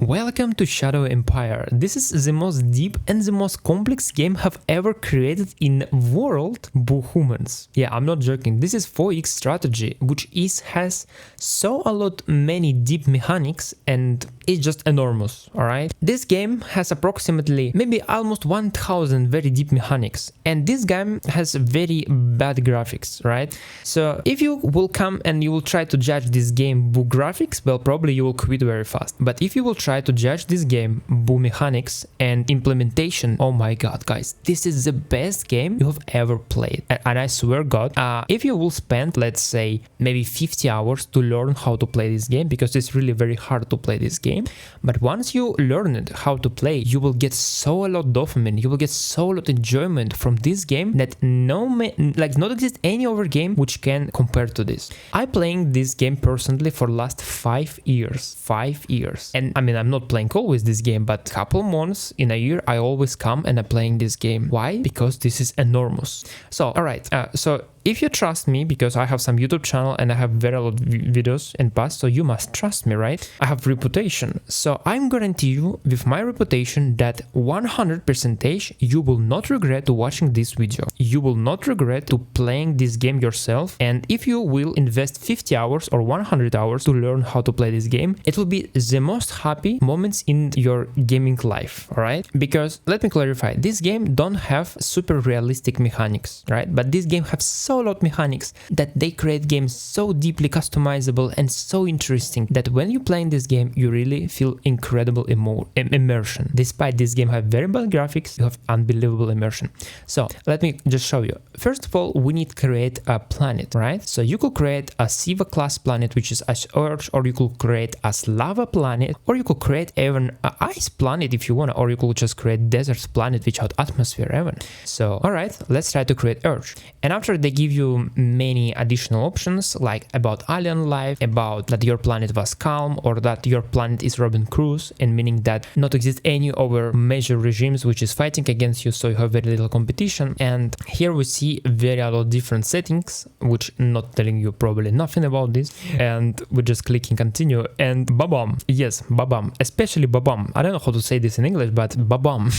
Welcome to Shadow Empire. This is the most deep and the most complex game I've ever created in world Humans. Yeah, I'm not joking. This is 4x strategy, which has so a lot many deep mechanics and it's just enormous, alright? This game has approximately maybe almost 1000 very deep mechanics, and this game has very bad graphics, right? So if you will come and you will try to judge this game by graphics, well, probably you will quit very fast. But if you will try to judge this game by mechanics and implementation, oh my god, guys, this is the best game you have ever played. And I swear god, if you will spend, let's say, maybe 50 hours to learn how to play this game, because it's really very hard to play this game, but once you learn it how to play, you will get so a lot dopamine, you will get so a lot enjoyment from this game that not exist any other game which can compare to this. I playing this game personally for last 5 years. 5 years. And I mean, I'm not playing always this game, but couple months in a year I always come and I'm playing this game. Why? Because this is enormous. So alright, so if you trust me, because I have some YouTube channel and I have very lot of videos in past, so you must trust me, right? I have reputation. So I'm guarantee you with my reputation that 100% you will not regret to watching this video. You will not regret to playing this game yourself. And if you will invest 50 hours or 100 hours to learn how to play this game, it will be the most happy moments in your gaming life, alright? Because let me clarify, this game don't have super realistic mechanics, right? But this game have so lot mechanics that they create games so deeply customizable and so interesting that when you play in this game you really feel incredible immersion. Despite this game have very bad graphics, you have unbelievable immersion. So let me just show you. First of all, we need to create a planet, right? So you could create a Siva class planet, which is as Earth, or you could create a lava planet, or you could create even an ice planet if you want, or you could just create desert planet without atmosphere even. So alright, let's try to create Earth. And after they give you many additional options, like about alien life, about that your planet was calm, or that your planet is Robin Cruise, and meaning that not exist any other major regimes which is fighting against you, so you have very little competition. And here we see very a lot of different settings, which not telling you probably nothing about this, and we're just clicking continue, and babam, yes, babam, especially babam, I don't know how to say this in English, but babam.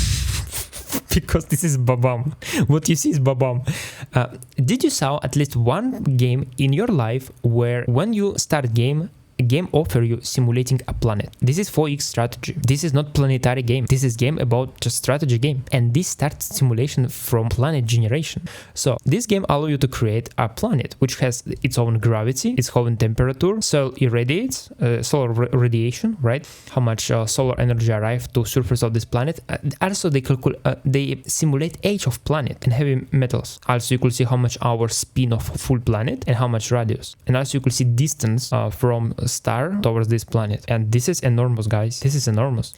Because this is babam. What you see is babam. Did you saw at least one game in your life where when you start game offer you simulating a planet? This is 4x strategy. This is not planetary game. This is game about just strategy game. And this starts simulation from planet generation. So this game allow you to create a planet which has its own gravity, its own temperature, so it radiates, solar radiation, right? How much solar energy arrive to surface of this planet. Also they simulate age of planet and heavy metals. Also you could see how much hours spin of full planet and how much radius. And also you could see distance from star towards this planet, and this is enormous, guys. This is enormous.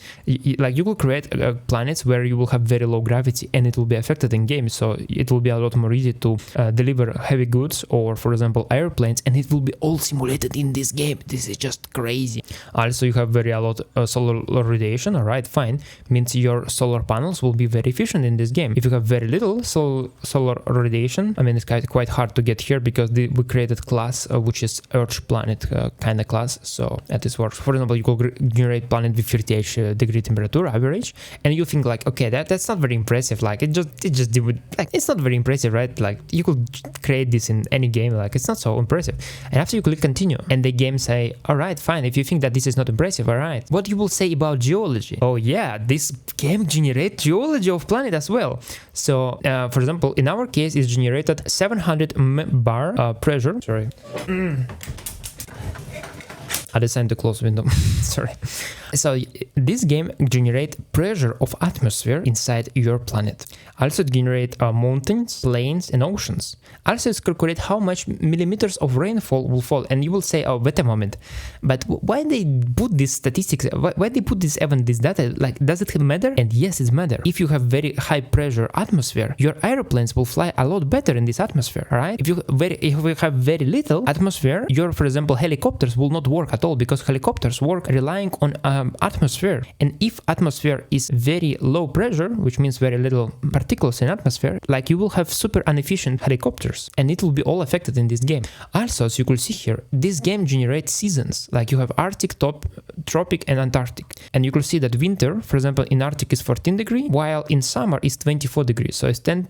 Like you could create planets where you will have very low gravity and it will be affected in game, so it will be a lot more easy to deliver heavy goods or, for example, airplanes, and it will be all simulated in this game. This is just crazy. Also you have very a lot solar radiation. All right, fine, means your solar panels will be very efficient in this game. If you have very little solar radiation, I mean, it's quite hard to get here because we created class which is Earth planet kind of class. So that is works. For example, you could generate planet with 38 degree temperature average, and you think like, okay, that's not very impressive. Like it just like it's not very impressive, right? Like you could create this in any game. Like it's not so impressive. And after you click continue, and the game say, all right, fine. If you think that this is not impressive, all right. What you will say about geology? Oh yeah, this game generates geology of planet as well. So for example, in our case, it's generated 700 bar pressure. Sorry. I decided to close window. Sorry. So this game generate pressure of atmosphere inside your planet. Also it generate mountains, plains and oceans. Also it's calculate how much millimeters of rainfall will fall, and you will say, oh, wait a moment, but why they put these statistics, why they put this data, like does it matter? And yes, it matter. If you have very high pressure atmosphere, your airplanes will fly a lot better in this atmosphere, right? If you have very little atmosphere, your, for example, helicopters will not work at all, because helicopters work relying on atmosphere. And if atmosphere is very low pressure, which means very little particles in atmosphere, like you will have super inefficient helicopters, and it will be all affected in this game. Also, as you could see here, this game generates seasons. Like you have Arctic, tropic, and Antarctic. And you could see that winter, for example, in Arctic is 14 degrees, while in summer is 24 degrees. So it's 10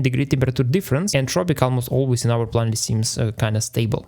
degree temperature difference, and tropic almost always in our planet seems kind of stable.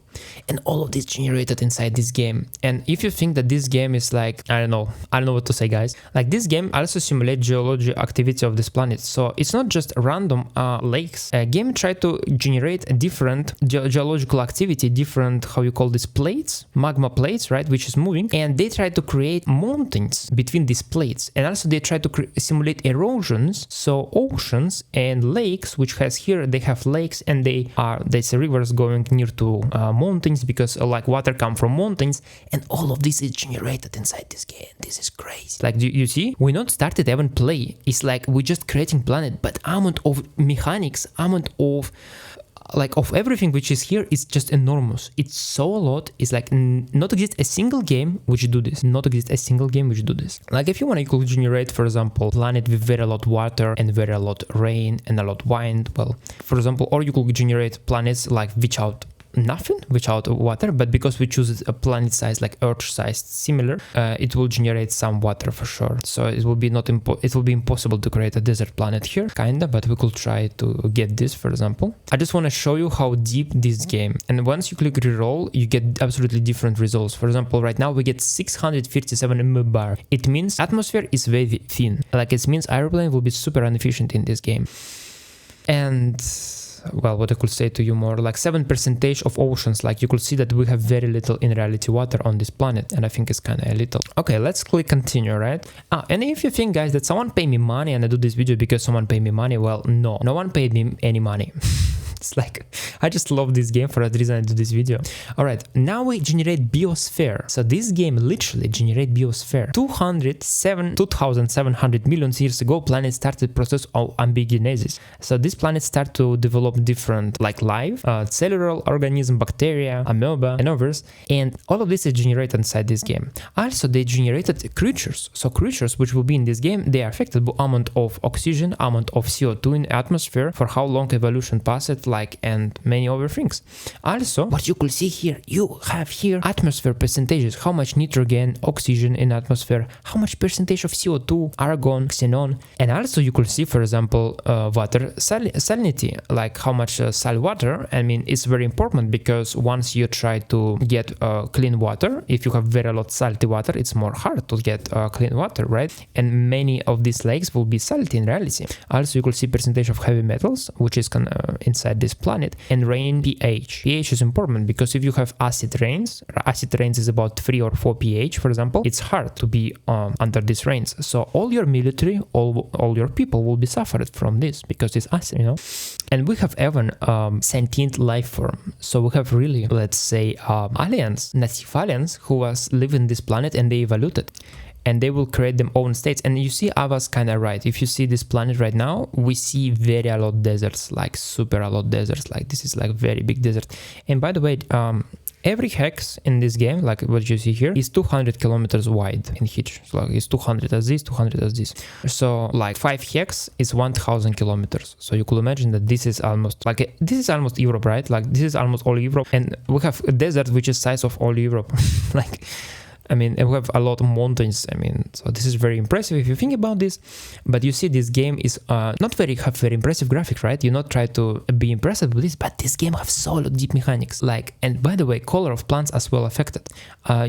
And all of this generated inside this game. And if you think that this game is like, I don't know what to say, guys. Like this game also simulates geology activity of this planet. So it's not just random lakes. A game tried to generate a different geological activity, different, how you call this, plates, magma plates, right, which is moving. And they try to create mountains between these plates. And also they try to simulate erosions. So oceans and lakes, which has here, they have lakes and there's rivers going near to mountains because like water come from mountains, and all of this is generated inside this game. This is crazy. Like you see, we not started even play. It's like we're just creating planet, but amount of mechanics, amount of everything which is here is just enormous. It's so a lot. It's like not exist a single game which do this. Like if you want, you could generate, for example, planet with very lot water and very a lot rain and a lot wind. Well, for example, or you could generate planets like without nothing, without water, but because we choose a planet size like Earth size similar, it will generate some water for sure. So it will be impossible to create a desert planet here, kinda, but we could try to get this, for example. I just want to show you how deep this game, and once you click reroll, you get absolutely different results. For example, right now we get 657 mbar. It means atmosphere is very thin. Like it means airplane will be super inefficient in this game. And well, what I could say to you more, like 7% of oceans, like you could see that we have very little in reality water on this planet, and I think it's kind of a little. Okay, let's click continue, right? And if you think, guys, that someone paid me money and I do this video because someone paid me money, well, no one paid me any money. It's like, I just love this game, for that reason I do this video. Alright, now we generate Biosphere. So this game literally generate Biosphere. 2,700 million years ago, planet started process of abiogenesis. So this planet start to develop different like life, cellular organism, bacteria, amoeba, and others. And all of this is generated inside this game. Also, they generated creatures. So creatures which will be in this game, they are affected by amount of oxygen, amount of CO2 in atmosphere, for how long evolution passed, like, and many other things. Also, what you could see here, you have here atmosphere percentages, how much nitrogen, oxygen in atmosphere, how much percentage of CO2, argon, xenon, and also you could see, for example, water salinity, like how much salt water. I mean, it's very important because once you try to get clean water, if you have very lot salty water, it's more hard to get clean water, right? And many of these lakes will be salty in reality. Also, you could see percentage of heavy metals, which is inside this planet, and rain pH. pH is important because if you have acid rains is about 3 or 4 pH, for example, it's hard to be under these rains. So all your military, all your people will be suffered from this because it's acid, you know. And we have even sentient life form. So we have really, let's say, aliens, native aliens who was living this planet and they evolved. And they will create their own states. And you see, I was kind of right. If you see this planet right now, we see very a lot deserts, like super a lot deserts. Like this is like very big desert. And by the way, every hex in this game, like what you see here, is 200 kilometers wide in each. So like it's 200 as this, 200 as this. So like 5 hex is 1000 kilometers. So you could imagine that this is almost like this is almost Europe, right? Like this is almost all Europe, and we have a desert which is size of all Europe. Like, I mean, we have a lot of mountains. I mean, so this is very impressive if you think about this. But you see, this game is not very impressive graphics, right? You not try to be impressive with this, but this game have so deep mechanics. Like, and by the way, color of plants as well affected.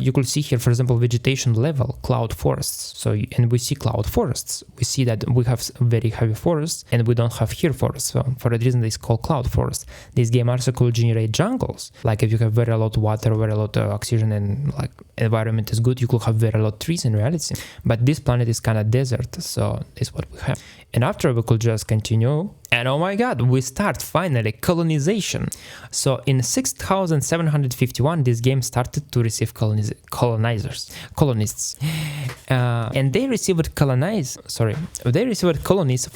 You could see here, for example, vegetation level, cloud forests. So, and we see cloud forests. We see that we have very heavy forests, and we don't have here forests. So for that reason, it's called cloud forest. This game also could generate jungles. Like if you have very a lot of water, very a lot of oxygen, and like environment is good, you could have very a lot of trees in reality. But this planet is kind of desert, so this is what we have. And after we could just continue, and oh my god, we start finally colonization. So in 6751, this game started to receive colonists. And they received colonies for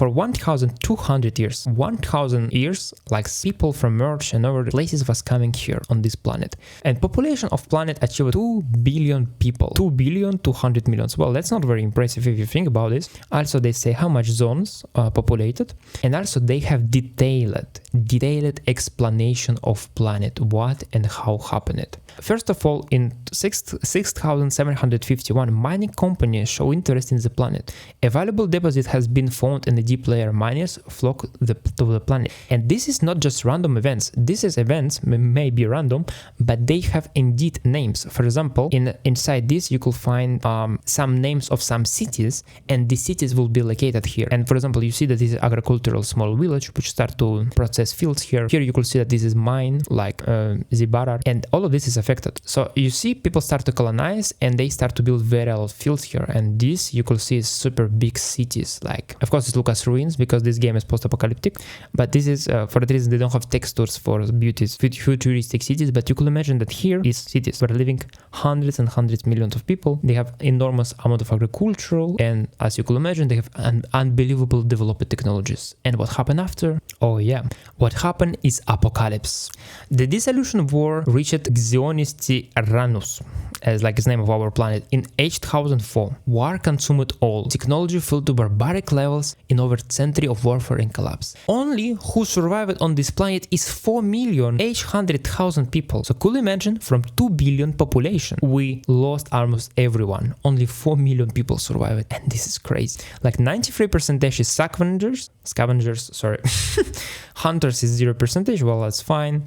1,200 years. 1,000 years, like people from Earth and other places was coming here on this planet. And population of planet achieved 2 billion people. 2 billion, 200 millions. Well, that's not very impressive if you think about this. Also, they say how much zones populated. And also, they have detailed explanation of planet, what and how happened. First of all, in 6,751, mining companies show interest in the planet. A valuable deposit has been found in the deep layer. Miners flock to the planet. And this is not just random events. These events may be random, but they have indeed names. For example, inside this, you could find some names of some cities, and the cities will be located here. And for example, you see that this is agricultural small village, which start to process fields here. Here you could see that this is mine, like Zibarar, and all of this is affected. So you see people start to colonize and they start to build very old fields here, and this you could see is super big cities. Like, of course, it looks as ruins because this game is post-apocalyptic, but this is for that reason they don't have textures for beauties, futuristic cities. But you could imagine that here is cities where are living hundreds and hundreds millions of people. They have enormous amount of agricultural, and as you could imagine, they have unbelievable developed technologies. And what happened after? Oh yeah, what happened is apocalypse. The dissolution war reached Xionis Tyrannus, as like the name of our planet, in 8004. War consumed all. Technology fell to barbaric levels in over a century of warfare and collapse. Only who survived on this planet is 4,800,000 people. So could you imagine, from 2 billion population, we lost almost everyone. Only 4 million people survived, and this is crazy. Like 93% is scavengers, sorry. Hunters is 0%, well, that's fine.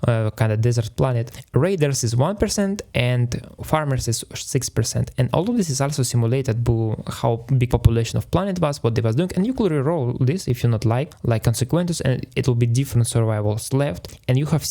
Kind of desert planet. Raiders is 1% and farmers is 6%. And all of this is also simulated by how big population of planet was, what they was doing. And you could reroll this if you not like consequences, and it will be different survivals left. And you have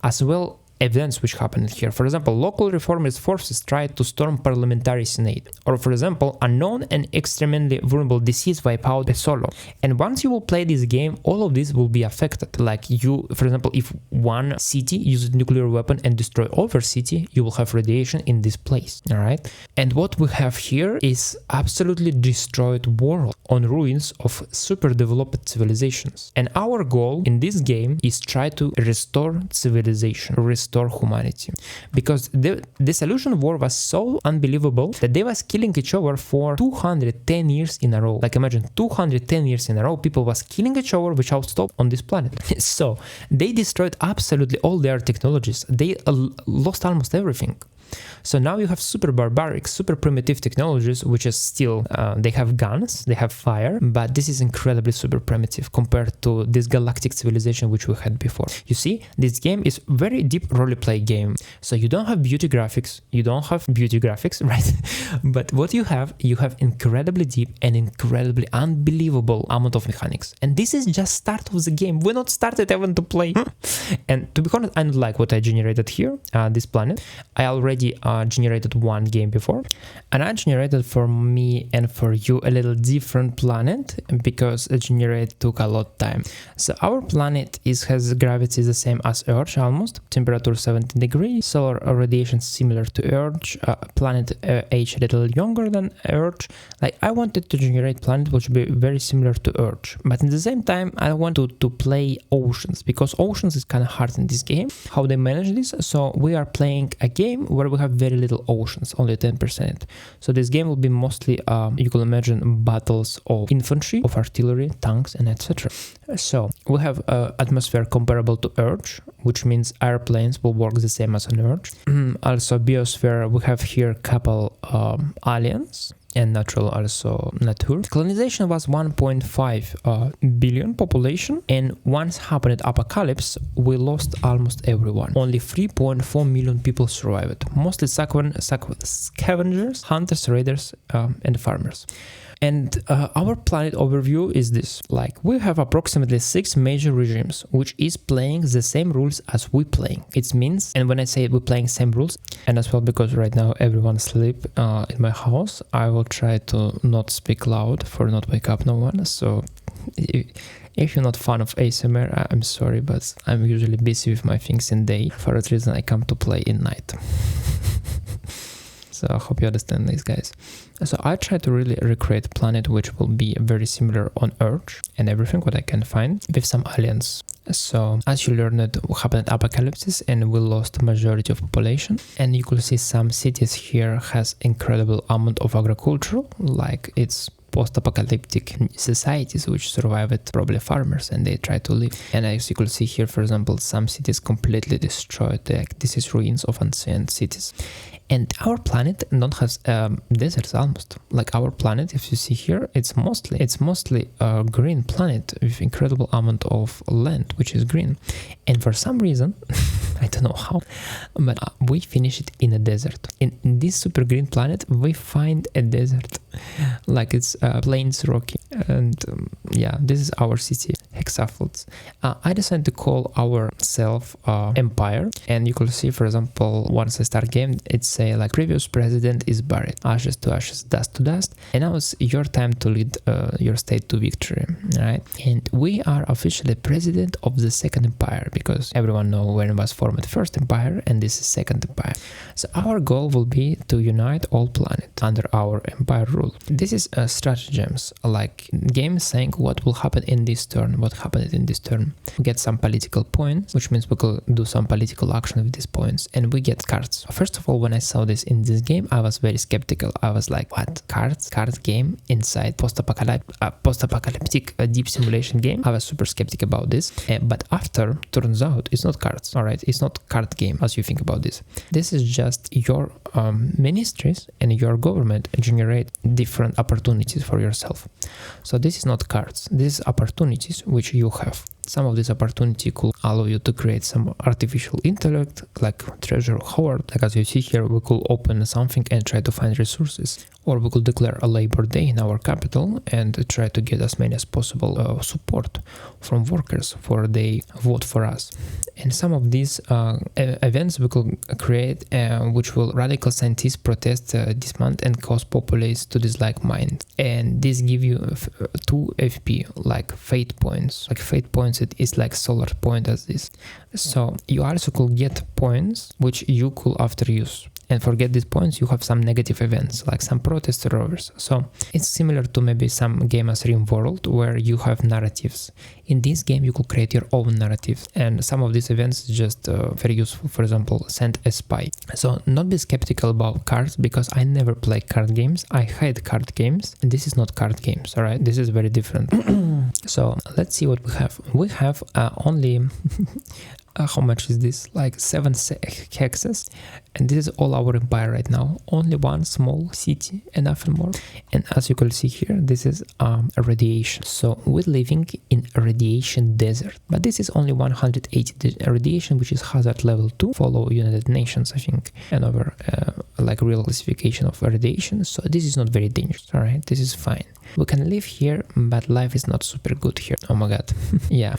as well events which happened here. For example, local reformist forces tried to storm parliamentary senate. Or for example, unknown and extremely vulnerable disease wipe out a solo. And once you will play this game, all of this will be affected. Like you, for example, if one city uses nuclear weapon and destroy other city, you will have radiation in this place. All right. And what we have here is absolutely destroyed world on ruins of super developed civilizations. And our goal in this game is try to restore civilization, restore humanity, because the dissolution war was so unbelievable that they was killing each other for 210 years in a row. Like imagine 210 years in a row people was killing each other without stop on this planet. So they destroyed absolutely all their technologies. They lost almost everything. So now you have super barbaric, super primitive technologies, which is still, they have guns, they have fire, but this is incredibly super primitive compared to this galactic civilization which we had before. You see, this game is very deep roleplay game. So you don't have beauty graphics, right? But what you have incredibly deep and incredibly unbelievable amount of mechanics. And this is just start of the game. We're not started even to play. And to be honest, I don't like what I generated here, this planet. I already generated one game before, and I generated for me and for you a little different planet because it generate took a lot of time. So our planet has gravity the same as Earth almost, temperature 17 degrees, solar radiation similar to Earth, planet age a little younger than Earth. Like I wanted to generate planet which would be very similar to Earth, but at the same time I wanted to play oceans, because oceans is kind of hard in this game, how they manage this. So we are playing a game where we have very little oceans, only 10%. So this game will be mostly, you can imagine, battles of infantry, of artillery, tanks, and etc. So we have atmosphere comparable to Earth, which means airplanes will work the same as on Earth. Also, Biosphere, we have here couple aliens. And natural also nature. Colonization was 1.5 billion population, and once happened apocalypse, we lost almost everyone. Only 3.4 million people survived, mostly scavengers, hunters, raiders, and farmers. And our planet overview is this. Like we have approximately 6 major regimes, which is playing the same rules as we playing. It means, and when I say we're playing same rules, and as well because right now everyone sleep in my house, I will try to not speak loud for not wake up no one. So if you're not fan of ASMR, I'm sorry, but I'm usually busy with my things in day. For that reason, I come to play in night. So I hope you understand this, guys. So I try to really recreate a planet which will be very similar on Earth and everything what I can find with some aliens. So as you learned, what happened apocalypse and we lost majority of population, and you could see some cities here has incredible amount of agriculture, like it's post-apocalyptic societies which survived, probably farmers, and they try to live. And as you could see here, for example, some cities completely destroyed, like this is ruins of ancient cities. And our planet don't have deserts almost. Like our planet, if you see here, it's mostly a green planet with incredible amount of land, which is green. And for some reason, I don't know how, but we finish it in a desert. In this super green planet, we find a desert, like it's plains rocky. And yeah, this is our city, Hexafolds. I decided to call ourselves Empire, and you could see, for example, once I start game, it's say like previous president is buried, ashes to ashes, dust to dust, and now it's your time to lead your state to victory, right? And we are officially president of the second empire, because everyone know when it was formed first empire and this is second empire. So our goal will be to unite all planet under our empire rule. This is stratagems, like game saying what will happen in this turn, what happened in this turn. We get some political points, which means we could do some political action with these points, and we get cards. First of all, when I saw this in this game, I was very skeptical. I was like, what? Cards game inside post-apocalyptic deep simulation game? I was super skeptical about this, but after, turns out it's not cards, alright? It's not card game as you think about this. This is just your ministries and your government generate different opportunities for yourself. So this is not cards, this is opportunities which you have. Some of this opportunity could allow you to create some artificial intellect, like treasure hoard. Like as you see here, we could open something and try to find resources. Or we could declare a Labor Day in our capital and try to get as many as possible support from workers for they vote for us. And some of these events we could create which will radical scientists protest this month and cause populace to dislike mind. And this give you 2 FP, like fate points. Like fate points, it is like solar point as this. So you also could get points which you could after use. And forget these points, you have some negative events, like some protest rovers. So it's similar to maybe some game as RimWorld, where you have narratives. In this game, you could create your own narratives. And some of these events just very useful. For example, send a spy. So not be skeptical about cards, because I never play card games. I hate card games. And this is not card games, all right? This is very different. So let's see what we have. We have only... how much is this? Like 7 hexes, and this is all our empire right now. Only one small city and nothing more. And as you can see here, this is a radiation. So we're living in a radiation desert, but this is only 180 radiation, which is hazard level 2. Follow United Nations, I think, and over like real classification of radiation. So this is not very dangerous. All right, this is fine. We can live here, but life is not super good here. Oh my god. Yeah.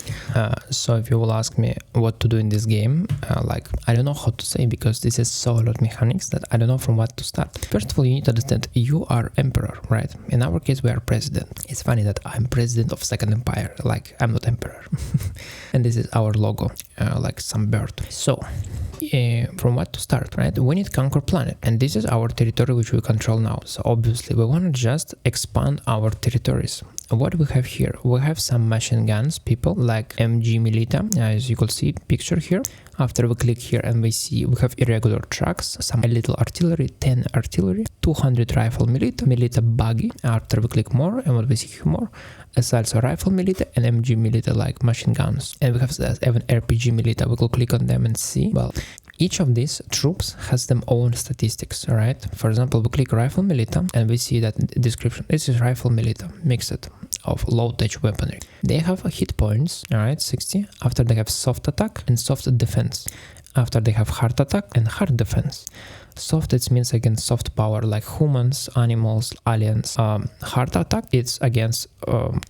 So if you will ask me what to do in this game, like I don't know how to say, because this is so a lot of mechanics that I don't know from what to start. First of all, you need to understand you are emperor, right? In our case, we are president. It's funny that I'm president of second empire, like I'm not emperor. And this is our logo, like some bird. So from what to start, right? We need to conquer planet, and this is our territory which we control now. So obviously we want to just expand our territories. What we have here, we have some machine guns people like MG Milita, as you can see picture here. After we click here and we see we have irregular trucks, some little artillery, 10 artillery, 200 rifle Milita buggy. After we click more and what we see here more, as also rifle Milita and MG Milita like machine guns. And we have even RPG Milita. We could click on them and see, well, each of these troops has their own statistics, alright? For example, we click Rifle Milita and we see that description. This is Rifle Milita, mixed of low-tech weaponry. They have hit points, alright, 60. After they have soft attack and soft defense. After they have hard attack and hard defense. Soft, it means against soft power like humans, animals, aliens. Hard attack, it's against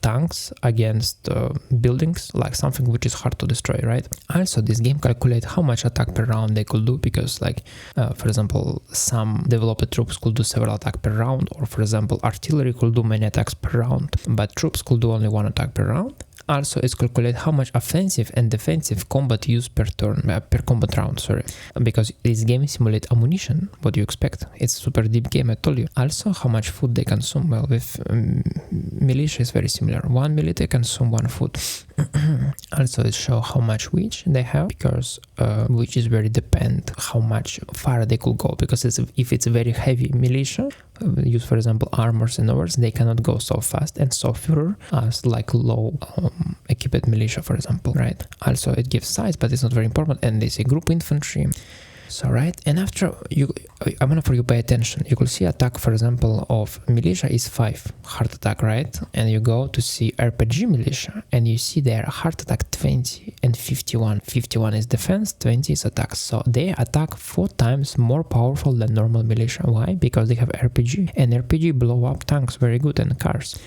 tanks, against buildings, like something which is hard to destroy, right? Also, this game calculates how much attack per round they could do, because like, for example, some developed troops could do several attacks per round, or for example, artillery could do many attacks per round, but troops could do only one attack per round. Also, it's calculate how much offensive and defensive combat use per turn, per combat round, sorry. Because this game simulates ammunition. What do you expect? It's a super deep game, I told you. Also, how much food they consume. Well, with militia is very similar. 1 militia consume 1 food. Also, it shows how much wheat they have, because which is very depend how much far they could go. Because if it's a very heavy militia, use for example armors and others, they cannot go so fast and so far as like low equipped militia, for example, right? Also, it gives size, but it's not very important. And they say group infantry. So right, and after I want for you pay attention, you could see attack, for example, of militia is 5 heart attack, right? And you go to see RPG militia and you see their heart attack 20 and 51. 51 is defense, 20 is attack. So they attack 4 times more powerful than normal militia. Why? Because they have RPG, and RPG blow up tanks very good and cars.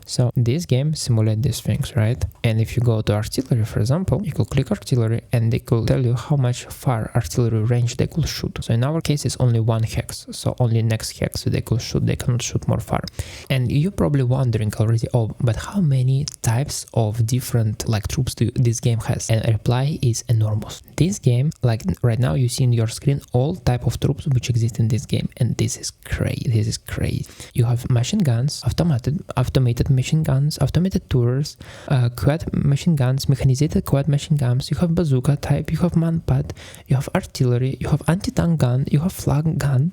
So this game simulates these things, right? And if you go to artillery, for example, you could click artillery and they could tell you how much far artillery range they could shoot. So in our case, it's only 1 hex. So only next hex they could shoot, they cannot shoot more far. And you're probably wondering already, oh, but how many types of different like troops do this game has? And reply is enormous. This game, like right now you see in your screen all type of troops which exist in this game. And this is crazy, this is crazy. You have machine guns, automated machine guns, automated turrets, quad machine guns, mechanized quad machine guns, you have bazooka type, you have manpad, you have artillery, you have anti-tank gun, you have flag gun,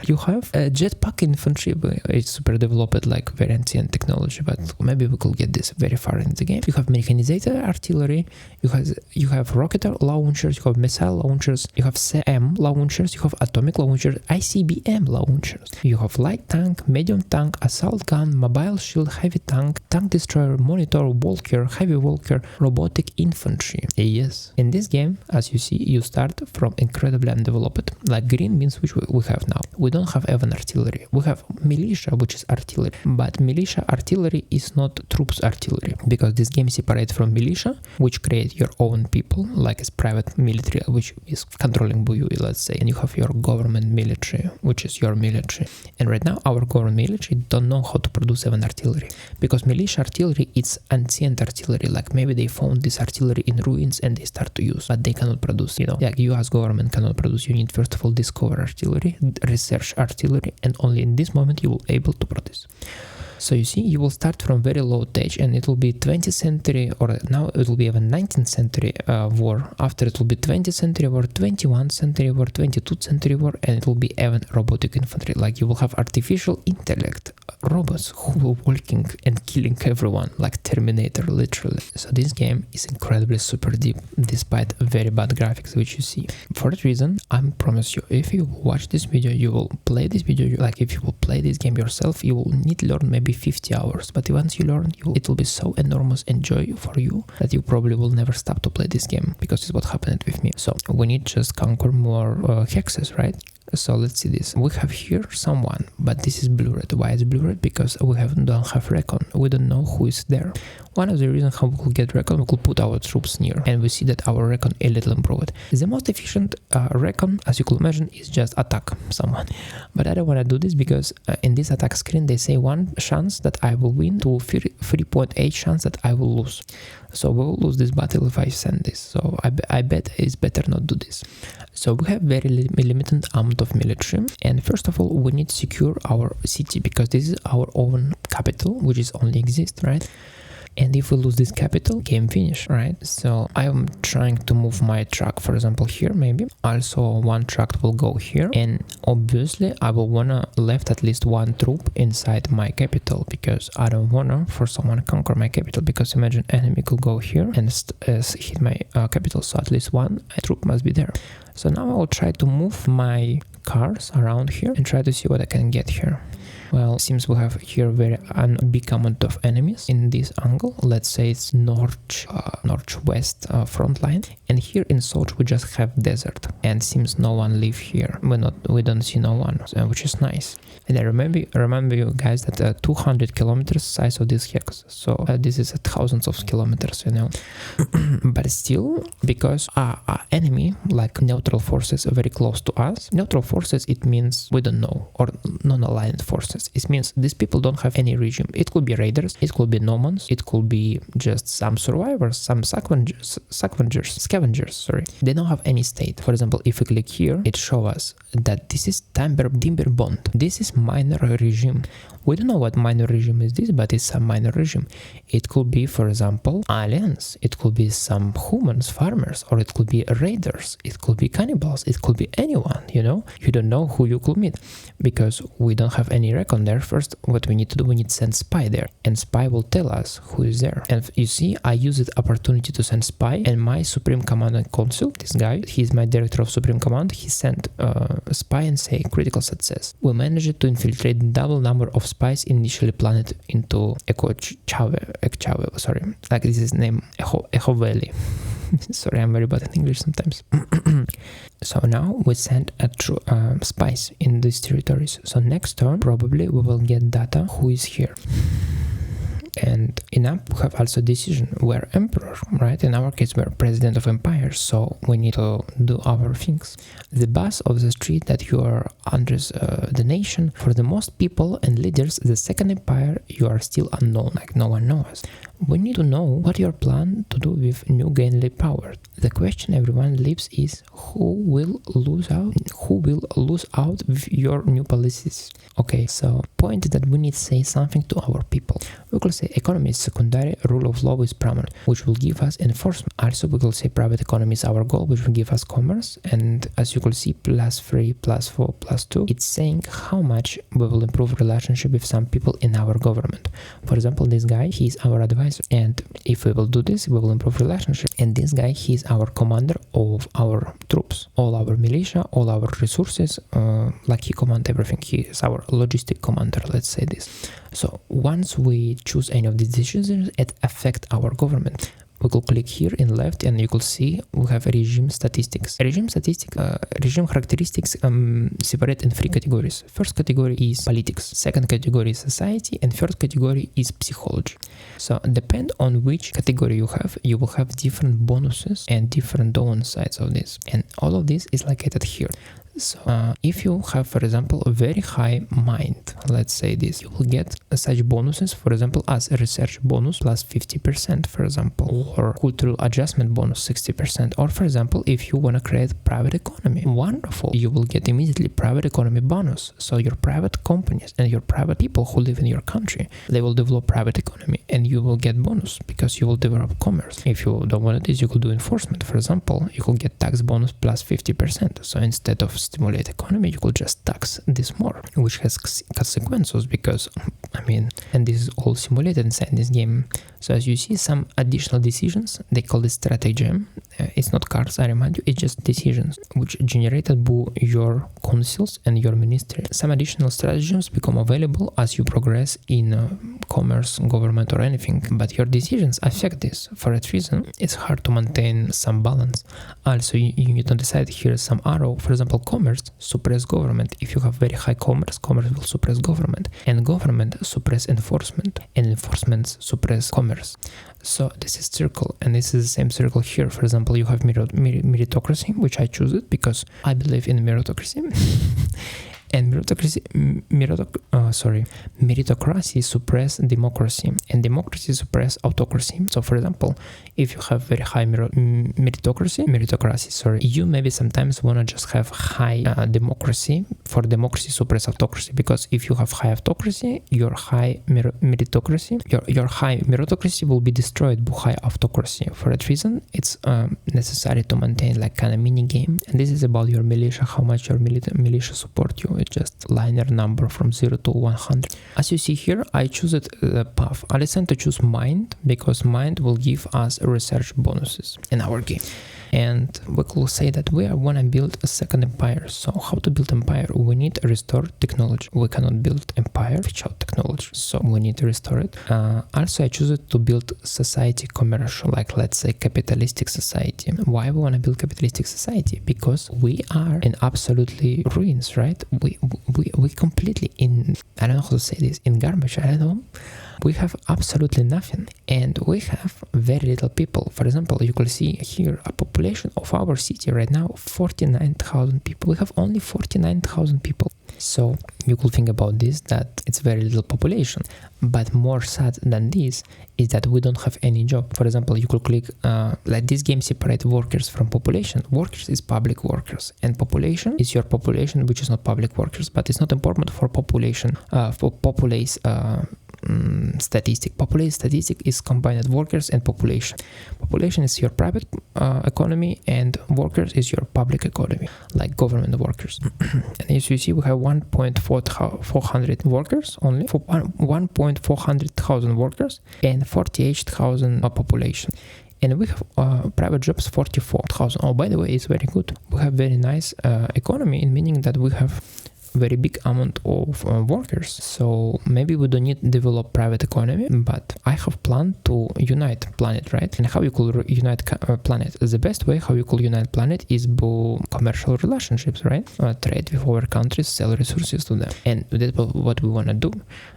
you have jetpack infantry. It's super developed, like very ancient technology, but maybe we could get this very far in the game. You have mechanized artillery, you have rocket launchers, you have missile launchers, you have CM launchers, you have atomic launchers, ICBM launchers, you have light tank, medium tank, assault gun, mobile shield, heavy tank, tank destroyer, monitor, walker, heavy walker, robotic infantry. Yes. In this game, as you see, you start from incredibly undeveloped. Like green means which we have now. We don't have even artillery. We have militia, which is artillery. But militia artillery is not troops artillery, because this game is separate from militia, which create your own people, like it's private military, which is controlling Buyui, let's say. And you have your government military, which is your military. And right now, our government military don't know how to produce even artillery. Because militia artillery is ancient artillery, like maybe they found this artillery in ruins and they start to use, but they cannot produce, you know, like US government cannot produce. You need first of all discover artillery, research artillery, and only in this moment you will able to produce. So you see, you will start from very low stage, and it will be 20th century, or now it will be even 19th century war. After it will be 20th century war, 21st century war, 22nd century war, and it will be even robotic infantry. Like you will have artificial intellect robots who will walking and killing everyone, like Terminator, literally. So this game is incredibly super deep, despite very bad graphics which you see. For that reason, I promise you, if you watch this video, you will play this video, like if you will play this game yourself, you will need to learn maybe 50 hours, but once you learn, it will be so enormous enjoy for you that you probably will never stop to play this game, because it's what happened with me. So we need just conquer more hexes, right? So let's see this. We have here someone, but this is blurred. Why is blurred? Because we don't have recon. We don't know who is there. One of the reasons how we could get recon, we could put our troops near, and we see that our recon a little improved. The most efficient recon, as you could imagine, is just attack someone. But I don't want to do this because in this attack screen they say 1 chance that I will win to 3.8 chance that I will lose. So we will lose this battle if I send this. So I bet it's better not do this. So we have very limited amount of military, and first of all we need to secure our city, because this is our own capital, which is only exists, right? And if we lose this capital, game finish, right? So I'm trying to move my truck, for example, here maybe. Also, 1 truck will go here, and obviously I will wanna left at least 1 troop inside my capital, because I don't wanna for someone conquer my capital. Because imagine enemy could go here and hit my capital, so at least 1 troop must be there. So now I will try to move my cars around here and try to see what I can get here. Well, seems we have here very big amount of enemies in this angle. Let's say it's northwest front line, and here in south we just have desert, and seems no one live here. We don't see no one, which is nice. And I remember you guys that 200 kilometers size of this hex. So this is thousands of kilometers, you know. But still, because our enemy, like neutral forces, are very close to us. Neutral forces, it means we don't know, or non-aligned forces. resources. It means these people don't have any regime. It could be raiders, it could be nomads, it could be just some survivors, some scavengers, sorry. They don't have any state. For example, if we click here, it shows us that this is timber bond. This is minor regime. We don't know what minor regime is this, but it's some minor regime. It could be, for example, aliens. It could be some humans, farmers, or it could be raiders. It could be cannibals. It could be anyone, you know? You don't know who you could meet because we don't have any recon there. First, what we need to do, we need to send spy there, and spy will tell us who is there. And you see, I used the opportunity to send spy, and my Supreme Command and Council, this guy, he's my director of Supreme Command, he sent a spy and say critical success. We managed to infiltrate the double number of spies initially planned into Ekchave, sorry, like this is name Echo Valley. Sorry, I'm very bad at English sometimes. So now we send spies in these territories. So next turn, probably we will get data who is here. And in app we have also decision where emperor, right? In our case we're president of empire, so we need to do our things. The bus of the street that you are under the nation, for the most people and leaders, the second empire, you are still unknown, like no one knows. We need to know what your plan to do with new gainly power. The question everyone leaves is who will lose out with your new policies. Okay, so point is that we need to say something to our people. We could say economy is secondary, rule of law is paramount, which will give us enforcement. Also we could say private economy is our goal, which will give us commerce, and as you could see, +3, +4, +2, it's saying how much we will improve relationship with some people in our government. For example, this guy, he is our advisor, and if we will do this, we will improve relationship. And this guy, he is our commander of our troops, all our militia, all our resources, like he commands everything. He is our logistic commander, let's say this. So once we choose any of these decisions, it affects our government. We could click here in left and you could see we have regime statistics. Regime characteristics separate in 3 categories. First category is politics, second category is society, and third category is psychology. So depend on which category you will have different bonuses and different downsides of this. And all of this is located here. So if you have, for example, a very high mind, let's say this, you will get such bonuses, for example, as a research bonus plus 50%, for example, or cultural adjustment bonus 60%, or for example, if you want to create private economy, wonderful, you will get immediately private economy bonus. So your private companies and your private people who live in your country, they will develop private economy and you will get bonus because you will develop commerce. If you don't want this, you could do enforcement. For example, you could get tax bonus plus 50%. So instead of stimulate economy, you could just tax this more, which has consequences because, I mean, and this is all simulated inside this game. So as you see, some additional decisions, they call it stratagem. It's not cards, I remind you, it's just decisions which generated by your councils and your ministry. Some additional stratagems become available as you progress in commerce, government, or anything, but your decisions affect this. For that reason, it's hard to maintain some balance. Also, you need to decide here some arrow. For example, commerce suppress government. If you have very high commerce, commerce will suppress government, and government suppress enforcement, and enforcement suppress commerce. So this is circle, and this is the same circle here. For example, you have meritocracy, which I choose it because I believe in meritocracy. And meritocracy suppress democracy, and democracy suppress autocracy. So for example, if you have very high meritocracy, you maybe sometimes want to just have high democracy, for democracy suppress autocracy, because if you have high autocracy, your high meritocracy, your high meritocracy will be destroyed by high autocracy. For that reason, it's necessary to maintain like kind of mini game. And this is about your militia, how much your militia support you. It's just linear number from 0 to 100. As you see here, I choose the path. I decided to choose mind because mind will give us research bonuses in our game. And we could say that we want to build a second empire. So how to build empire? We need to restore technology. We cannot build empire without technology. So we need to restore it. Also, I choose it to build society commercial, like let's say capitalistic society. Why we want to build capitalistic society? Because we are in absolutely ruins, right? We completely in, I don't know how to say this, in garbage, I don't know. We have absolutely nothing, and we have very little people. For example, you can see here a population of our city right now, 49,000 people. We have only 49,000 people. So you could think about this, that it's very little population, but more sad than this is that we don't have any job. For example, you could click, like this game separate workers from population. Workers is public workers, and population is your population, which is not public workers, but it's not important for population, for populace statistic. Populace statistic is combined workers and population. Population is your private economy, and workers is your public economy, like government workers. And as you see, we have 1.400 workers only, for 1.400,000 workers and 48,000 population. And we have private jobs 44,000. Oh, by the way, it's very good. We have very nice economy, in meaning that we have very big amount of workers. So maybe we don't need to develop private economy, but I have planned to unite planet, right? And how you could unite planet? The best way how you could unite planet is by commercial relationships, right? Trade with other countries, sell resources to them, and that's what we want to do.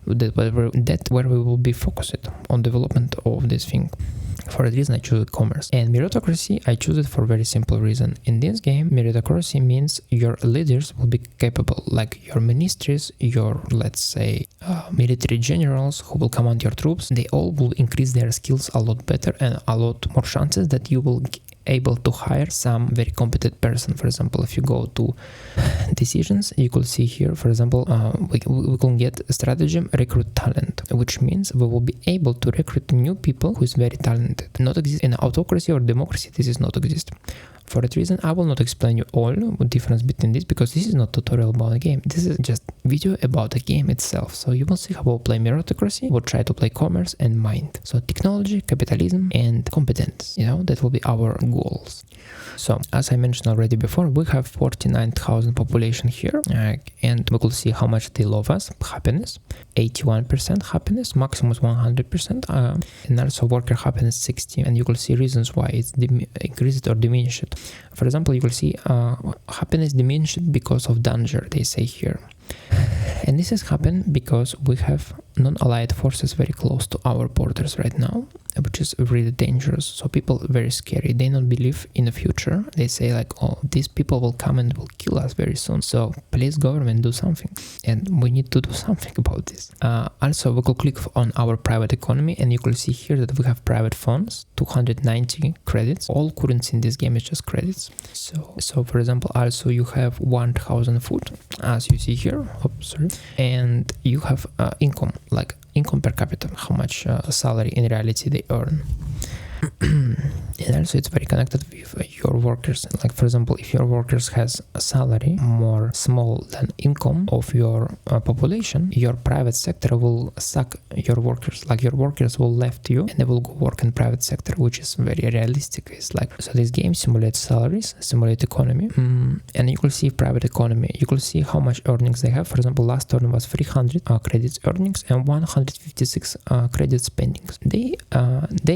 That's where we will be focused on development of this thing. For that reason, I choose commerce. And meritocracy, I choose it for a very simple reason. In this game, meritocracy means your leaders will be capable, like your ministries, your, let's say, military generals who will command your troops. They all will increase their skills a lot better, and a lot more chances that you will able to hire some very competent person. For example, if you go to decisions, you could see here, for example, we can get stratagem recruit talent, which means we will be able to recruit new people who is very talented. Not exist in autocracy or democracy. This is not exist. For that reason, I will not explain you all the difference between this, because this is not tutorial about a game. This is just video about the game itself. So you will see how we'll play meritocracy, we'll try to play commerce and mind. So technology, capitalism, and competence, that will be our goals. So as I mentioned already before, we have 49,000 population here, and we could see how much they love us. Happiness, 81% happiness, maximum is 100%, and also worker happiness 60, and you could see reasons why it's increased or diminished. For example, you will see happiness diminished because of danger, they say here. And this has happened because we have non-allied forces very close to our borders right now, which is really dangerous. So people very scary. They don't believe in the future. They say like, oh, these people will come and will kill us very soon. So please, government, do something. And we need to do something about this. Also, we could click on our private economy, and you can see here that we have private funds, 290 credits. All currency in this game is just credits. So for example, also you have 1,000 food, as you see here. Oops, sorry. And you have income, like income per capita, how much salary in reality they earn. And also it's very connected with your workers. Like for example, if your workers has a salary more small than income of your population, your private sector will suck your workers. Like your workers will left you and they will go work in private sector, which is very realistic. It's like, so this game simulates salaries, simulate economy, and you will see private economy. You will see how much earnings they have. For example, last earning was 300 credits earnings and 156 credit spendings. They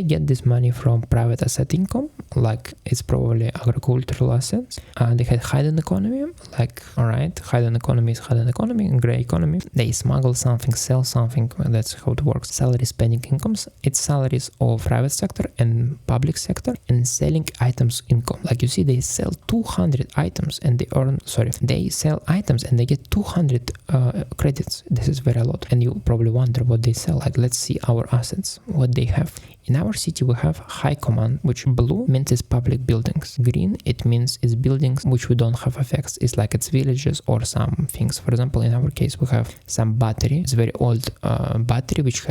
get this money from private asset income, like it's probably agricultural assets. They had hidden economy, like, all right, hidden economy is hidden economy, and gray economy. They smuggle something, sell something. That's how it works. Salary spending incomes, it's salaries of private sector and public sector, and selling items income. Like you see, they sell 200 items and they earn, they sell items and they get 200 credits. This is very a lot. And you probably wonder what they sell. Like, let's see our assets, what they have. In our city, we have high command, which blue means it's public buildings. Green, it means it's buildings which we don't have effects. It's like it's villages or some things. For example, in our case, we have some battery. It's very old battery which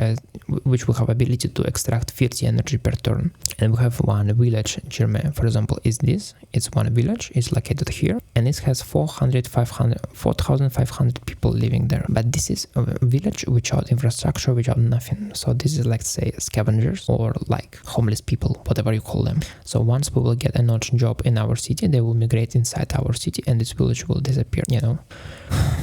will have ability to extract 30 energy per turn. And we have one village, German, for example, is this. It's one village. It's located here, and it has 4,500 people living there. But this is a village without infrastructure, without nothing. So this is like, say, scavengers or like homeless people, whatever you call them. So once we will get a notch job in our city, they will migrate inside our city and this village will disappear,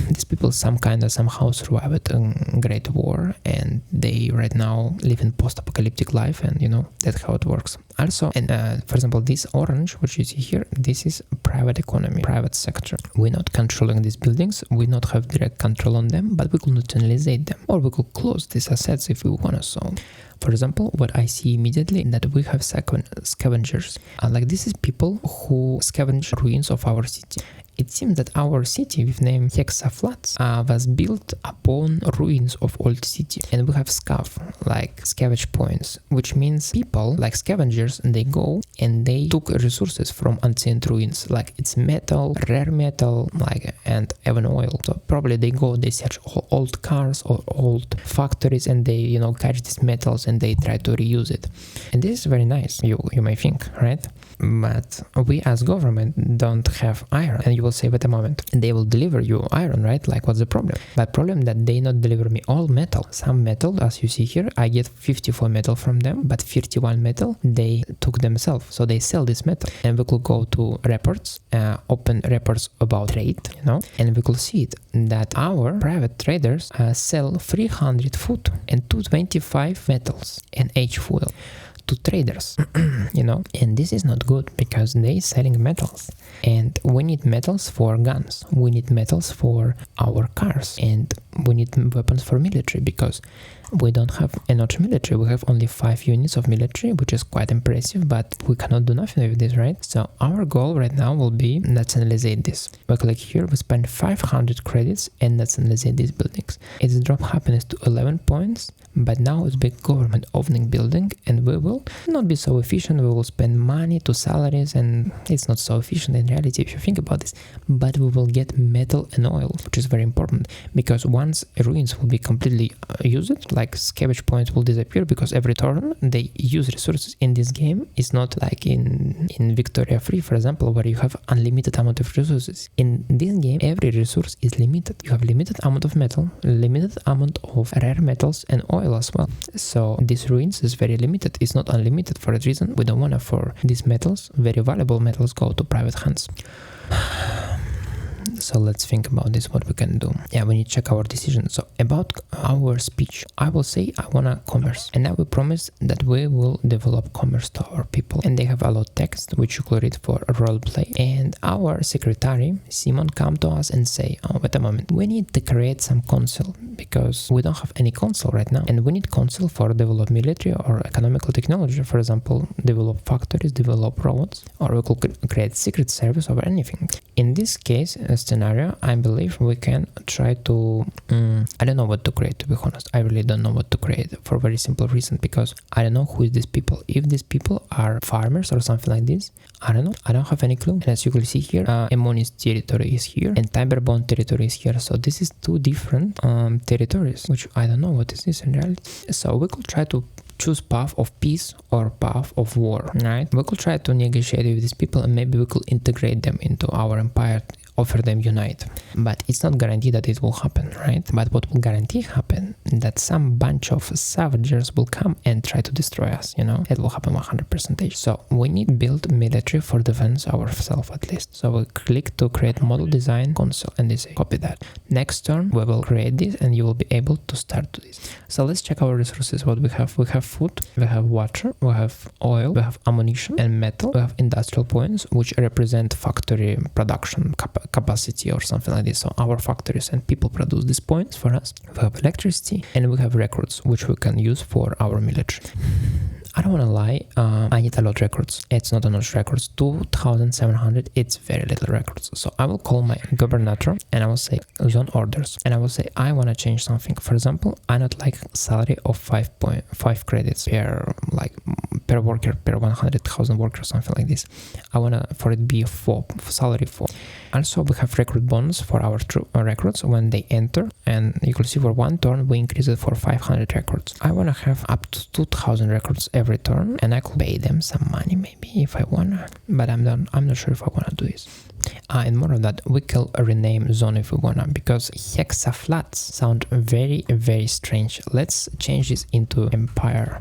These people somehow survived a great war, and they right now live in post-apocalyptic life, and that's how it works. Also, and for example, this orange, which you see here, this is private economy, private sector. We're not controlling these buildings, we not have direct control on them, but we could nationalize them, or we could close these assets if we want to. So for example, what I see immediately that we have scavengers. Like this is people who scavenge ruins of our city. It seems that our city with name Hexaflats was built upon ruins of old city, and we have scav, like scavenge points, which means people like scavengers, they go and they took resources from ancient ruins, like it's metal, rare metal, like, and even oil. So probably they go, they search old cars or old factories, and they, you know, catch these metals and they try to reuse it. And this is very nice, you may think, right? But we as government don't have iron, and you will say, wait a moment, they will deliver you iron, right? Like, what's the problem? But problem that they not deliver me all metal. Some metal, as you see here, I get 54 metal from them, but 31 metal they took themselves, so they sell this metal. And we could go to reports, open reports about trade, you know, and we could see it that our private traders sell 300 food and 225 metals and H fuel to traders, you know, and this is not good because they selling metals, and we need metals for guns, we need metals for our cars, and we need weapons for military because we don't have enough military. We have only 5 units of military, which is quite impressive, but we cannot do nothing with this, right? So our goal right now will be nationalize this. We click here, we spend 500 credits and nationalize these buildings. Its drop happiness to 11 points, but now it's big government owning building, and we will not be so efficient. We will spend money to salaries, and it's not so efficient in reality if you think about this, but we will get metal and oil, which is very important, because once ruins will be completely used, like scavenge points will disappear, because every turn they use resources in this game. It's not like in Victoria Free, for example, where you have unlimited amount of resources. In this game, every resource is limited. You have limited amount of metal, limited amount of rare metals and oil as well. So this ruins is very limited. It's not unlimited for a reason. We don't want to for these metals, very valuable metals, go to private hands. So let's think about this, what we can do. Yeah, we need to check our decision. So about our speech, I will say I wanna commerce, and now we promise that we will develop commerce to our people, and they have a lot of text which you could read for a role play. And our secretary Simon come to us and say, oh, wait a moment, we need to create some council because we don't have any council right now, and we need council for develop military or economical technology, for example, develop factories, develop roads, or we could create secret service or anything. In this case scenario, I believe we can try to I don't know what to create, to be honest. I really don't know what to create for a very simple reason, because I don't know who is these people. If these people are farmers or something like this, I don't know. I don't have any clue. And as you can see here, Emonis territory is here and Tiberbond territory is here. So this is two different territories, which I don't know what is this in reality. So we could try to choose path of peace or path of war, right? We could try to negotiate with these people, and maybe we could integrate them into our empire, offer them unite. But it's not guaranteed that it will happen, right? But what will guarantee happen, that some bunch of savages will come and try to destroy us, you know? It will happen 100%. So we need build military for defense ourselves at least. So we click to create model design console, and they say copy that. Next turn we will create this, and you will be able to start this. So let's check our resources. What we have food, we have water, we have oil, we have ammunition and metal, we have industrial points which represent factory production capacity or something like this. So our factories and people produce these points for us. We have electricity, and we have records which we can use for our military. I don't want to lie, I need a lot of records. It's not enough records. 2,700, it's very little records. So I will call my governor and I will say zone orders, and I will say I want to change something. For example, I not like salary of 5.5 credits per worker per 100,000 workers, something like this. I want to for it be 4 salary 4. Also we have record bonus for our records when they enter, and you can see for one turn we increase it for 500 records. I want to have up to 2,000 records every turn, and I could pay them some money maybe if I wanna, but I'm not sure if I wanna do this. And more of that, we can rename zone if we wanna, because hexaflats sound very, very strange. Let's change this into empire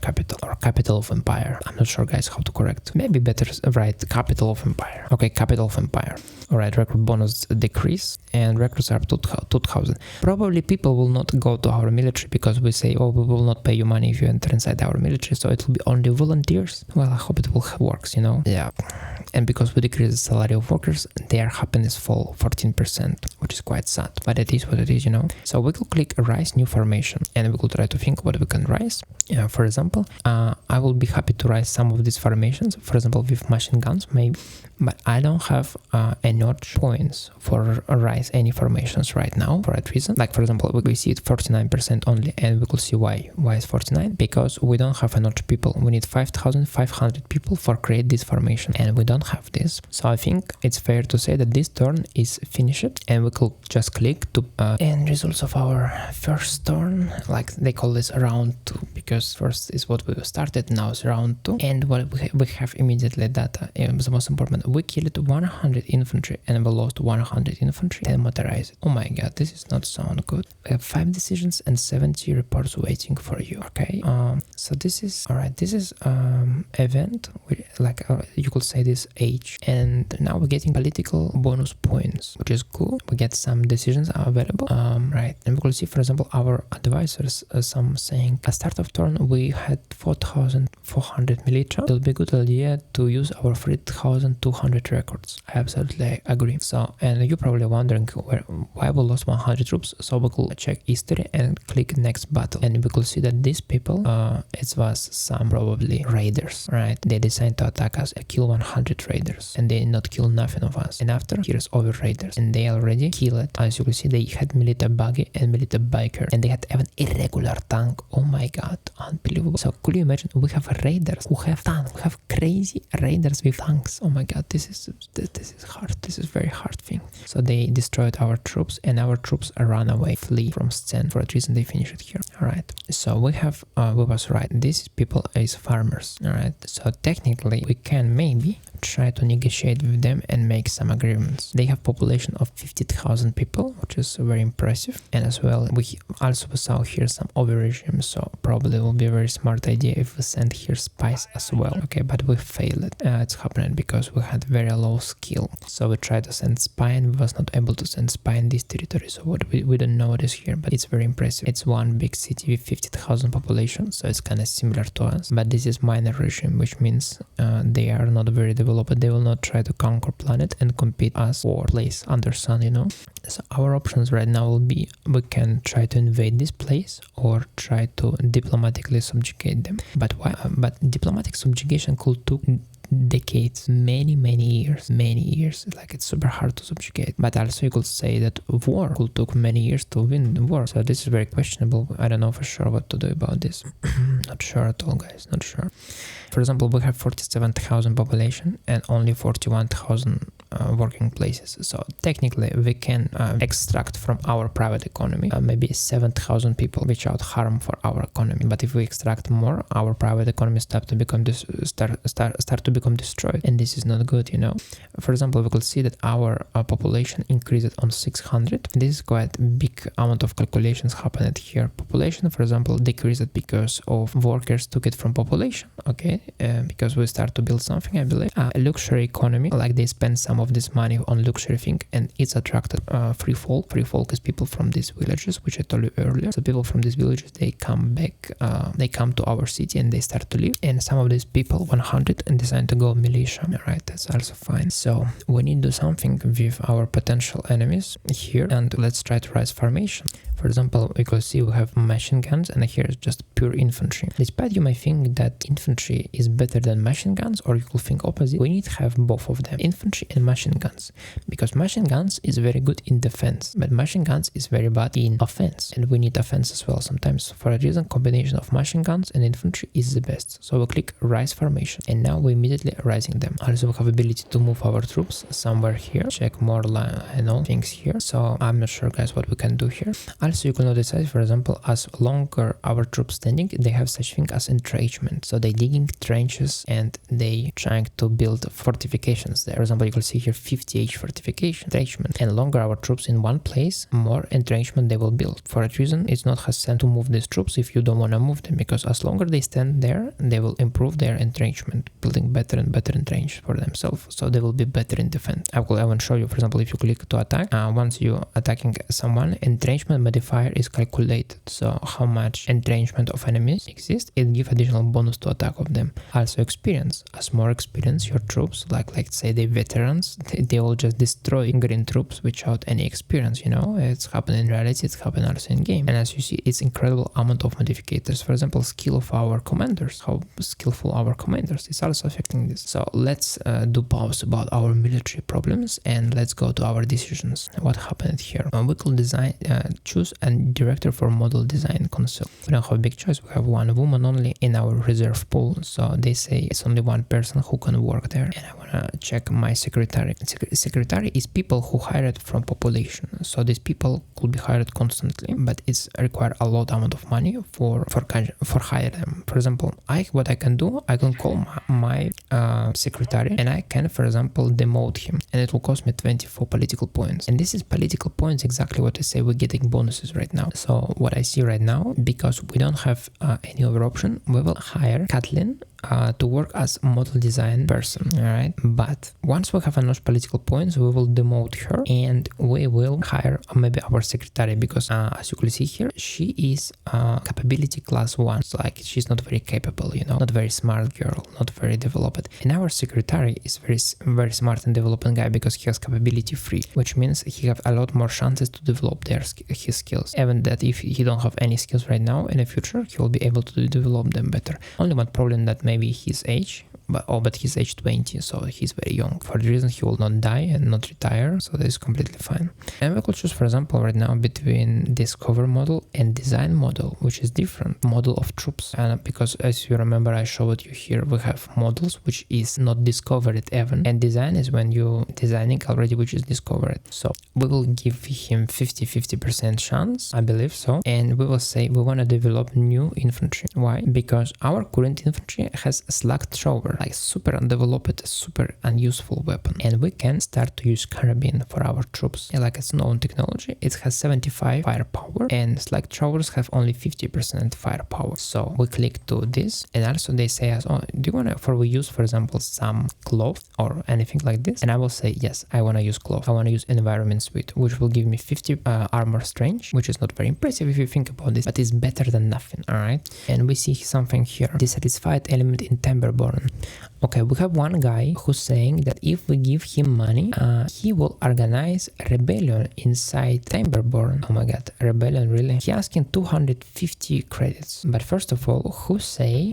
capital, or capital of empire. I'm not sure, guys, how to correct. Maybe better write capital of empire. Okay, capital of empire. All right, record bonus decrease, and records are 2,000. Probably people will not go to our military because we say, oh, we will not pay you money if you enter inside our military, so it will be only volunteers. Well, I hope it will works, you know. Yeah, And because we decrease the salary of workers, their happiness fall 14%, which is quite sad, but it is what it is, you know. So we could click rise new formation, and we could try to think what we can rise. For example, I will be happy to rise some of these formations, for example with machine guns maybe, but I don't have enough points for rise any formations right now for that reason. Like for example, we see it 49% only, and we could see why is 49, because we don't have enough people. We need 5,500 people for create this formation, and we don't have this. So I think it's fair to say that this turn is finished, and we could just click to end results of our first turn. Like they call this round 2, because first is what we started, now it's round 2, and what we have immediately data is the most important. We killed 100 infantry and we lost 100 infantry and motorized. Oh my god, this is not sound good. We have 5 decisions and 70 reports waiting for you. Okay, so this is alright. This is event, like you could say this age, and now we're getting political bonus points, which is cool. We get some decisions are available, right? And we could see, for example, our advisors, some saying at start of turn we had 4,400 militia. It will be a good idea to use our 3,200 records. I absolutely agree. So, and you're probably wondering why we lost 100 troops. So we could check history and click next battle, and we could see that these people, it was some probably raiders, right? They decided to attack us and kill 100 raiders, and they did not kill nothing of us. And after, here's other raiders, and they already killed. As you can see, they had military buggy and military biker, and they had even irregular tank. Oh my god, unbelievable. So could you imagine, we have raiders who have tanks, we have crazy raiders with tanks. Oh my god, this is hard. This is very hard thing. So they destroyed our troops, and our troops ran away, flee from Sten. For that reason they finished it here. All right, so we have we was right, these people is farmers. All right, so technically we can maybe try to negotiate with them and make some agreements. They have population of 50,000 people, which is very impressive. And as well, we also saw here some over regimes, so probably will be a very smart idea if we send here spies as well. Okay, but we failed. It's happening because we had very low skill. So we tried to send spy and we was not able to send spy in this territory. So what we don't know what is here, but it's very impressive. It's one big city with 50,000 population, so it's kind of similar to us. But this is minor regime, which means they are not very developed. They will not try to conquer planet and compete us or place under sun, you know. So our options right now will be, we can try to invade this place or try to diplomatically subjugate them. But why? But diplomatic subjugation could take decades, many years. Like it's super hard to subjugate. But also you could say that war could take many years to win the war. So this is very questionable. I don't know for sure what to do about this. Not sure at all, guys, not sure. For example, we have 47,000 population and only 41,000 working places. So technically we can extract from our private economy maybe 7,000 people without harm for our economy. But if we extract more, our private economy start to become destroyed, and this is not good, you know. For example, we could see that our population increased on 600. This is quite big amount of calculations happened here. Population, for example, decreased because of workers took it from population. Okay, because we start to build something, I believe. Luxury economy, like they spend some of this money on luxury thing, and it's attracted free folk. Free folk is people from these villages, which I told you earlier. So people from these villages, they come back, they come to our city and they start to live. And some of these people, 100, and decide to go militia. Right, that's also fine. So we need to do something with our potential enemies here, and let's try to rise formation. For example, we could see we have machine guns, and here is just pure infantry. Despite you may think that infantry is better than machine guns, or you could think opposite, we need to have both of them, infantry and machine guns, because machine guns is very good in defense, but machine guns is very bad in offense, and we need offense as well sometimes. For a reason, combination of machine guns and infantry is the best. So we'll click rise formation, and now we're immediately rising them. Also we have ability to move our troops somewhere here, check more things here. So I'm not sure, guys, what we can do here. Also you cannot decide, for example, as longer our troops standing, they have such thing as entrenchment. So they digging trenches and they trying to build fortifications there. For example, you can see here 50H fortification, entrenchment, and longer our troops in one place, more entrenchment they will build. For that reason, it's not has sense to move these troops if you don't want to move them, because as longer they stand there, they will improve their entrenchment, building better and better entrench for themselves, so they will be better in defense. I will even show you, for example, if you click to attack, once you attacking someone, entrenchment modifier is calculated, so how much entrenchment of enemies exists, it gives additional bonus to attack of them. Also experience. As more experience your troops, like let's say the veterans, they all just destroy green troops without any experience, you know. It's happened in reality, it's happened also in game. And as you see, it's incredible amount of modificators. For example, skill of our commanders, how skillful our commanders is also affecting this. So let's do pause about our military problems and let's go to our decisions. What happened here? We could design, choose a director for model design council. We don't have a big choice. We have one woman only in our reserve pool, so they say it's only one person who can work there. And I wanna check my secretary. Secretary is people who hired from population, so these people could be hired constantly, but it's require a lot amount of money for hire them. For example, what I can do, I can call my secretary and I can, for example, demote him, and it will cost me 24 political points. And this is political points, exactly what I say, we're getting bonuses right now. So what I see right now, because we don't have any other option, we will hire Kathleen to work as model design person. All right, but once we have enough political points, we will demote her and we will hire maybe our secretary, because as you can see here, she is capability class 1, so like she's not very capable, you know, not very smart girl, not very developed. And our secretary is very smart and developing guy, because he has capability 3, which means he have a lot more chances to develop his skills. Even that if he don't have any skills right now, in the future he will be able to develop them better. Only one problem, that maybe his age, but he's age 20, so he's very young. For the reason he will not die and not retire, so that is completely fine. And we could choose, for example, right now between discover model and design model, which is different model of troops. And because as you remember, I showed you here, we have models which is not discovered even, and design is when you designing already which is discovered. So we will give him 50% chance, I believe so, and we will say we want to develop new infantry. Why? Because our current infantry has a slug thrower, like super undeveloped, super unuseful weapon, and we can start to use carabine for our troops. And like it's known technology, it has 75 firepower, and slug throwers have only 50% firepower. So we click to this, and also they say us, oh, do you want to we use, for example, some cloth or anything like this? And I will say yes, I want to use cloth. I want to use environment suite, which will give me 50 armor strength, which is not very impressive if you think about this, but it's better than nothing. All right, and we see something here, dissatisfied element in Timberborn. Okay, we have one guy who's saying that if we give him money, he will organize rebellion inside Timberborn. Oh my god, rebellion, really? He asking 250 credits. But first of all, who say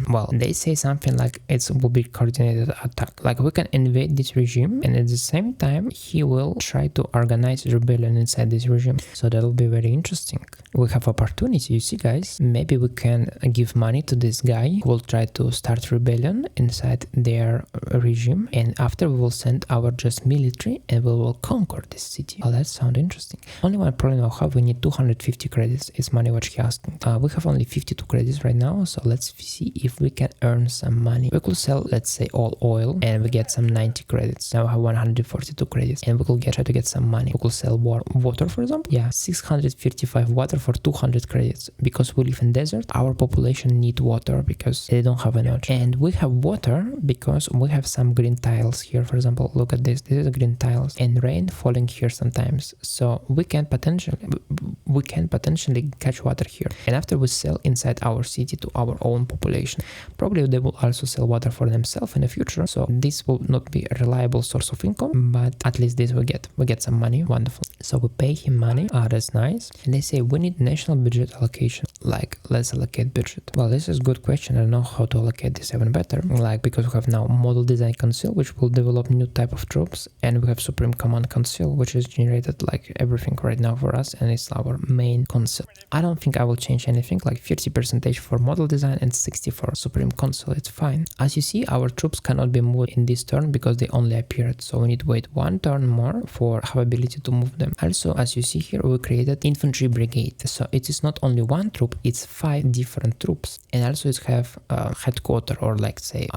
well, they say something like it will be coordinated attack, like we can invade this regime, and at the same time he will try to organize rebellion inside this regime. So that will be very interesting. We have opportunity, you see guys, maybe we can give money to this guy who will try to start rebellion inside their regime, and after we will send our just military and we will conquer this city. Well, that sounds interesting. Only one problem I have, we need 250 credits is money what he asking. We have only 52 credits right now, so let's see if we can earn some money. We could sell, let's say, all oil and we get some 90 credits. Now we have 142 credits, and we could try to get some money. We could sell water, for example. Yeah, 655 water for 200 credits. Because we live in desert, our population need water because they don't have enough. And we have water because we have some green tiles here. For example, look at this is green tiles, and rain falling here sometimes, so we can potentially catch water here. And after we sell inside our city to our own population, probably they will also sell water for themselves in the future, so this will not be a reliable source of income, but at least this we get some money. Wonderful. So we pay him money. That's nice. And they say we need national budget allocation, like let's allocate budget. Well, this is a good question. I don't know how to allocate this even better, like because we have now model design council which will develop new type of troops, and we have supreme command council which is generated like everything right now for us, and it's our main council. I don't think I will change anything, like 50% for model design and 60 for supreme council. It's fine. As you see, our troops cannot be moved in this turn because they only appeared, so we need to wait one turn more for have ability to move them. Also, as you see here, we created infantry brigade, so it is not only one troop, it's 5 different troops, and also it have headquarter, or like say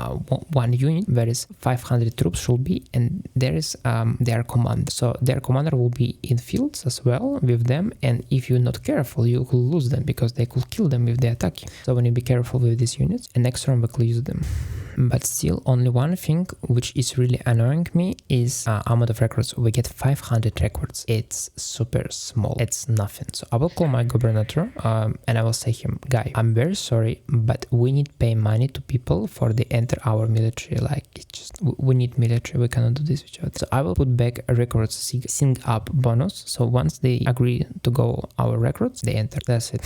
one unit where is 500 troops should be, and there is their commander, so their commander will be in fields as well with them, and if you're not careful you will lose them because they could kill them if they attack you. So we need to be careful with these units, and next turn we will use them. But still, only one thing which is really annoying me is amount of records. We get 500 records. It's super small. It's nothing. So I will call my governor and I will say him, guy, I'm very sorry, but we need to pay money to people for they enter our military. Like, it's just, we need military. We cannot do this without. So I will put back a records sync up bonus. So once they agree to go our records, they enter. That's it.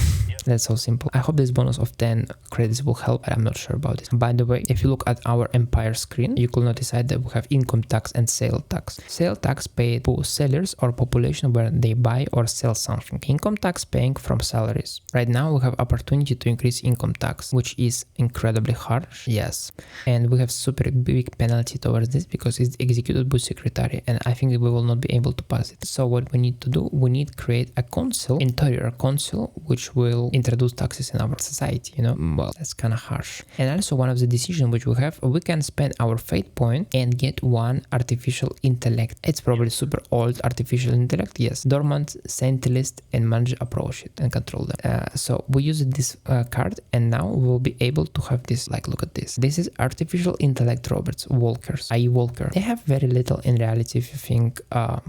That's so simple. I hope this bonus of 10 credits will help, but I'm not sure about it. By the way, if you look at our empire screen, you could notice that we have income tax and sale tax. Sale tax paid to sellers or population where they buy or sell something. Income tax paying from salaries. Right now we have opportunity to increase income tax, which is incredibly harsh. Yes. And we have super big penalty towards this because it's executed by secretary, and I think we will not be able to pass it. So what we need to do, we need to create a council, interior council, which will introduce taxes in our society, you know. Well, that's kind of harsh. And also one of the decisions which we have, we can spend our fate point and get one artificial intellect. It's probably super old artificial intellect. Yes. Dormant, Sentinelist, and manage approach it and control them. So we use this card, and now we'll be able to have this, like, look at this. This is artificial intellect robots, walkers, i.e. walker. They have very little in reality. If you think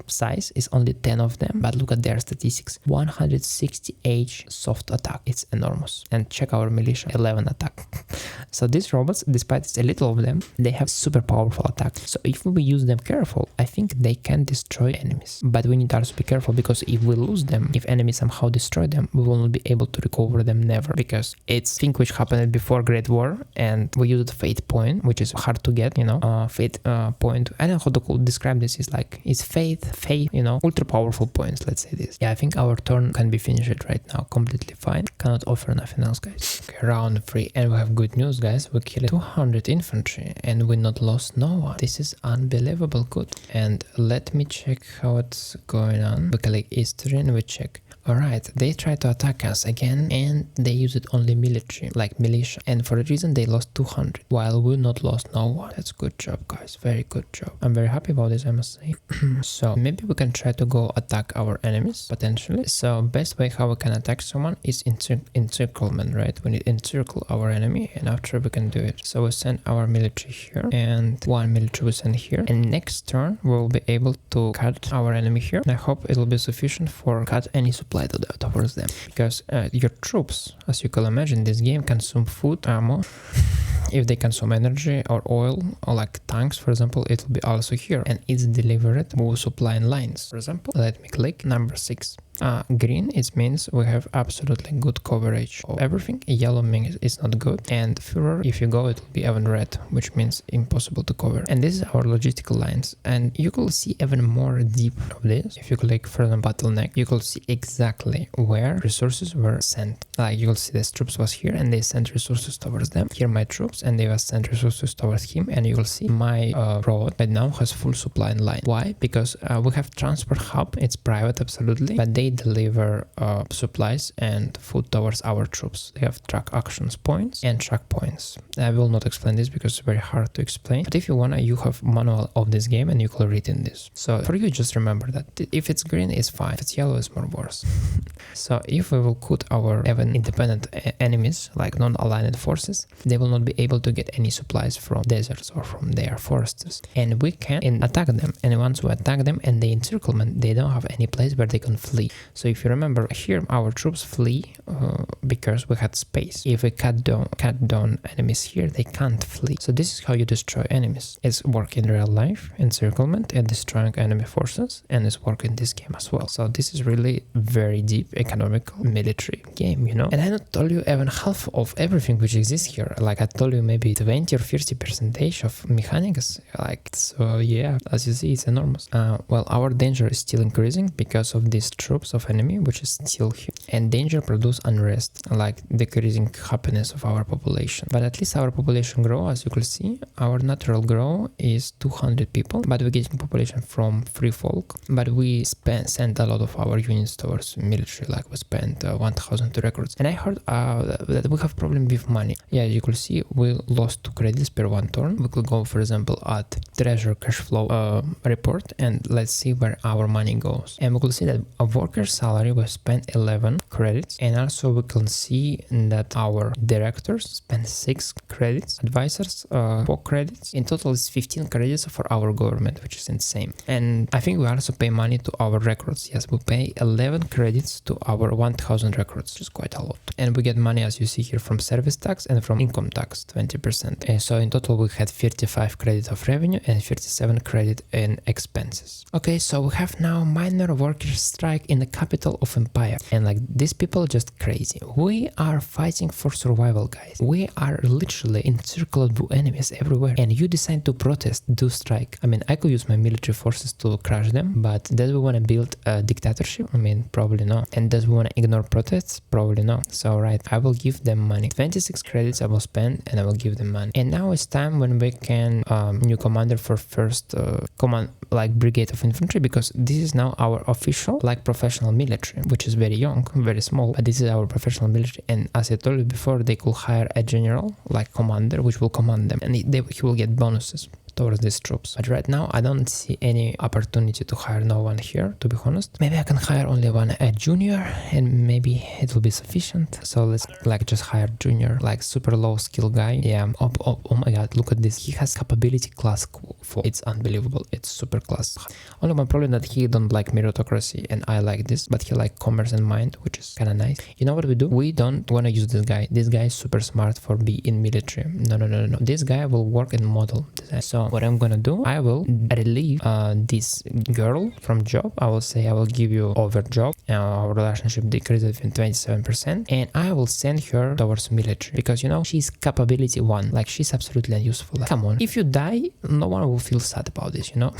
size is only 10 of them, but look at their statistics. 160 H soft attack. It's enormous. And check our militia, 11 attack. So these robots, despite it's a little of them, they have super powerful attack. So if we use them careful, I think they can destroy enemies. But we need to also be careful, because if we lose them, if enemies somehow destroy them, we will not be able to recover them never, because it's thing which happened before Great War, and we used fate point, which is hard to get, you know. Fate point, I don't know how to describe this. Is like, it's faith, you know, ultra powerful points, let's say this. Yeah, I think our turn can be finished right now completely fine. Cannot offer nothing else, guys. Okay, round 3, and we have good news, guys. We killed 200 infantry and we not lost no one. This is unbelievable good. And let me check how it's going on. We click history and we check. Alright, they tried to attack us again, and they used only military, like militia, and for a reason they lost 200, while we not lost no one. That's good job, guys, very good job. I'm very happy about this, I must say. So maybe we can try to go attack our enemies, potentially. So best way how we can attack someone is encirclement, right? We need encircle our enemy, and after we can do it. So we send our military here, and one military we send here, and next turn we'll be able to cut our enemy here, and I hope it will be sufficient for cut any supply towards them, because your troops, as you can imagine, this game consume food, ammo. If they consume energy or oil, or like tanks, for example, it will be also here, and it's delivered with supply lines. For example, let me click number 6. Green, it means we have absolutely good coverage of everything. Yellow means it's not good, and further, if you go, it will be even red, which means impossible to cover. And this is our logistical lines, and you will see even more deep of this. If you click further bottleneck, you will see exactly where resources were sent. Like, you will see the troops was here, and they sent resources towards them. Here my troops, and they will send resources towards him, and you will see my road right now has full supply line. Why? Because we have transport hub. It's private, absolutely, but they deliver supplies and food towards our troops. They have track actions points and track points. I will not explain this because it's very hard to explain, but if you wanna, you have manual of this game and you can read in this. So for you, just remember that if it's green, it's fine. If it's yellow, it's more worse. So if we will cut our even independent enemies, like non-aligned forces, they will not be able to get any supplies from deserts or from their forests, and we can attack them. And once we attack them and they encirclement, they don't have any place where they can flee. So if you remember here, our troops flee because we had space. If we cut down enemies here, they can't flee. So this is how you destroy enemies. It's work in real life, encirclement and destroying enemy forces, and it's work in this game as well. So this is really very deep economical military game, you know. And I not told you even half of everything which exists here. Like, I told you maybe 20 or 30% of mechanics. Like, so yeah, as you see, it's enormous. Well, our danger is still increasing because of these troops of enemy, which is still here. And danger produce unrest, like decreasing happiness of our population. But at least our population grow, as you can see. Our natural growth is 200 people, but we're getting population from free folk. But we send a lot of our units towards military, like we spent 1000 records. And I heard that we have problem with money. Yeah, you can see we lost 2 credits per 1 turn. We could go, for example, at treasure cash flow report, and let's see where our money goes. And we could see that a work worker salary we spent 11 credits, and also we can see that our directors spend 6 credits, advisors 4 credits. In total it's 15 credits for our government, which is insane. And I think we also pay money to our recruits. Yes, we pay 11 credits to our 1000 recruits, which is quite a lot. And we get money, as you see here, from service tax and from income tax, 20%. And so in total we had 35 credits of revenue and 37 credit in expenses. Okay, so we have now minor workers strike in the capital of empire, and like these people just crazy. We are fighting for survival, guys. We are literally encircled by enemies everywhere, and you decide to protest, do strike. I mean, I could use my military forces to crush them, but does we want to build a dictatorship? I mean, probably not. And does we want to ignore protests? Probably not. So right, I will give them money. 26 credits I will spend, and I will give them money. And now it's time when we can new commander for first command, like brigade of infantry, because this is now our official like professional military, which is very young, very small, but this is our professional military. And as I told you before, they could hire a general like commander which will command them, and he will get bonuses towards these troops. But right now I don't see any opportunity to hire no one here, to be honest. Maybe I can hire only one junior, and maybe it will be sufficient. So let's like just hire junior, like super low skill guy. Yeah. Oh my god, look at this. He has capability class 4. It's unbelievable. It's super class. Only one problem that he don't like meritocracy, and I like this, but he like commerce and mind, which is kind of nice. You know what we do? We don't want to use this guy. This guy is super smart for be in military. No. This guy will work in model design. So what I'm gonna do, I will relieve this girl from job. I will say I will give you over job. Our relationship decreases in 27%, and I will send her towards military, because you know she's capability 1. Like she's absolutely unuseful. Like, come on, if you die, no one will feel sad about this, you know.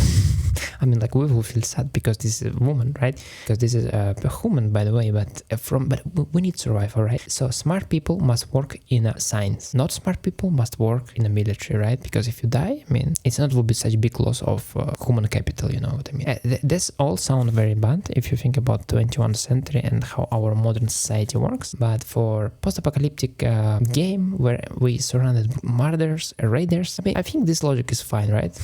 I mean, like we will feel sad because this is a woman, right? Because this is a human, by the way, but we need to survive, all right? So smart people must work in science. Not smart people must work in the military, right? Because if you die, I mean, it's not will be such a big loss of human capital, you know what I mean? This all sound very bad if you think about 21st century and how our modern society works. But for post-apocalyptic game where we surrounded murders, raiders, I mean, I think this logic is fine, right?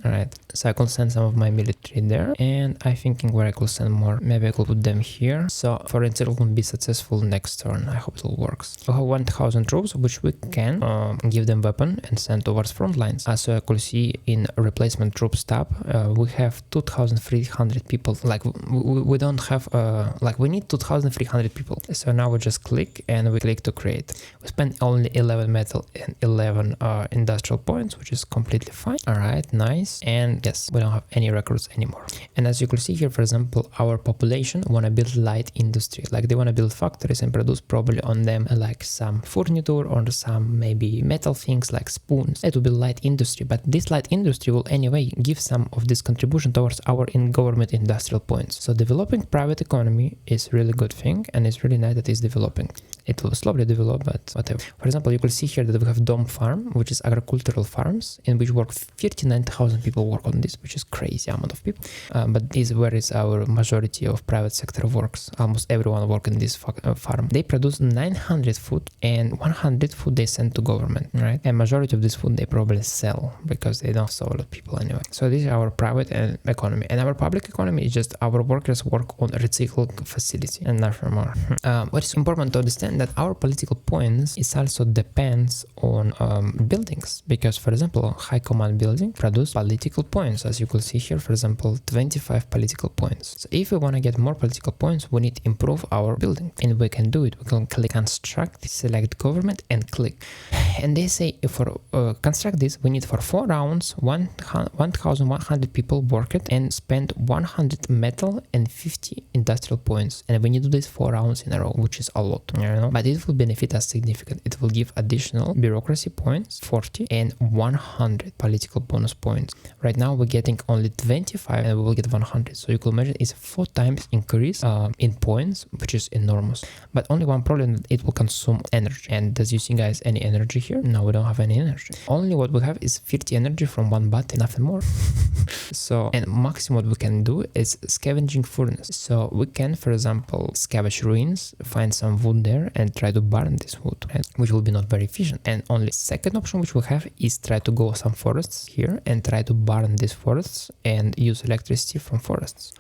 Alright, so I could send some of my military there, and I'm thinking where I could send more. Maybe I could put them here. So for instance, it will be successful next turn. I hope it will works. We have 1000 troops, which we can give them weapon and send towards front lines. So I could see in replacement troops tab, we have 2300 people. Like we don't have like we need 2300 people. So now we just click and we click to create. We spend only 11 metal and 11 industrial points, which is completely fine. Alright, nice. And yes, we don't have any records anymore. And as you can see here, for example, our population want to build light industry. Like they want to build factories and produce probably on them like some furniture or some maybe metal things like spoons. It will be light industry, but this light industry will anyway give some of this contribution towards our government industrial points. So developing private economy is really good thing, and it's really nice that it's developing. It will slowly develop, but whatever. For example, you can see here that we have Dome Farm, which is agricultural farms, in which work 39,000 people work on this, which is crazy amount of people. But this is where is our majority of private sector works. Almost everyone work in this farm. They produce 900 food, and 100 food they send to government, right? And majority of this food they probably sell because they don't sell a lot of people anyway. So this is our private economy, and our public economy is just our workers work on recycling facility and nothing more. What is important to understand that our political points is also depends on buildings, because for example, high command building produce political points, as you can see here, for example, 25 political points. So if we want to get more political points, we need to improve our building, and we can do it. We can click construct, select government and click, and they say for construct this we need for 4 rounds 1100 people work it and spend 100 metal and 50 industrial points, and we need to do this 4 rounds in a row, which is a lot, you know? But it will benefit us significant. It will give additional bureaucracy points 40 and 100 political bonus points. Right now we're getting only 25 and we will get 100, so you could imagine it's 4 times increase in points, which is enormous. But only one problem, that it will consume energy. And does you see guys any energy here? No, we don't have any energy. Only what we have is 50 energy from one button, nothing more. So, and maximum what we can do is scavenging furnace. So we can, for example, scavenge ruins, find some wood there and try to burn this wood, right? Which will be not very efficient. And only second option which we have is try to go some forests here and try to to burn these forests and use electricity from forests.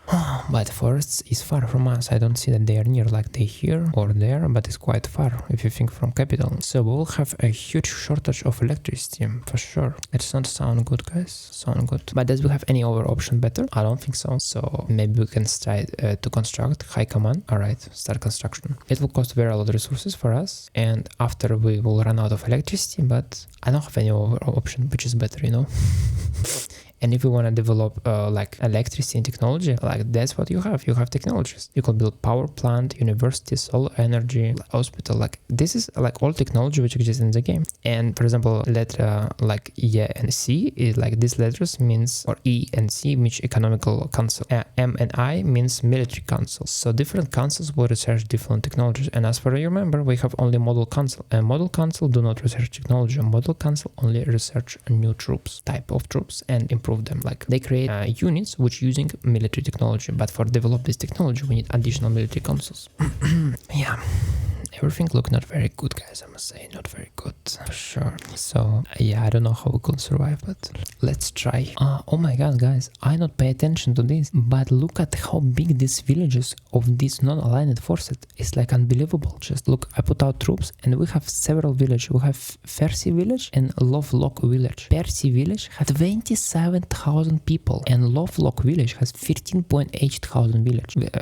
But forests is far from us. I don't see that they are near, like they here or there, but it's quite far if you think from capital. So we'll have a huge shortage of electricity for sure. It's not sound good, guys. Sound good. But does we have any other option better? I don't think so. So maybe we can try to construct high command. All right, start construction. It will cost very lot of resources for us, and after we will run out of electricity, but I don't have any other option which is better, you know. And if you want to develop like electricity and technology, like that's what you have. You have technologies. You can build power plant, university, solar energy, hospital. Like this is like all technology which exists in the game. And for example, letter like E and C is like these letters means, or E and C means economical council. M and I means military council. So different councils will research different technologies. And as far as you remember, we have only model council. And model council do not research technology. Model council only research new troops, type of troops, and improve them. Like they create units which using military technology, but for develop this technology we need additional military councils. Yeah, everything look not very good, guys. I must say, not very good for sure. So yeah, I don't know how we could survive, but let's try. Oh my god, guys, I not pay attention to this, but look at how big these villages of these non-aligned forces is, like unbelievable. Just look, I put out troops and we have several villages. We have Fersi village and Lovelock village. Percy village has 27,000 people and Lovelock village has 15.8 thousand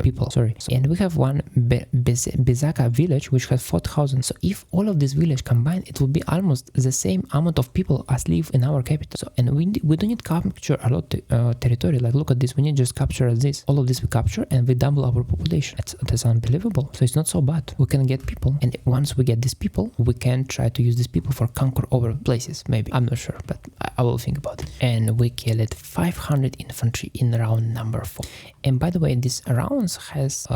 people. Sorry. And we have one Bezaka village which has 4,000. So if all of this village combined, it will be almost the same amount of people as live in our capital. So and we don't need to capture a lot territory. Like look at this, we need just capture this. All of this we capture and we double our population. That's unbelievable. So it's not so bad. We can get people, and once we get these people, we can try to use these people for conquer over places. Maybe, I'm not sure, but I will think about it. And we killed 500 infantry in round number 4. And by the way, this rounds has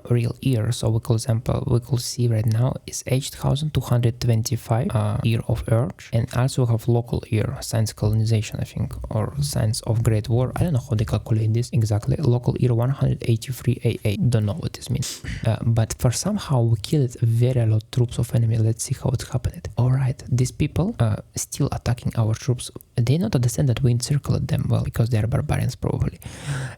real year. So we could see right now is 8,225 year of Urge, and also have local year, science colonization, I think, or science of Great War. I don't know how they calculate this exactly. Local year 183 AA. Don't know what this means. But for somehow we killed very lot of troops of enemy. Let's see how it happened. All right, these people still attacking our troops. They not understand that we encircled them well because they are barbarians probably,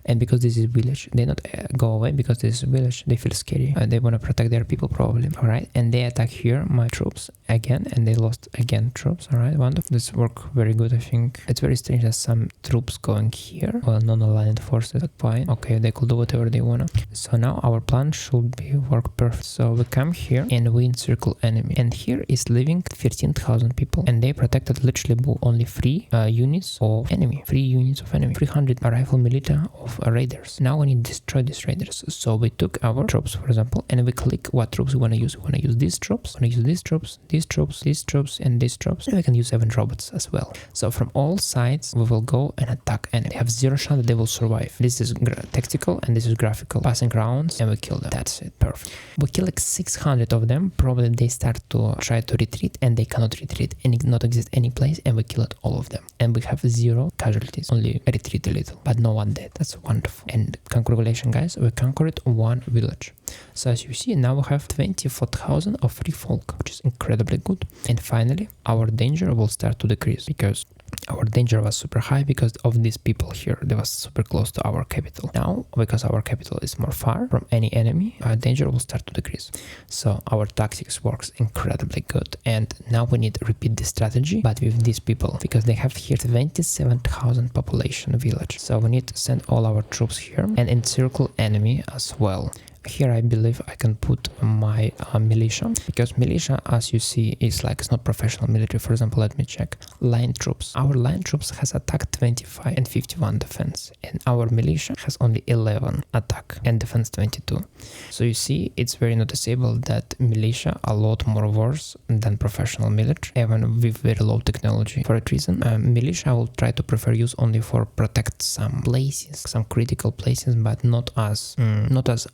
and because this is village, they not go away because this is village. They feel scary. They want to protect their people probably. All right, and they attack here my troops again, and they lost again troops. All right, wonderful. This work very good. I think it's very strange that some troops going here. Well, non-aligned forces. Fine. Okay, they could do whatever they wanna. So now our plan should be work perfect. So we come here and we encircle enemy, and here is living 13,000 people, and they protected literally only 3 units of enemy. 3 units of enemy. 300 rifle militia of raiders. Now we need to destroy these raiders. So we took our troops, for example, and we click what troops we want to use. We want to use these troops. We want to use these troops, these troops, these troops, and these troops. And we can use 7 robots as well. So from all sides, we will go and attack enemy. They have 0 chance that they will survive. This is tactical and this is graphical. Passing rounds and we kill them. That's it. Perfect. We kill like 600 of them. Probably they start to try to retreat and they cannot retreat and not exist any place, and we killed all of them. And we have 0 casualties. Only retreat a little, but no one dead. That's wonderful. And congratulations, guys. We conquered 1 village. So as you see, now we have 24,000 of free folk, which is incredibly good. And finally, our danger will start to decrease because our danger was super high because of these people here. They was super close to our capital. Now, because our capital is more far from any enemy, our danger will start to decrease. So our tactics works incredibly good. And now we need to repeat this strategy, but with these people, because they have here 27,000 population village. So we need to send all our troops here and encircle enemy as well. Here I believe I can put my militia, because militia, as you see, is like it's not professional military. For example, let me check line troops. Our line troops has attack 25 and 51 defense, and our militia has only 11 attack and defense 22. So you see, it's very noticeable that militia a lot more worse than professional military, even with very low technology. For that reason, militia I will try to prefer use only for protect some places, some critical places, but not as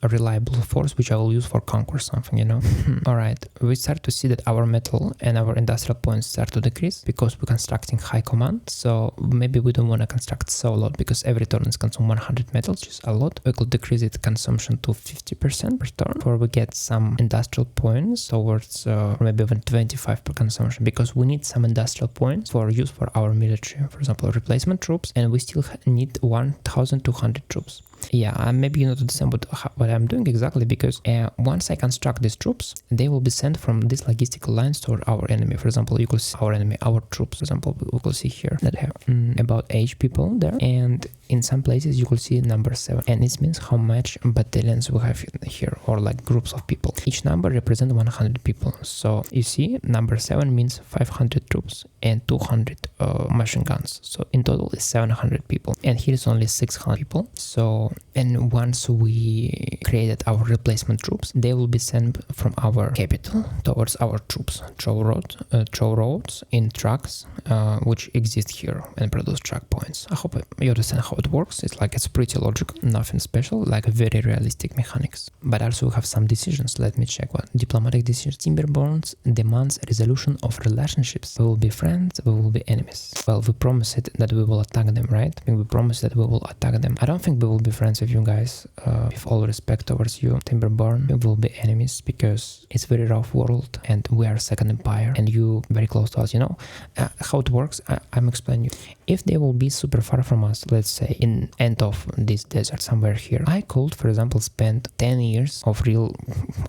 reliable reliable force which I will use for conquer something, you know. Alright, we start to see that our metal and our industrial points start to decrease because we're constructing high command. So maybe we don't want to construct so a lot because every turn is consume 100 metals, which is a lot. We could decrease its consumption to 50% per turn, or we get some industrial points towards maybe even 25 per consumption, because we need some industrial points for use for our military, for example, replacement troops, and we still need 1,200 troops. Yeah, maybe you don't understand what I'm doing exactly, because once I construct these troops, they will be sent from these logistical lines toward our enemy. For example, you could see our enemy, our troops, for example, we could see here that have about 8 people there, and in some places you could see number 7, and this means how much battalions we have here, or like groups of people. Each number represents 100 people. So you see, number 7 means 500 troops and 200 machine guns. So in total is 700 people, and here is only 600 people. So, and once we created our replacement troops, they will be sent from our capital towards our troops through roads in trucks which exist here and produce track points. I hope you understand how it works. It's pretty logical, nothing special, like very realistic mechanics. But also we have some decisions. Let me check what diplomatic decisions. Timberborns demands resolution of relationships. We will be friends, we will be enemies. Well, we promised that we will attack them, right? We promised that we will attack them. I don't think we will be friends with you guys. With all respect towards you, Timberborn, we will be enemies because it's very rough world and we are second empire and you very close to us, you know. How it works, I'm explaining you. If they will be super far from us, let's say in end of this desert somewhere here, I could, for example, spend 10 years of real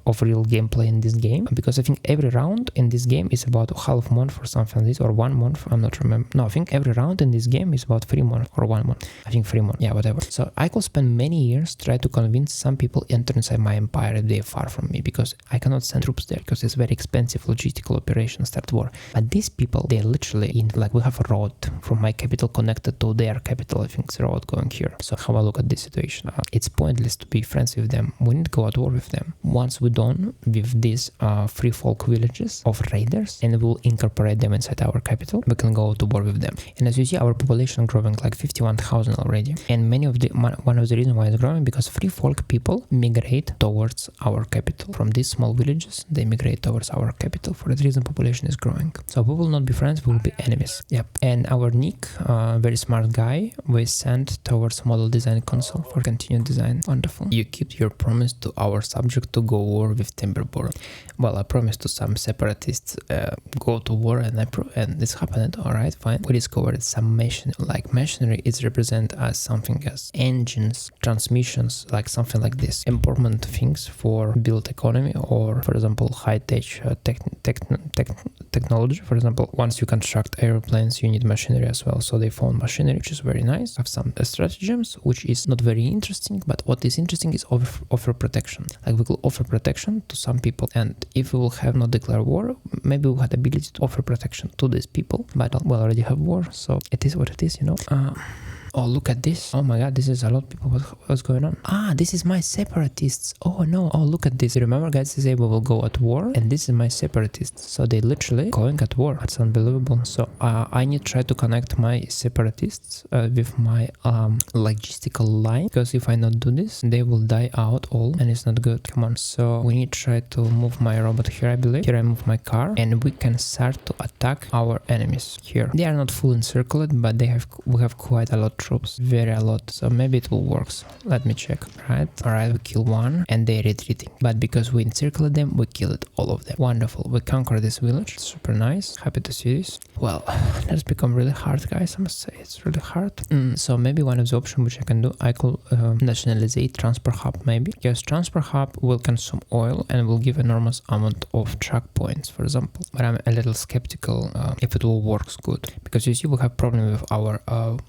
gameplay in this game, because I think every round in this game is about half month or something like this, or 1 month, I'm not remember. No, I think every round in this game is about 3 months or 1 month. I think 3 months, yeah, whatever. So I could spend many years try to convince some people enter inside my empire if they're far from me, because I cannot send troops there because it's very expensive logistical operation start war. But these people, they literally in, like, we have a road from my capital connected to their capital. I think it's a road going here. So how I look at this situation, it's pointless to be friends with them. We need to go at war with them. Once we're done with these free folk villages of raiders and we'll incorporate them inside our capital, we can go to war with them. And as you see, our population growing like 51,000 already. And many of the one of the reasons why it's growing, because free folk people migrate towards our capital. From these small villages, they migrate towards our capital. For that reason, population is growing. So we will not be friends, we will be enemies. Yep. And our Nick, very smart guy, we sent towards model design console for continued design. Wonderful. You keep your promise to our subject to go war with Timberborn. Well, I promised to some separatists go to war, and this happened. All right, fine. We discovered some machinery is represented as something as engines, transmissions, like something like this. Important things for build economy, or for example, high-tech technology. For example, once you construct airplanes, you need machinery as well. So they found machinery, which is very nice. Have some stratagems, which is not very interesting, but what is interesting is offer protection. Like we will offer protection to some people, and if we will have not declare war, maybe we had ability to offer protection to these people, but we already have war, so it is what it is, you know. Oh, look at this. Oh my god, this is a lot of people. What's going on? This is my separatists. Oh no. Oh, look at this. Remember, guys, they say we will go at war, and this is my separatists. So they literally going at war. That's unbelievable. So I need to try to connect my separatists with my logistical line, because if I not do this, they will die out all, and it's not good. Come on. So we need to try to move my robot here, I believe. Here I move my car, and we can start to attack our enemies here. They are not full encircled, but we have quite a lot of troops, very a lot, so maybe it will work. Let me check. Alright, we kill one and they're retreating, but because we encircled them, we killed all of them. Wonderful. We conquer this village. Super nice. Happy to see this. Well, that's become really hard, guys. I must say it's really hard. So maybe one of the options which I can do, I could nationalize transport hub, maybe, because transport hub will consume oil and will give enormous amount of track points, for example. But I'm a little skeptical if it will work good, because you see we have problem with our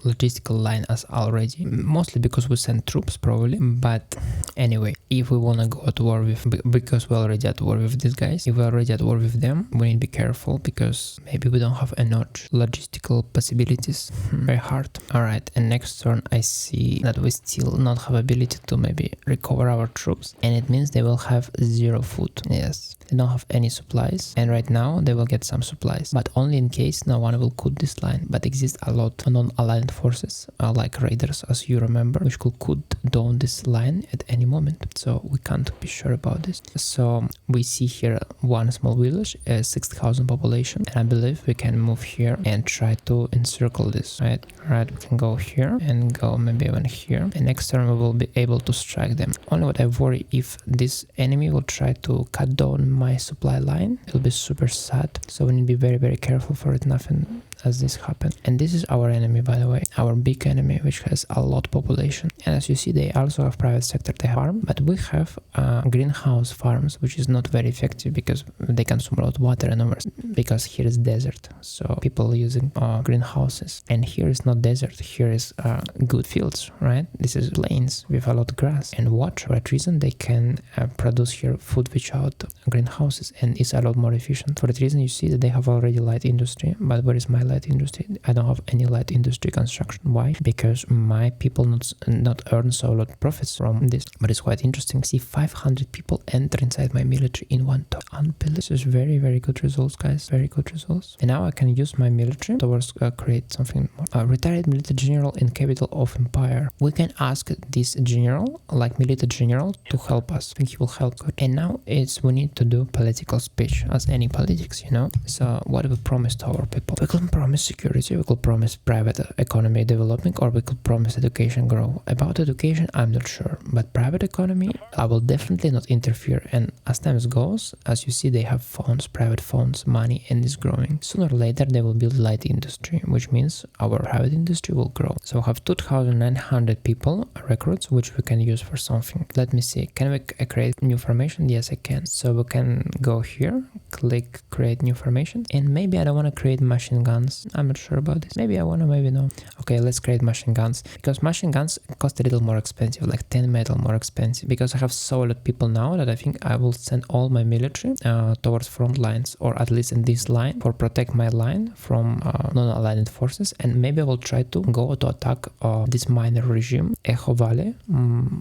logistical line as already, mostly because we send troops probably. But anyway, if we want to go at war with, because we're already at war with these guys, if we're already at war with them, we need to be careful, because maybe we don't have enough logistical possibilities. Very hard. Alright, and next turn I see that we still not have ability to maybe recover our troops, and it means they will have 0 food. Yes, they don't have any supplies, and right now they will get some supplies, but only in case no one will cut this line. But exist a lot of non-aligned forces like raiders, as you remember, which could down this line at any moment. So we can't be sure about this. So we see here one small village, 6,000 population, and I believe we can move here and try to encircle this. Right, we can go here and go maybe even here, and next turn we will be able to strike them. Only what I worry, if this enemy will try to cut down my supply line, it'll be super sad. So we need to be very, very careful for it. Nothing as this happen. And this is our enemy, by the way, our big enemy, which has a lot population. And as you see, they also have private sector, they farm, but we have greenhouse farms, which is not very effective because they consume a lot of water and others, because here is desert. So people using greenhouses, and here is not desert, here is good fields, right? This is plains with a lot of grass and water. For that reason, they can produce here food without greenhouses, and it's a lot more efficient. For that reason, you see that they have already light industry, but where is my light industry? I don't have any light industry construction. Why? Because my people not earn so lot of profits from this. But it's quite interesting. See, 500 people enter inside my military in one turn. Unbelievable. This is very, very good results, guys. Very good results. And now I can use my military towards create something more. Retired military general in capital of empire. We can ask this general, like military general, to help us. I think he will help. And now we need to do political speech, as any politics, you know. So what do we promise to our people? We could promise security, we could promise private economy development, or we could promise education growth. About education, I'm not sure, but private economy, I will definitely not interfere. And as time goes, as you see, they have phones, private phones, money, and is growing. Sooner or later, they will build light industry, which means our private industry will grow. So we have 2,900 people, recruits, which we can use for something. Let me see, can we create new formation? Yes, I can. So we can go here, click create new formation, and maybe I don't want to create machine guns. I'm not sure about this. Maybe I want to, maybe no. Okay, let's create machine guns, because machine guns cost a little more expensive, like 10 metal more expensive, because I have so lot of people now that I think I will send all my military towards front lines, or at least in this line, for protect my line from non-aligned forces. And maybe I will try to go to attack this minor regime, Echo Valley,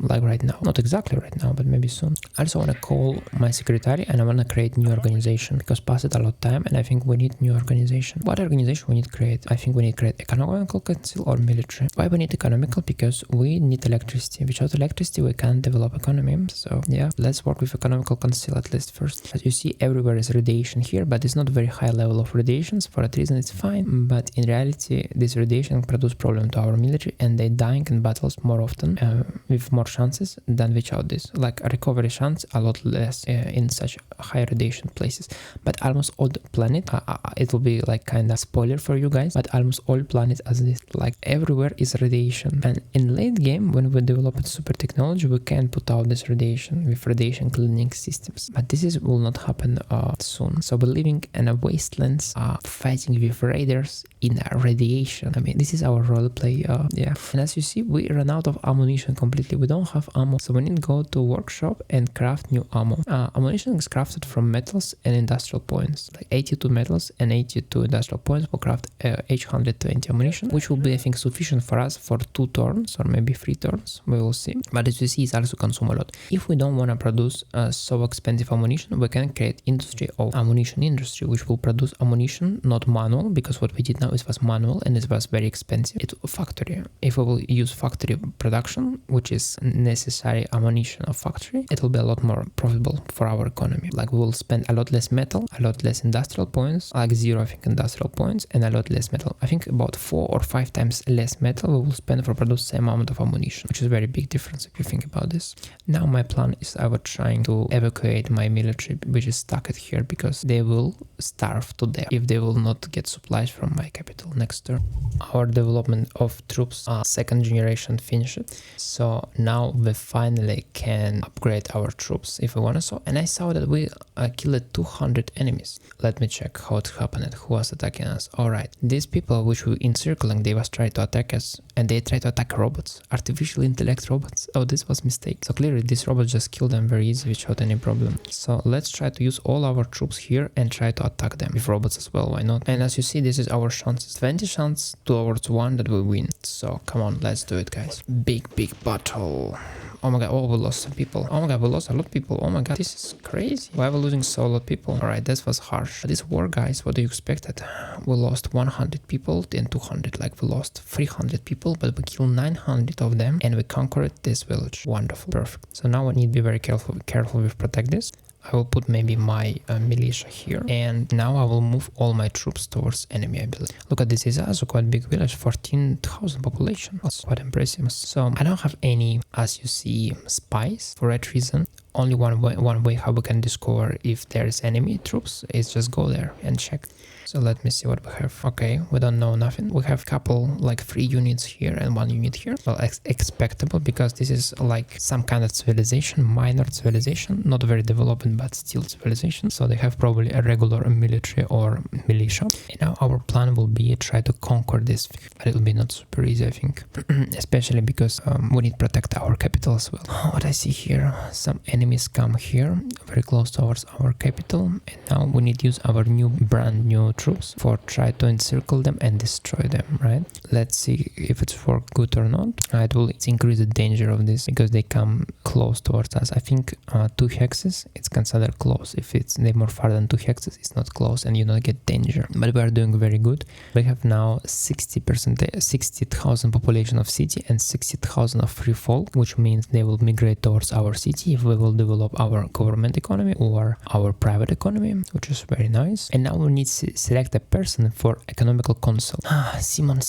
like right now. Not exactly right now, but maybe soon. I also want to call my secretary, and I want to create new organization, because passed a lot of time, and I think we need new organization. What organization we need to create? I think we need to create economical council or military. Why we need economical? Because we need electricity. Without electricity, we can't develop economy. So yeah, let's work with economical council at least first. As you see, everywhere is radiation here, but it's not very high level of radiations. For that reason, it's fine. But in reality, this radiation produce problem to our military, and they dying in battles more often with more chances than without this. Like a recovery chance a lot less in such high radiation places. But almost all the planet, it will be like kind of spoiler for you guys, but almost all planets as this, like everywhere is radiation. And in late game, when we develop super technology, we can put out this radiation with radiation cleaning systems. But this will not happen soon. So we're living in a wastelands, fighting with raiders in radiation. I mean, this is our role play. Yeah. And as you see, we run out of ammunition completely. We don't have ammo, so we need to go to workshop and craft new ammo. Ammunition is crafted from metals and industrial points, like 82 metals and 82 industrial points will craft 820 ammunition, which will be, I think, sufficient for us for 2 turns or maybe 3 turns. We will see. But as you see, it also consume a lot. If we don't want to produce so expensive ammunition, we can create industry of ammunition industry, which will produce ammunition not manual, because what we did now it was manual and it was very expensive. It's a factory. If we will use factory production, which is necessary ammunition of factory, it will be a lot more profitable for our economy. Like we will spend a lot less metal, a lot less industrial points, like 0 I think industrial points, and a lot less metal. I think about 4 or 5 times less metal we will spend for produce same amount of ammunition, which is a very big difference if you think about this. Now my plan is I was trying to evacuate my military, which is stuck at here, because they will starve to death if they will not get supplies from my capital next turn. Our development of troops, second generation finished, so now we finally can upgrade our troops if we want to. So, and I saw that we killed 200 enemies. Let me check how it happened, who was attacking us. Alright, these people which we encircling, they was trying to attack us, and they tried to attack robots, artificial intellect robots. Oh, this was mistake. So clearly this robot just killed them very easy without any problem. So let's try to use all our troops here and try to attack them with robots as well, why not? And as you see, this is our chances, 20 chance towards 1 that we win. So come on, let's do it, guys. Big battle. Oh my god, oh, we lost some people. Oh my god, we lost a lot of people. Oh my god, this is crazy. Why are we losing so lot of people? Alright, that was harsh. This war, guys, what do you expect? We lost 100 people, then 200. Like, we lost 300 people, but we killed 900 of them, and we conquered this village. Wonderful. Perfect. So now I need to be very careful with protect this. I will put maybe my militia here, and now I will move all my troops towards enemy, I believe. Look at this, is also quite big village, 14,000 population. That's quite impressive. So I don't have any, as you see, spies. For that reason, only one way how we can discover if there's enemy troops is just go there and check. So let me see what we have. Okay, we don't know nothing. We have couple, like 3 units here and 1 unit here. Well, expectable, because this is like some kind of civilization, minor civilization, not very developed, but still civilization. So they have probably a regular military or militia. And now our plan will be try to conquer this, but it will be not super easy, I think. Especially because we need to protect our capital as well. What I see here, some enemies come here, very close towards our capital. And now we need to use our brand new troops for try to encircle them and destroy them, right? Let's see if it's work good or not. It will increase the danger of this because they come close towards us. I think 2 hexes it's considered close. If they more far than 2 hexes, it's not close and you don't get danger. But we are doing very good. We have now 60,000 population of city and 60,000 of free folk, which means they will migrate towards our city if we will develop our government economy or our private economy, which is very nice. And now we need to select a person for economical council. Simon,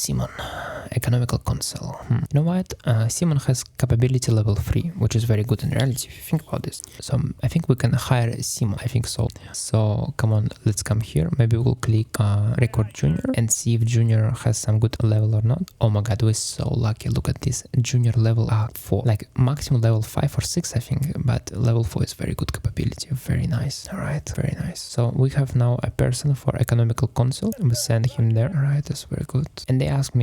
economical council. You know what? Simon has capability level 3, which is very good in reality if you think about this. So I think we can hire Simon. I think so. So come on, let's come here. Maybe we'll click record junior and see if junior has some good level or not. Oh my god, we're so lucky. Look at this. Junior level 4. Like maximum level 5 or 6, I think. But level 4 is very good capability. Very nice. Alright, very nice. So we have now a person for economical council. We send him there. Alright, that's very good. And they ask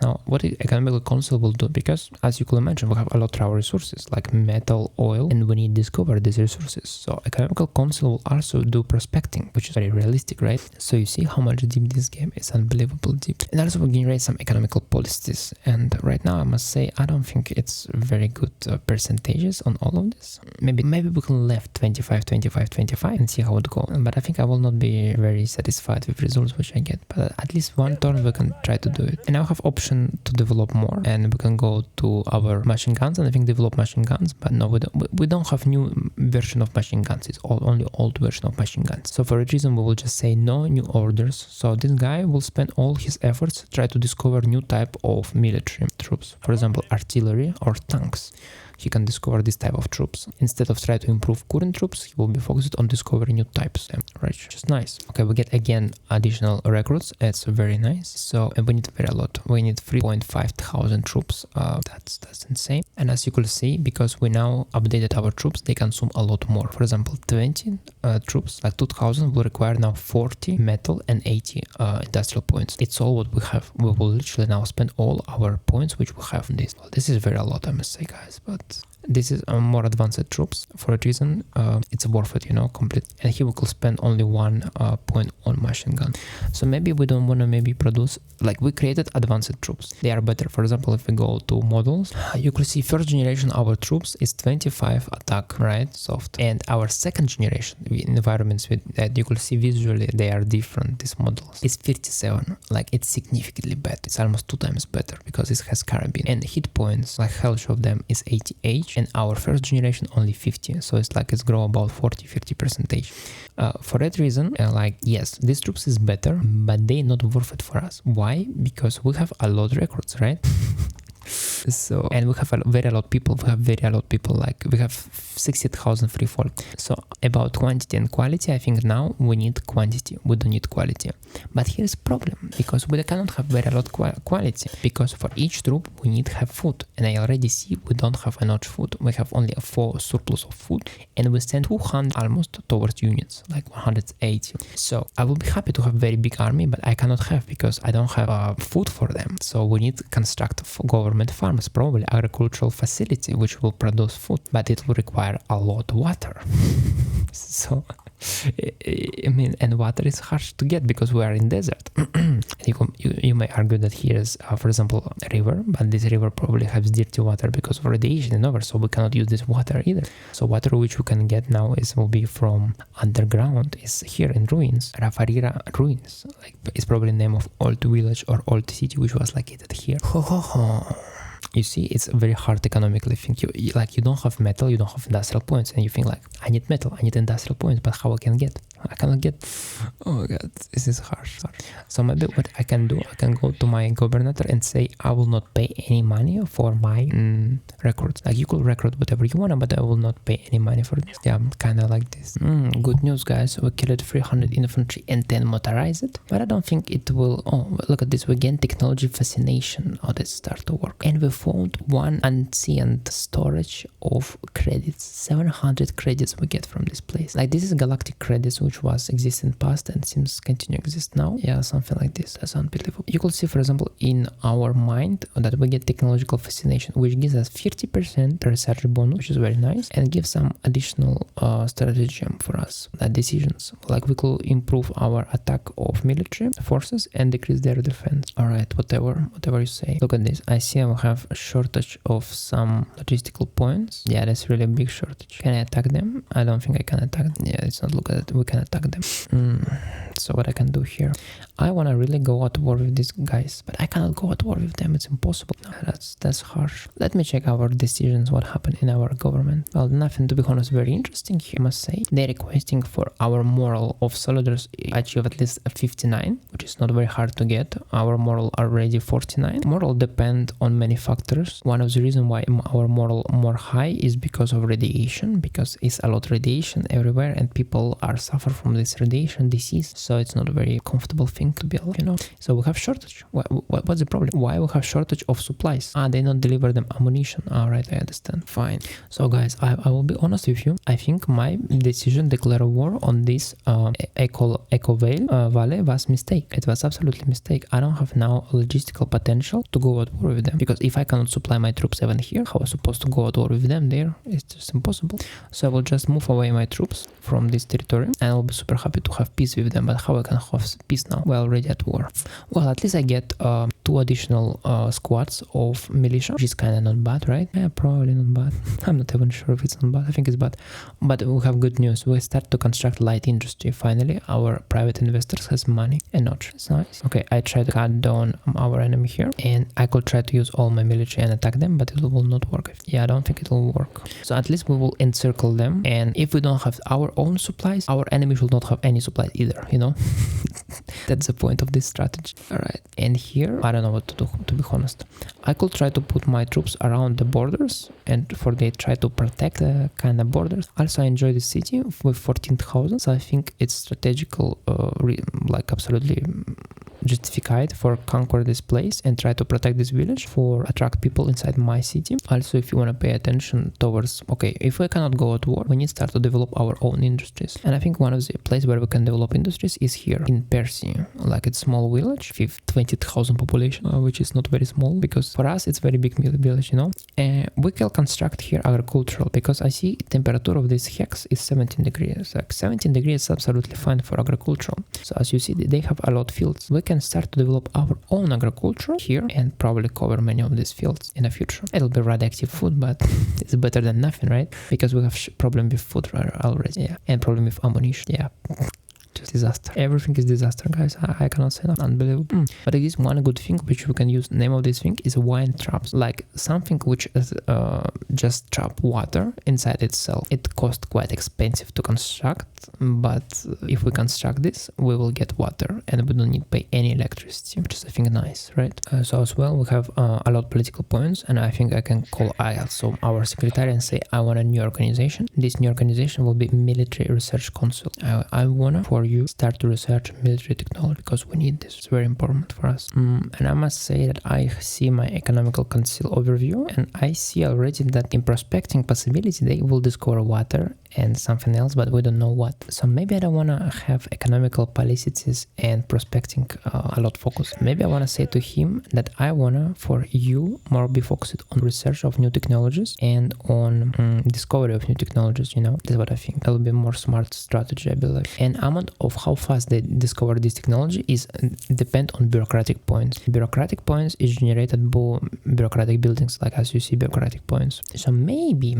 now what the economical council will do, because as you could imagine, we have a lot of our resources like metal, oil, and we need to discover these resources. So economical council will also do prospecting, which is very realistic, right? So you see how much deep this game is, unbelievable deep. And also we generate some economical policies. And right now I must say I don't think it's very good percentages on all of this. Maybe we can left 25 and see how it goes. But I think I will not be very satisfied with results which I get. But at least one turn we can try to do it. And now have option to develop more, and we can go to our machine guns and I think develop machine guns. But no, we don't have new version of machine guns. It's only old version of machine guns. So for that reason we will just say no new orders. So this guy will spend all his efforts to try to discover new type of military troops, for example artillery or tanks. He can discover this type of troops. Instead of trying to improve current troops, he will be focused on discovering new types. Right, just nice. Okay, we get again additional recruits. It's very nice. So and we need very a lot. We need 3,500 troops. That's insane. And as you could see, because we now updated our troops, they consume a lot more. For example, 20 troops, like 2,000, will require now 40 metal and 80 industrial points. It's all what we have. We will literally now spend all our points which we have on this. Well, this is very a lot, I must say, guys, but this is more advanced troops. For a reason, it's worth it, complete. And here we could spend only 1 point on machine gun. So maybe we don't want to maybe produce, like we created advanced troops. They are better. For example, if we go to models, you could see first generation our troops is 25 attack, right? Soft. And our second generation environments with that you could see visually they are different. These models is 57. Like it's significantly better. It's almost 2 times better because it has carabine. And hit points, like health of them is 88. And our first generation only 50, so it's like it's grow about 40-50%. For that reason, like yes, these troops is better, but they not worth it for us. Why? Because we have a lot of records, right? So and we have a lot of people. Like we have 60,000 free folk. So about quantity and quality, I think now we need quantity. We don't need quality. But here's the problem, because we cannot have very lot quality, because for each troop we need to have food, and I already see we don't have enough food. We have only a 4 surplus of food, and we send 200 almost towards units, like 180. So I will be happy to have very big army, but I cannot have because I don't have food for them. So we need to construct government farms, probably agricultural facility which will produce food, but it will require a lot of water. So I mean, and water is harsh to get because we are in desert. You may argue that here is, for example, a river, but this river probably has dirty water because of radiation and over, so we cannot use this water either. So water which we can get now will be from underground, is here in ruins, Rafarira ruins. Like, it's probably the name of old village or old city which was located here. You see, it's very hard economically. Think you don't have metal, you don't have industrial points, and you think like, I need metal, I need industrial points, but how I can get? I cannot get. Oh my god, this is harsh. So maybe what I can do, I can go to my governor and say I will not pay any money for my records. Like, you could record whatever you want, but I will not pay any money for this. Yeah, kind of like this. Good news, guys. We killed 300 infantry and 10 motorized, but I don't think it will. Oh, look at this. We gain technology fascination. Oh, let's start to work. And we found one ancient storage of credits. 700 credits we get from this place. Like, this is galactic credits, which was exist in past and seems continue exist now. Yeah, something like this. That's unbelievable. You could see, for example, in our mind that we get technological fascination, which gives us 50% research bonus, which is very nice, and gives some additional stratagem for us, decisions. Like, we could improve our attack of military forces and decrease their defense. All right, whatever you say. Look at this. I see we have a shortage of some logistical points. Yeah, that's really a big shortage. Can I attack them? I don't think I can attack them. Yeah, let's not look at it. We can attack them. So what I can do here, I want to really go at war with these guys, but I cannot go at war with them. It's impossible. No, that's harsh. Let me check our decisions, what happened in our government. Well, nothing, to be honest, very interesting here, I must say. They're requesting for our moral of soldiers achieve at least a 59, which is not very hard to get. Our moral already 49. Moral depend on many factors. One of the reasons why our moral more high is because of radiation, because it's a lot of radiation everywhere and people are suffer from this radiation disease, so it's not a very comfortable thing to build, you know. So we have shortage. What's the problem? Why we have shortage of supplies? They not deliver them ammunition. All right, I understand. Fine. So guys, I will be honest with you. I think my decision declare war on this Eco Valley was mistake. It was absolutely mistake. I don't have now logistical potential to go at war with them, because if I cannot supply my troops even here, how am I supposed to go at war with them there? It's just impossible. So I will just move away my troops from this territory and I'll be super happy to have peace with them. But how I can have peace now? We're already at war. Well, at least I get 2 additional squads of militia, which is kind of not bad, right? Yeah, probably not bad. I'm not even sure if it's not bad. I think it's bad. But we have good news. We start to construct light industry. Finally, our private investors has money and not. It's nice. Okay, I try to cut down our enemy here, and I could try to use all my military and attack them, but it will not work. Yeah, I don't think it will work. So at least we will encircle them, and if we don't have our own supplies, our enemy should not have any supplies either, you know. That's the point of this strategy. All right, and here I don't know what to do, to be honest. I could try to put my troops around the borders, and for they try to protect the kind of borders. Also, I enjoy the city with 14,000, so I think it's strategical, like absolutely justified for conquer this place and try to protect this village for attract people inside my city. Also, if you want to pay attention towards, okay, if we cannot go at war, we need to start to develop our own industries. And I think one of the places where we can develop industries is here in Persia. Like, it's small village, 20,000 population, which is not very small, because for us it's very big village, you know. We can construct here agricultural, because I see temperature of this hex is 17 degrees. Like 17 degrees is absolutely fine for agricultural. So as you see, they have a lot of fields. We can start to develop our own agriculture here and probably cover many of these fields in the future. It'll be radioactive food, but it's better than nothing, right? Because we have problem with food already, yeah, and problem with ammunition, yeah. Just disaster. Everything is disaster, guys. I cannot say that. Unbelievable. But there is one good thing which we can use. Name of this thing is wine traps. Like something which is just trap water inside itself. It costs quite expensive to construct, but if we construct this, we will get water and we don't need to pay any electricity, which is I think nice, right? So as well, we have a lot of political points, and I think I can call also our secretary and say I want a new organization. This new organization will be Military Research Council. I wanna for you start to research military technology, because we need this. It's very important for us. And I must say that I see my economical council overview, and I see already that in prospecting possibility they will discover water and something else, but we don't know what. So maybe I don't want to have economical policies and prospecting a lot focus. Maybe I want to say to him that I want to, for you, more be focused on research of new technologies and on discovery of new technologies, you know. That's what I think. That will be more smart strategy, I believe. And amount of how fast they discover this technology is depend on bureaucratic points. Bureaucratic points is generated by bureaucratic buildings, like as you see bureaucratic points. So maybe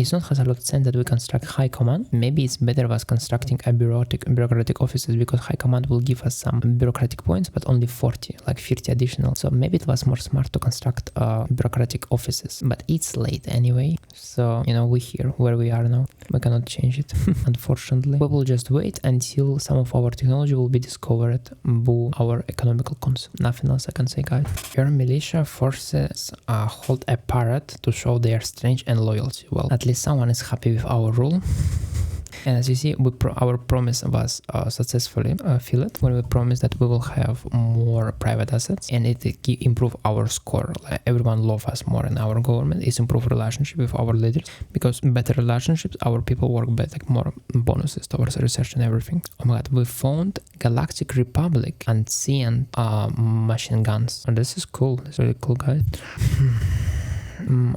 it's not has a lot of sense that we construct high command. Maybe it's better was constructing a bureaucratic offices, because high command will give us some bureaucratic points, but only 40, like 50 additional. So maybe it was more smart to construct bureaucratic offices, but it's late anyway. So, you know, we're here where we are now. We cannot change it, unfortunately. We will just wait until some of our technology will be discovered by our economical council. Nothing else I can say, guys. Your militia forces hold a parade to show their strength and loyalty. Well, at least someone is happy with our rule. And as you see, our promise was successfully fulfilled when we promised that we will have more private assets and it improve our score. Like, everyone love us more, and our government is improve relationship with our leaders, because better relationships, our people work better, like more bonuses towards research and everything. Oh my god, we found Galactic Republic ancient machine guns. And this is cool. This is really cool, guys.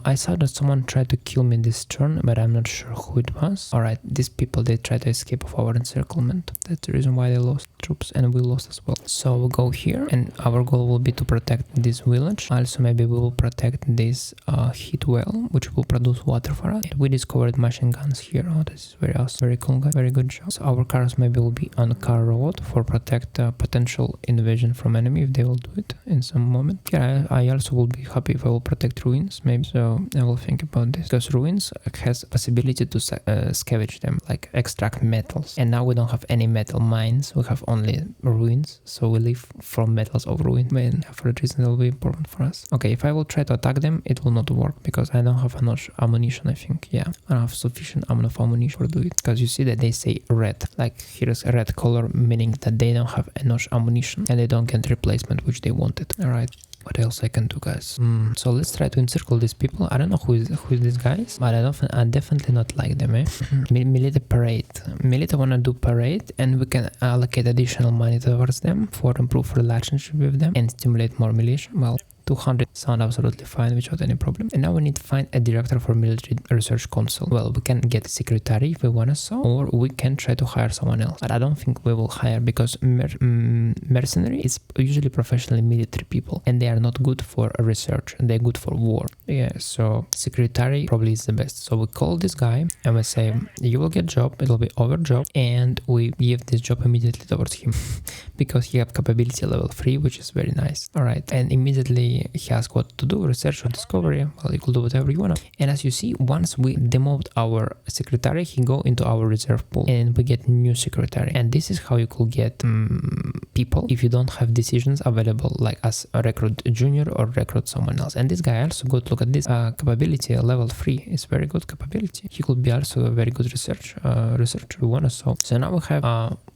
I saw that someone tried to kill me this turn, but I'm not sure who it was. Alright, these people, they tried to escape of our encirclement. That's the reason why they lost troops, and we lost as well. So we'll go here, and our goal will be to protect this village. Also, maybe we will protect this heat well, which will produce water for us. And we discovered machine guns here. Oh, this is very awesome. Very cool, guy. Very good job. So our cars maybe will be on car road for protect potential invasion from enemy if they will do it in some moment. Here, I also will be happy if I will protect ruins, maybe. So I will think about this, because ruins has possibility to scavenge them, like extract metals. And now we don't have any metal mines, we have only ruins, so we live from metals of ruin. And for that reason, it will be important for us. Okay, if I will try to attack them, it will not work, because I don't have enough ammunition, I think. Yeah, I don't have sufficient amount of ammunition to do it, because you see that they say red, like here's a red color, meaning that they don't have enough ammunition and they don't get replacement which they wanted. Alright. What else I can do, guys? So let's try to encircle these people. I don't know who is these guys, but I definitely not like them, eh? Military parade. Military wanna do parade, and we can allocate additional money towards them for improve relationship with them and stimulate more militia. Well, 200 sound absolutely fine without any problem. And now we need to find a director for military research council. Well, we can get a secretary if we want to, so, or we can try to hire someone else. But I don't think we will hire, because mercenary is usually professionally military people, and they are not good for research, and they're good for war. Yeah, so secretary probably is the best. So we call this guy and we say, you will get job, it will be over job, and we give this job immediately towards him because he have capability level 3, which is very nice. All right, and immediately he has what to do, research or discovery. Well, you could do whatever you want. And as you see, once we demote our secretary, he go into our reserve pool and we get new secretary. And this is how you could get people if you don't have decisions available, like as a recruit junior or recruit someone else. And this guy also good. Look at this capability level 3 is very good capability. He could be also a very good researcher we want to solve. So now we have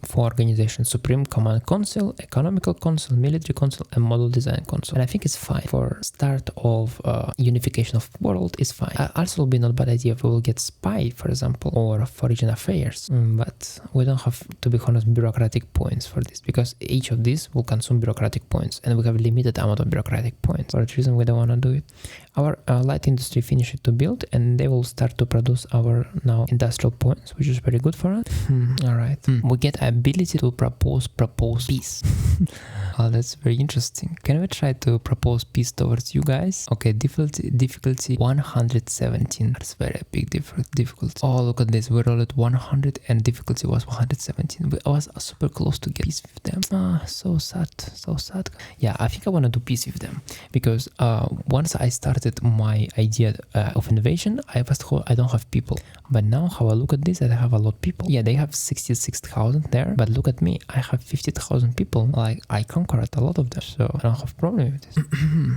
4 organizations: Supreme Command Council, Economical Council, Military Council, and Model Design Council. And I think it's fine for start of unification of world. Is fine. Also will be not bad idea if we will get spy, for example, or foreign affairs. But we don't have, to be honest, bureaucratic points for this, because each of these will consume bureaucratic points, and we have limited amount of bureaucratic points. For that reason, we don't want to do it. Our light industry finished to build, and they will start to produce our now industrial points, which is very good for us. All right. We get ability to propose peace. Oh, that's very interesting. Can we try to propose peace towards you guys? Okay, difficulty 117. That's very big difficulty. Oh, look at this. We rolled at 100 and difficulty was 117. I was super close to get peace with them. Ah, so sad. So sad. Yeah, I think I want to do peace with them, because once I started my idea of invasion, I was told I don't have people. But now how I look at this, I have a lot of people. Yeah, they have 66,000 there, but look at me, I have 50,000 people. Like, I conquered a lot of them, so I don't have problem with this.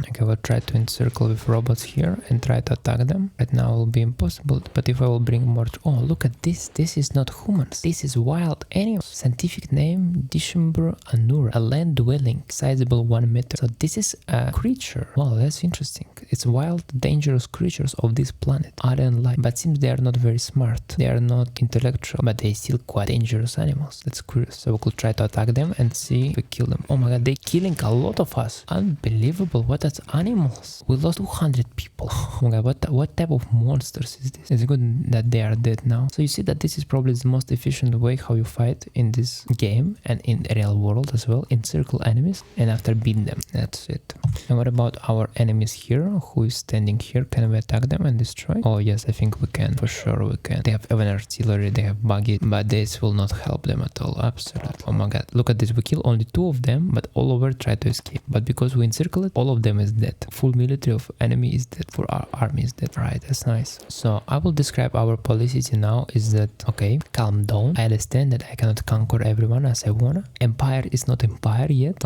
Okay, we'll try to encircle with robots here and try to attack them. Right now it will be impossible, but if I will bring more... Oh, look at this. This is not humans. This is wild animals. Scientific name, Dishembur anura, a land-dwelling, sizable 1 meter. So this is a creature. Wow, that's interesting. It's wild, dangerous creatures of this planet. Alien life. But seems they are not very smart. They are not intellectual, but they still quite dangerous animals. That's curious. So we could try to attack them and see if we kill them. Oh my god, they're killing a lot of us. Unbelievable. What are animals? We lost 200 people. Oh my god, what type of monsters is this? It's good that they are dead now. So you see that this is probably the most efficient way how you fight in this game and in the real world as well. Encircle enemies and after beat them. That's it. And what about our enemies here? Who is standing here? Can we attack them and destroy? Oh yes, I think we can. For sure we can. They have even artillery, they have buggy, but this will not help them at all. Absolutely. Oh my god, look at this. We kill only 2 of them, but all over try to escape. But because we encircle it, all of them is dead. Full military of enemy is dead. For our army is dead. Right, that's nice. So I will describe our policy now is that, okay, calm down. I understand that I cannot conquer everyone as I wanna. Empire is not empire yet.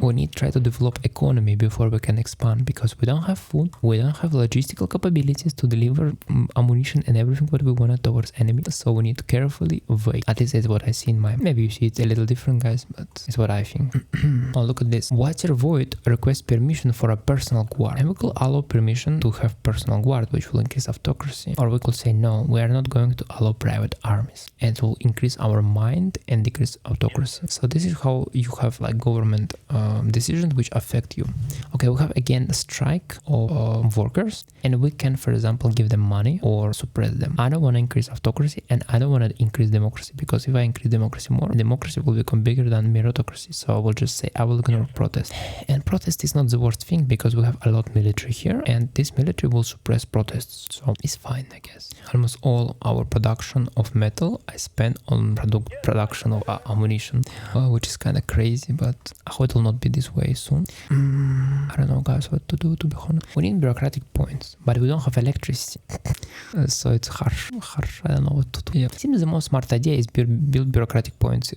We need to try to develop economy before we can expand, because we don't have food, we don't have logistical capabilities to deliver ammunition and everything what we wanted towards enemy. So we need to carefully wait. At least that's what I see in my... Maybe you see it's a little different, guys, but it's what I think. Oh, look at this. Water Void requests permission for a personal guard, and we could allow permission to have personal guard, which will increase autocracy. Or we could say no, we are not going to allow private armies, and it will increase our mind and decrease autocracy. So this is how you have like government decisions which affect you. Okay, we have again a strike of workers, and we can, for example, give them money or suppress them. I don't want to increase autocracy and I don't want to increase democracy, because if I increase democracy more, democracy will become bigger than meritocracy. So I will just say I will ignore protest. And protest is not the worst thing, because we have a lot military here, and this military will suppress protests. So it's fine, I guess. Almost all our production of metal I spend on production of ammunition, which is kind of crazy, but I hope it will not be this way soon. I don't know, guys, what to do, to be honest. We need bureaucratic points, but we don't have electricity. So it's harsh. I don't know what to do. Yeah. It seems the most smart idea is build bureaucratic points,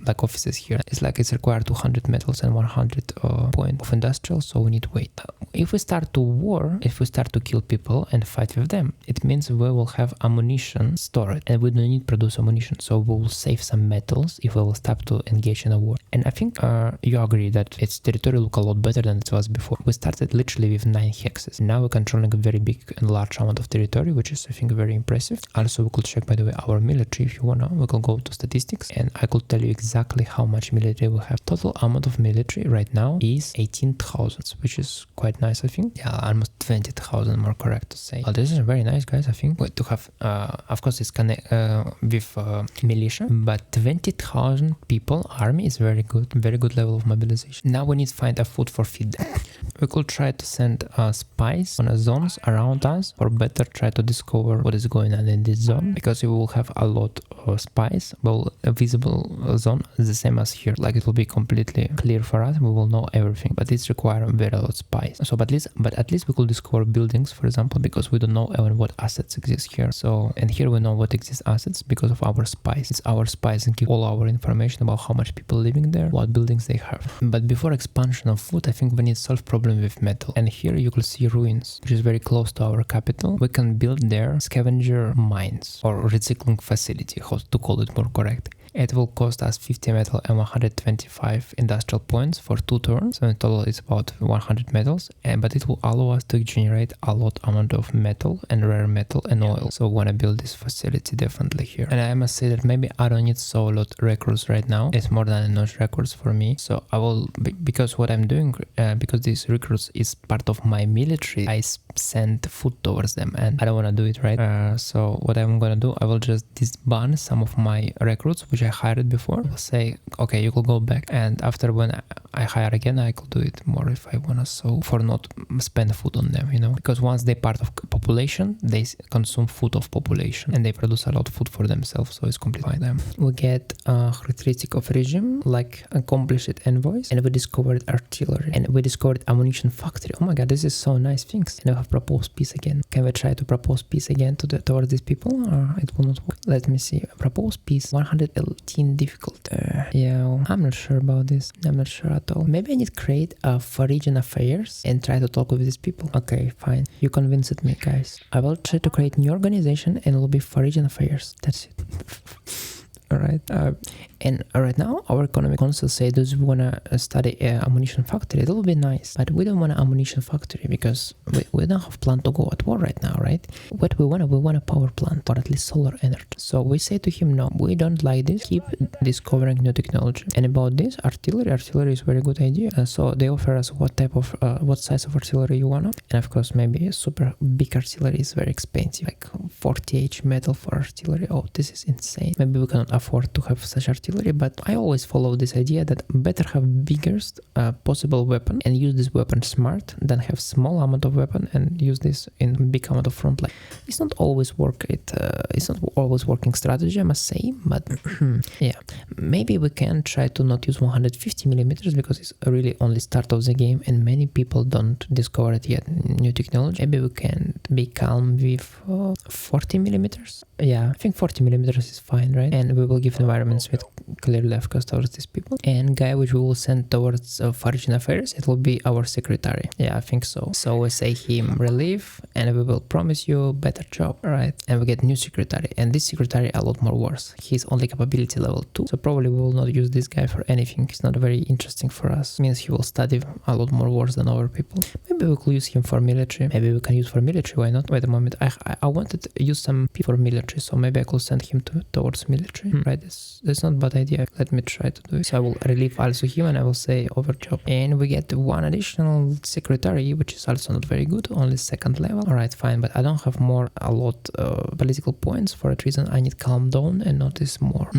like offices here. It's like it's required 200 metals and 100 point of industrial, so we need to wait. If we start to war, if we start to kill people and fight with them, it means we will have ammunition stored, and we don't need to produce ammunition, so we will save some metals if we will start to engage in a war. And I think you agree that its territory look a lot better than it was before. We started literally with 9 hexes. Now we're controlling a very big and large amount of territory, which is, I think, very impressive. Also, we could check, by the way, our military. If you wanna, we could go to statistics, and I could tell you exactly how much military we have. Total amount of military right now is 18,000, which is quite nice, I think. Yeah, almost 20,000, more correct to say. This is very nice, guys, I think. To have, of course, it's with militia, but 20,000 people army is very good level of mobilization. Now we need to find a food for feed them. We could try to send spies on zones around us, or better try to discover what is going on in this zone, because we will have a lot of spies. Well, a visible zone is the same as here, like it will be completely clear for us. We will know everything, but it's require very lot of spies. So but at least we could discover buildings, for example, because we don't know even what assets exist here. So, and here we know what exists assets because of our spies. It's our spies and give all our information about how much people living there, what buildings they have. But before expansion of food, I think we need to solve problem with metal. And here you can see ruins, which is very close to our capital. We can build there scavenger mines or recycling facility, how to call it more correct. It will cost us 50 metal and 125 industrial points for 2 turns. So in total it's about 100 metals, but it will allow us to generate a lot amount of metal and rare metal and oil. So I want to build this facility definitely here. And I must say that maybe I don't need so lot recruits right now. It's more than enough recruits for me. So I will, because what I'm doing, because these recruits is part of my military, I send food towards them, and I don't want to do it, right? So what I'm gonna do, I will just disband some of my recruits which I hired before. I'll say, okay, you could go back, and after when I hire again, I could do it more if I wanna, so for not spend food on them, you know, because once they're part of population, they consume food of population and they produce a lot of food for themselves, so it's completely fine. We get characteristic of regime, like accomplished envoys, and we discovered artillery, and we discovered ammunition factory. Oh my god, this is so nice things. And we have proposed peace again. Can we try to propose peace again towards these people, or it will not work? Let me see. Propose peace. 100 teen difficult. Yeah, I'm not sure about this. I'm not sure at all. Maybe I need to create a foreign affairs and try to talk with these people. Okay, fine. You convinced me, guys. I will try to create new organization and it will be foreign affairs. That's it. Alright, and right now our economic council say those who wanna study ammunition factory, it will be nice, but we don't want an ammunition factory because we don't have plan to go at war right now, right? What we want a power plant or at least solar energy. So we say to him, no, we don't like this, keep discovering new technology. And about this, artillery is very good idea. So they offer us what type of what size of artillery you wanna, and of course maybe super big artillery is very expensive, like 40H metal for artillery. Oh, this is insane. Maybe we cannot afford to have such artillery, but I always follow this idea that better have biggest possible weapon and use this weapon smart than have small amount of weapon and use this in big amount of front line. It's not always it's not always working strategy, I must say, but yeah, maybe we can try to not use 150 millimeters because it's really only start of the game and many people don't discover it yet, new technology. Maybe we can be calm with 40 millimeters. Yeah, I think 40 millimeters is fine, right? And we will give environments with clear left cost towards these people. And guy which we will send towards foreign affairs, it will be our secretary. Yeah, I think so. So we say him relief and we will promise you better job, right? And we get new secretary, and this secretary a lot more worse. He's only capability level 2, so probably we will not use this guy for anything. He's not very interesting for us. It means he will study a lot more worse than our people. Maybe we could use him for military. Maybe we can use for military, why not? Wait a moment, I wanted to use some people for military, so maybe I could send him towards military. Right, that's not a bad idea. Let me try to do it. So I will relieve also him and I will say overjob. And we get one additional secretary, which is also not very good, only second level. Alright, fine, but I don't have a lot political points. For that reason I need calm down and notice more.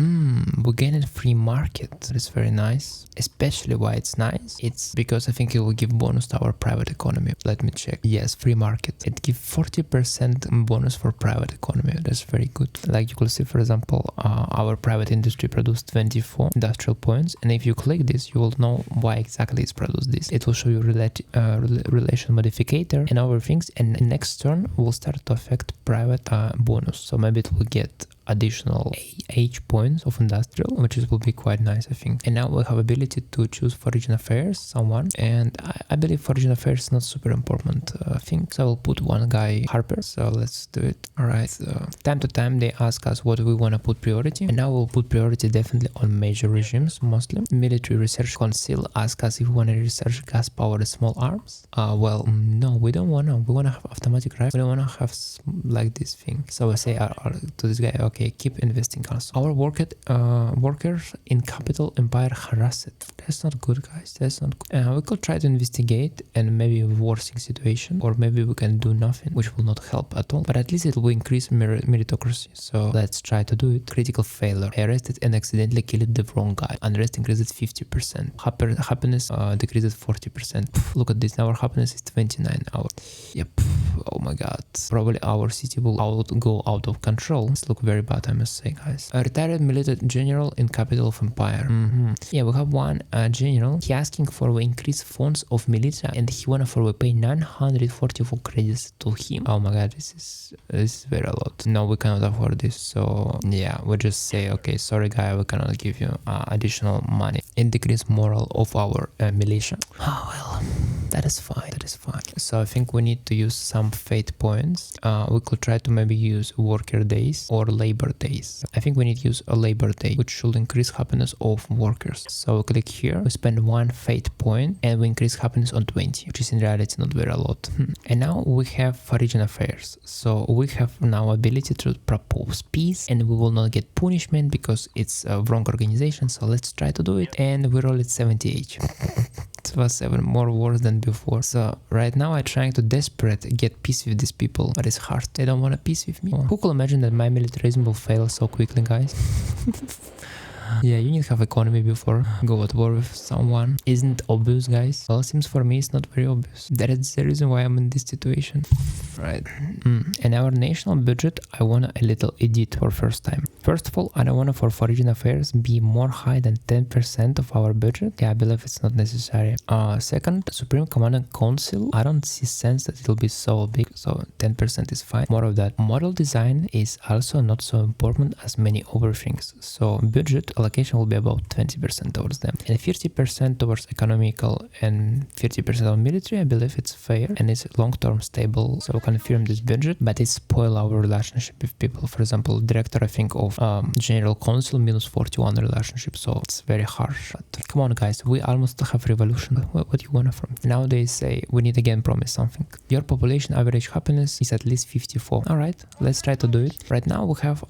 We gain a free market. That is very nice. Especially why it's nice, it's because I think it will give bonus to our private economy. Let me check. Yes, free market. It gives 40% bonus for private economy. That's very good. Like you could see, for example, our private industry produced 24 industrial points, and if you click this you will know why exactly it's produced this. It will show you relation modificator and other things, and next turn will start to affect private bonus, so maybe it will get additional H points of industrial, which will be quite nice, I think. And now we have ability to choose foreign affairs, someone, and I believe foreign affairs is not super important thing, so I will put one guy Harper. So let's do it. Alright, time to time they ask us what we want to put priority, and now we'll put priority definitely on major regimes mostly. Military Research Council ask us if we want to research gas powered small arms. Well, no, we don't want to. We want to have automatic rifle. We don't want to have like this thing. So I say to this guy, okay, keep investing also. Our workers in capital empire harassed. That's not good, guys. That's not good. We could try to investigate and maybe worsening situation, or maybe we can do nothing, which will not help at all, but at least it will increase meritocracy. So let's try to do it. Critical failure. I arrested and accidentally killed the wrong guy. Unrest increased 50%. Happiness decreased 40%. Look at this. Our happiness is 29 hours. Yep. Oh my god. Probably our city will go out of control. It's look very bad, I must say, guys. A retired military general in capital of empire. Yeah, we have one general. He asking for the increased funds of military, and he wanna for we pay 944 credits to him. Oh my god, this is very a lot. No, we cannot afford this. So yeah, we just say, okay, sorry guy, we cannot give you additional money. It decrease morale of our militia. Oh well, that is fine. That is fine. So I think we need to use some fate points. We could try to maybe use worker days or labor days. I think we need to use a labor day, which should increase happiness of workers. So we click here, we spend 1 fate point and we increase happiness on 20, which is in reality not very a lot. And now we have foreign affairs. So we have now ability to propose peace, and we will not get punishment because it's a wrong organization. So let's try to do it, and we roll it 78. It was even more worse than before. So right now I'm trying to desperate get peace with these people, but it's hard. They don't want a peace with me. Who could imagine that my militarism will fail so quickly, guys? Yeah, you need to have economy before go at war with someone. Isn't obvious, guys? Well, seems for me it's not very obvious. That is the reason why I'm in this situation. Right. And our national budget, I want a little edit for first time. First of all, I don't want for foreign affairs be more high than 10% of our budget. Yeah, I believe it's not necessary. Second, Supreme Command and Council, I don't see sense that it'll be so big, so 10% is fine. More of that. Model design is also not so important as many other things. So budget allocation will be about 20% towards them. And 50% towards economical and 50% on military. I believe it's fair and it's long-term stable. So we confirm this budget, but it spoil our relationship with people. For example, director, I think, of General Council minus 41 relationship. So it's very harsh. But come on, guys, we almost have revolution. What do you want from me? Now they say we need again promise something. Your population average happiness is at least 54. All right, let's try to do it. Right now we have,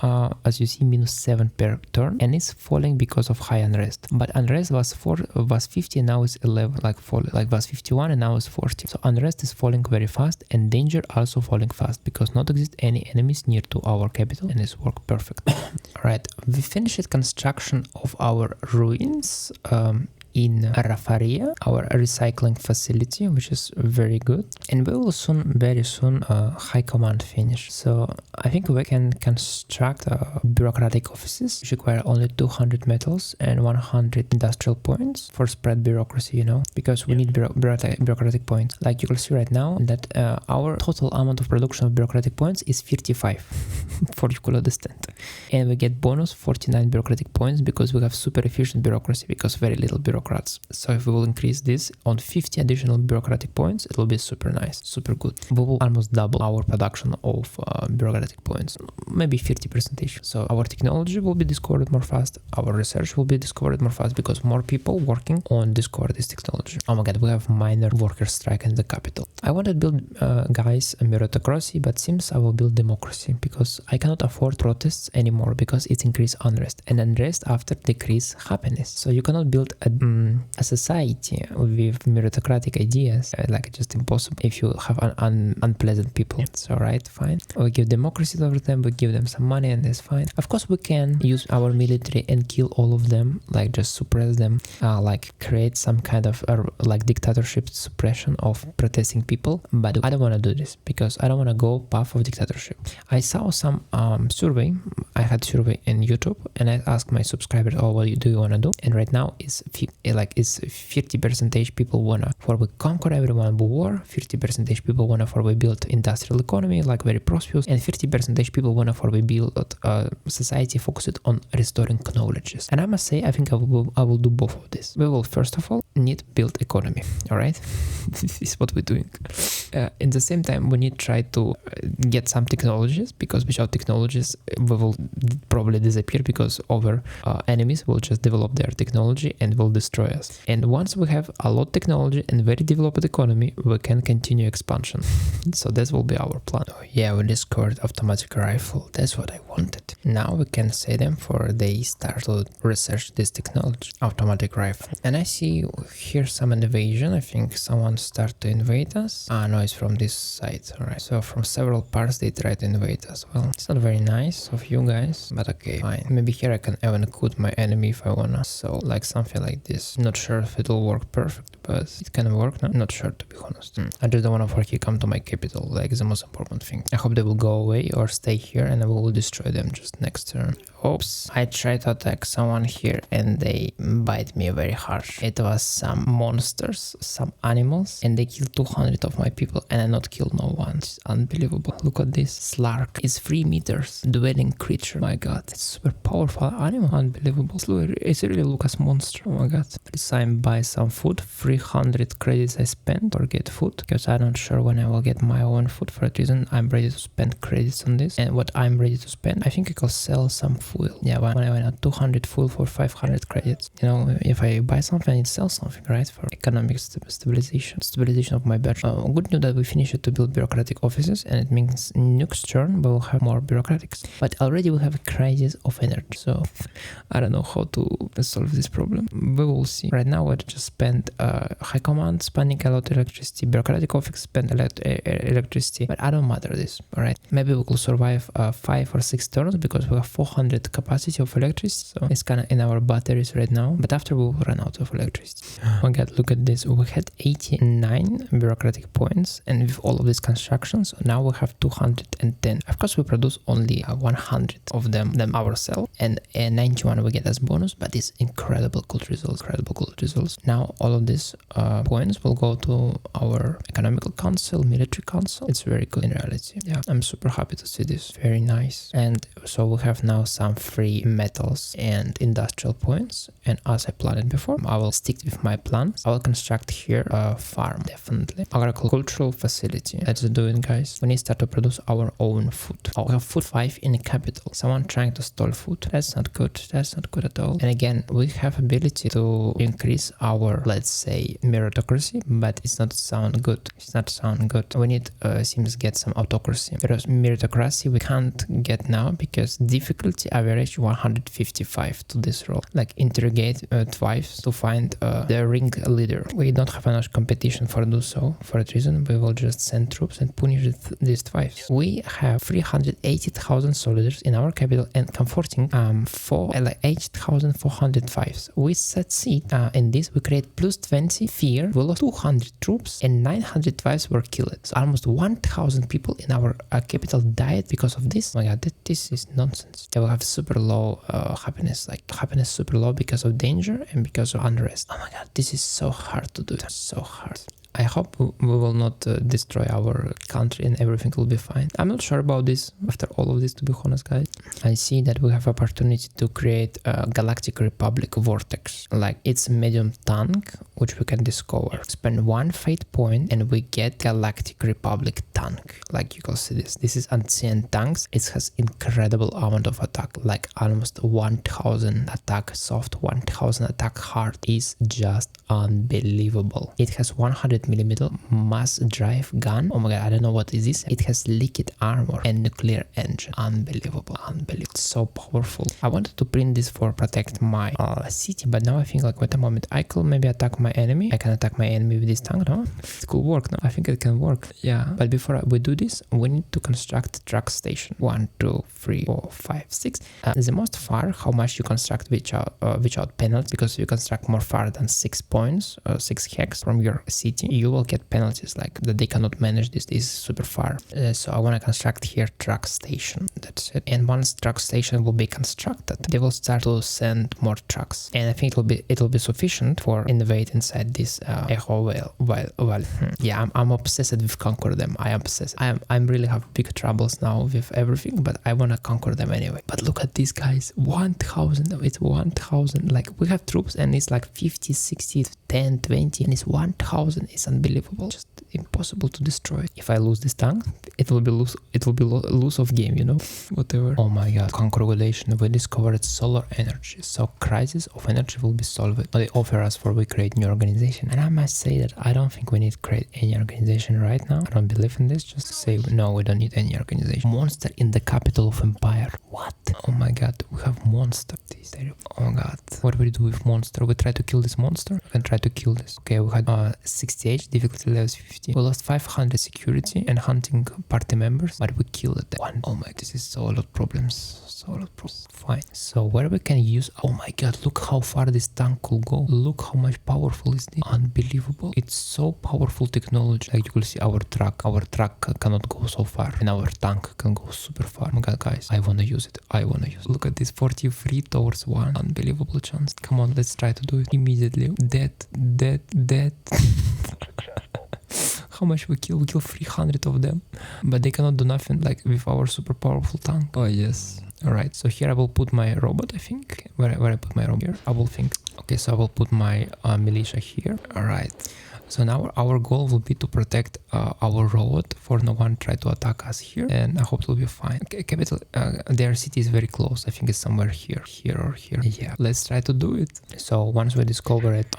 as you see, minus 7 per turn, and it's falling because of high unrest. But unrest was 50, and now it's 11, was 51 and now it's 40. So unrest is falling very fast, and danger also falling fast because not exist any enemies near to our capital, and it's worked perfect. All right, we finished construction of our ruins. In Rafaria, our recycling facility, which is very good, and we will very soon high command finish. So I think we can construct bureaucratic offices which require only 200 metals and 100 industrial points for spread bureaucracy, you know, because we need bureaucratic points. Like you can see right now that our total amount of production of bureaucratic points is 55 for you could understand, and we get bonus 49 bureaucratic points because we have super efficient bureaucracy because very little bureaucracy. So if we will increase this on 50 additional bureaucratic points, it will be super nice, super good. We will almost double our production of bureaucratic points, maybe 50%. So our technology will be discovered more fast, our research will be discovered more fast because more people working on discover this technology. Oh my god, we have minor worker strike in the capital. I wanted to build, guys, a meritocracy, but seems I will build democracy because I cannot afford protests anymore because it increase unrest, and unrest after decrease happiness. So you cannot build a society with meritocratic ideas, like just impossible if you have unpleasant people. So right, fine, we give democracy over them, we give them some money, and that's fine. Of course we can use our military and kill all of them, like just suppress them, like create some kind of like dictatorship suppression of protesting people, but I don't want to do this because I don't want to go path of dictatorship. I saw some survey, I had survey in YouTube, and I asked my subscribers, oh, what do you want to do? And right now it's 50% people wanna for we conquer everyone with war, 50% people wanna for we build industrial economy like very prosperous, and 50% people wanna for we build a society focused on restoring knowledges. And I must say, I think I will do both of this. We will first of all need build economy. All right, this is what we're doing. In the same time, we need try to get some technologies because without technologies we will probably disappear because other enemies will just develop their technology and will destroy us. And once we have a lot of technology and very developed economy, we can continue expansion. So that will be our plan. Oh yeah, we discovered automatic rifle. That's what I wanted. Now we can say them for they start to research this technology, automatic rifle. And I see here some invasion. I think someone start to invade us. No, it's from this side. All right. So from several parts they try to invade us. Well, it's not very nice of you guys, but okay, fine. Maybe here I can even include my enemy if I wanna. So like something like this. Not sure if it will work perfect, but it can work. No? Not sure, to be honest. I just don't want to he come to my capital, like the most important thing. I hope they will go away or stay here and I will destroy them just next turn. Oops, I tried to attack someone here and they bite me very harsh. It was some monsters, some animals, and they killed 200 of my people and I not killed no one. It's unbelievable. Look at this. Slark. It's 3 meters. Dwelling creature. My god, it's super powerful animal. Unbelievable. It's really Lucas monster. Oh my god. Please I buy some food. 300 credits I spent or get food because I'm not sure when I will get my own food. For that reason I'm ready to spend credits on this. And what I'm ready to spend, I think I can sell some fuel. Yeah, when I went at 200 fuel for 500 credits. You know, if I buy something I need to sell something, right? For economic stabilization of my budget. Good news do that, we finish it to build bureaucratic offices, and it means next turn we will have more bureaucratics. But already we have a crisis of energy, so I don't know how to solve this problem. We will see. Right now we just spend high command spending a lot of electricity, bureaucratic office spend electricity, but I don't matter this. All right, maybe we could survive 5 or 6 turns because we have 400 capacity of electricity, so it's kind of in our batteries right now, but after we will run out of electricity. Oh my god, look at this. We had 89 bureaucratic points, and with all of these constructions now we have 210. Of course we produce only 100 of them ourselves, and 91 we get as bonus, but it's incredible good results. Now all of these points will go to our economical council, military council. It's very good in reality. Yeah, I'm super happy to see this. Very nice. And so we have now some free metals and industrial points, and as I planned before, I will stick with my plans. I will construct here a farm, definitely. Agricultural facility. Let's do it, guys. We need to start to produce our own food. We have food 5 in the capital. Someone trying to steal food. That's not good. That's not good at all. And again, we have ability to increase our, let's say, meritocracy, but it's not sound good. It's not sound good. We need seems get some autocracy. Because meritocracy we can't get now because difficulty average 155 to this role. Like interrogate twice to find the ring leader. We don't have enough competition for do so. For that reason, we will just send troops and punish these twice. We have 380,000 soldiers in our capital and comforting 8,405. We succeed in this. We create plus 20 fear. We lost 200 troops and 900 wives were killed. So almost 1,000 people in our capital died because of this. Oh my god, this is nonsense. They will have super low happiness, like happiness super low because of danger and because of unrest. Oh my god, this is so hard to do. It's so hard. I hope we will not destroy our country and everything will be fine. I'm not sure about this after all of this, to be honest, guys. I see that we have opportunity to create a Galactic Republic Vortex. Like it's a medium tank, which we can discover. Spend 1 fate point and we get Galactic Republic tank. Like you can see this. This is ancient tanks. It has incredible amount of attack, like almost 1,000 attack soft, 1,000 attack hard. Is just unbelievable. It has 100mm mass drive gun. Oh my god, I don't know what is this. It has liquid armor and nuclear engine. Unbelievable. It's so powerful. I wanted to print this for protect my city, but now I think like wait a moment, I could maybe attack my enemy. I can attack my enemy with this tank, no? It could work, no? I think it can work. Yeah, but before we do this, we need to construct truck station. 1, 2, 3, 4, 5, 6. The most far, how much you construct without penalty, because if you construct more far than 6 points, 6 hex from your city, you will get penalties like that they cannot manage this. This is super far. So I want to construct here truck station. That's it. And once truck station will be constructed, they will start to send more trucks. And I think it will be sufficient for invade inside this echo well. Yeah, I'm obsessed with conquer them. I am obsessed. I'm really have big troubles now with everything, but I want to conquer them anyway. But look at these guys. 1,000. It's 1,000. Like we have troops and it's like 50, 60, 10, 20, and it's 1,000. It's unbelievable. Just impossible to destroy. If I lose this tank, it will be lose of game, you know? Whatever. Oh my god. Congratulations. We discovered solar energy. So crisis of energy will be solved. They offer us for we create new organization. And I must say that I don't think we need to create any organization right now. I don't believe in this. Just to say no, we don't need any organization. Monster in the capital of empire. What? Oh my god. We have monster. This terrible. Oh my god. What do we do with monster? We try to kill this monster. We can try to kill this. Okay, we had 60H, difficulty level 50. We lost 500 security and hunting party members, but we killed that one. Oh my, this is so a lot of problems. Fine. So where we can use, oh my god, look how far this tank could go. Look how much powerful is this. Unbelievable. It's so powerful technology. Like you will see our truck cannot go so far, and our tank can go super far. Oh my god, guys, I wanna use it. Look at this, 43 towards 1. Unbelievable chance. Come on, let's try to do it immediately. Dead. How much we kill? We kill 300 of them, but they cannot do nothing like with our super powerful tank. Oh yes. All right, so here I will put my robot. I think where I put my robot here, I will think. Okay, so I will put my militia here. All right. So now our goal will be to protect our road for no one try to attack us here, and I hope it will be fine. Okay, capital, their city is very close. I think it's somewhere here or here. Yeah, let's try to do it. So once we discover it,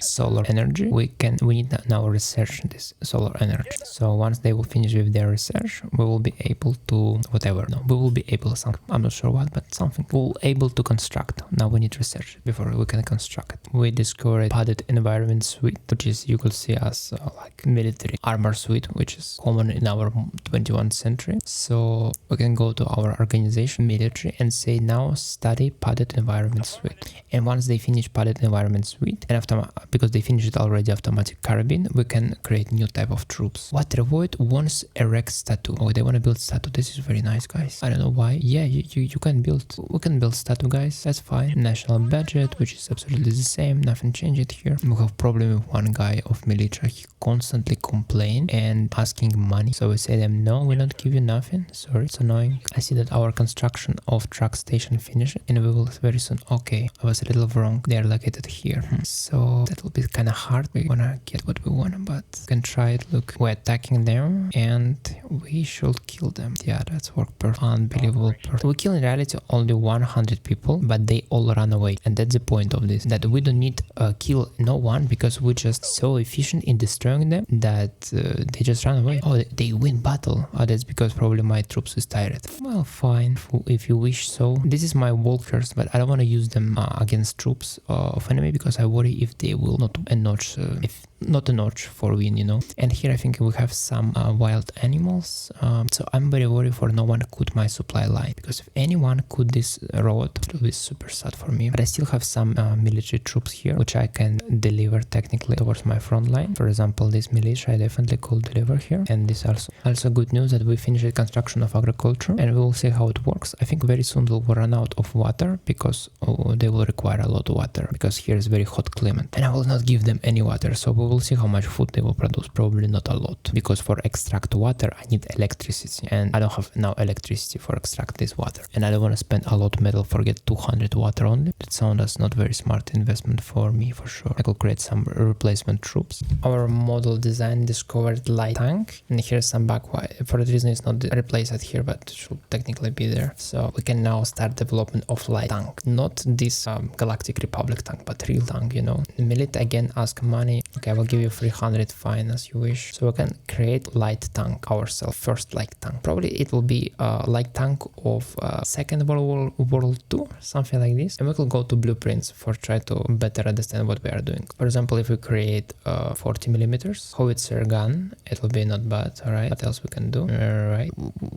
solar energy, we need now research this solar energy. So once they will finish with their research, we will be able to whatever. No, we will be able something. I'm not sure what, but something. We'll able to construct. Now we need research before we can construct it. We discovered padded environment suite, which is you could see as like military armor suite, which is common in our 21st century. So we can go to our organization military and say now study padded environment suite. And once they finish padded environment suite, and after because they finished it already automatic carabine, we can create new type of troops. What Revoid wants erect statue. Oh, they want to build statue. This is very nice, guys. I don't know why. Yeah, you can build. We can build statue, guys. That's fine. National budget, which is absolutely the same. Nothing changed here. We have problem with one guy of militia. He constantly complain and asking money. So we say them, no, we don't give you nothing. Sorry, it's annoying. I see that our construction of truck station finished, and we will very soon. Okay, I was a little wrong. They are located here. So that will be kind of hard. We wanna get what we want, but we can try it. Look, we're attacking them, and we should kill them. Yeah, that's worked perfect. Unbelievable. Perfect. We kill in reality only 100 people, but they all run away, and that's the point of this. That we don't need kill no one because we're just so efficient in destroying them that they just run away. Oh, they win battle. Oh, that's because probably my troops is tired. Well, fine, if you wish so. This is my walkers, but I don't want to use them against troops of enemy because I worry if they will not a notch, if not a notch for win, you know. And here I think we have some wild animals, so I'm very worried for no one could my supply line, because if anyone could this road, it will be super sad for me. But I still have some military troops here which I can deliver technically towards my front line. For example, this militia I definitely could deliver here. And this also good news that we finished the construction of agriculture, and we will see how it works. I think very soon we'll run out of water because they will require a lot of water, because here is very hot climate, and I will not give them any water. So we will see how much food they will produce. Probably not a lot, because for extract water I need electricity, and I don't have now electricity for extract this water, and I don't want to spend a lot of metal for get 200 water only. That sounds as not very smart investment for me, for sure. I could create some replacement troops. Our model design discovered light tank, and here's some bug. Why for that reason it's not replaced here, but should technically be there. So we can now start development of light tank, not this Galactic Republic tank, but real tank, you know. Millet again ask money. Okay, I will give you 300, fine, as you wish. So we can create light tank ourselves. First light tank, probably it will be a light tank of Second World War II, something like this, and we will go to blueprints for try to better understand what we are doing. For example, if we create 40mm howitzer gun, it will be not bad. All right, what else we can do? All right,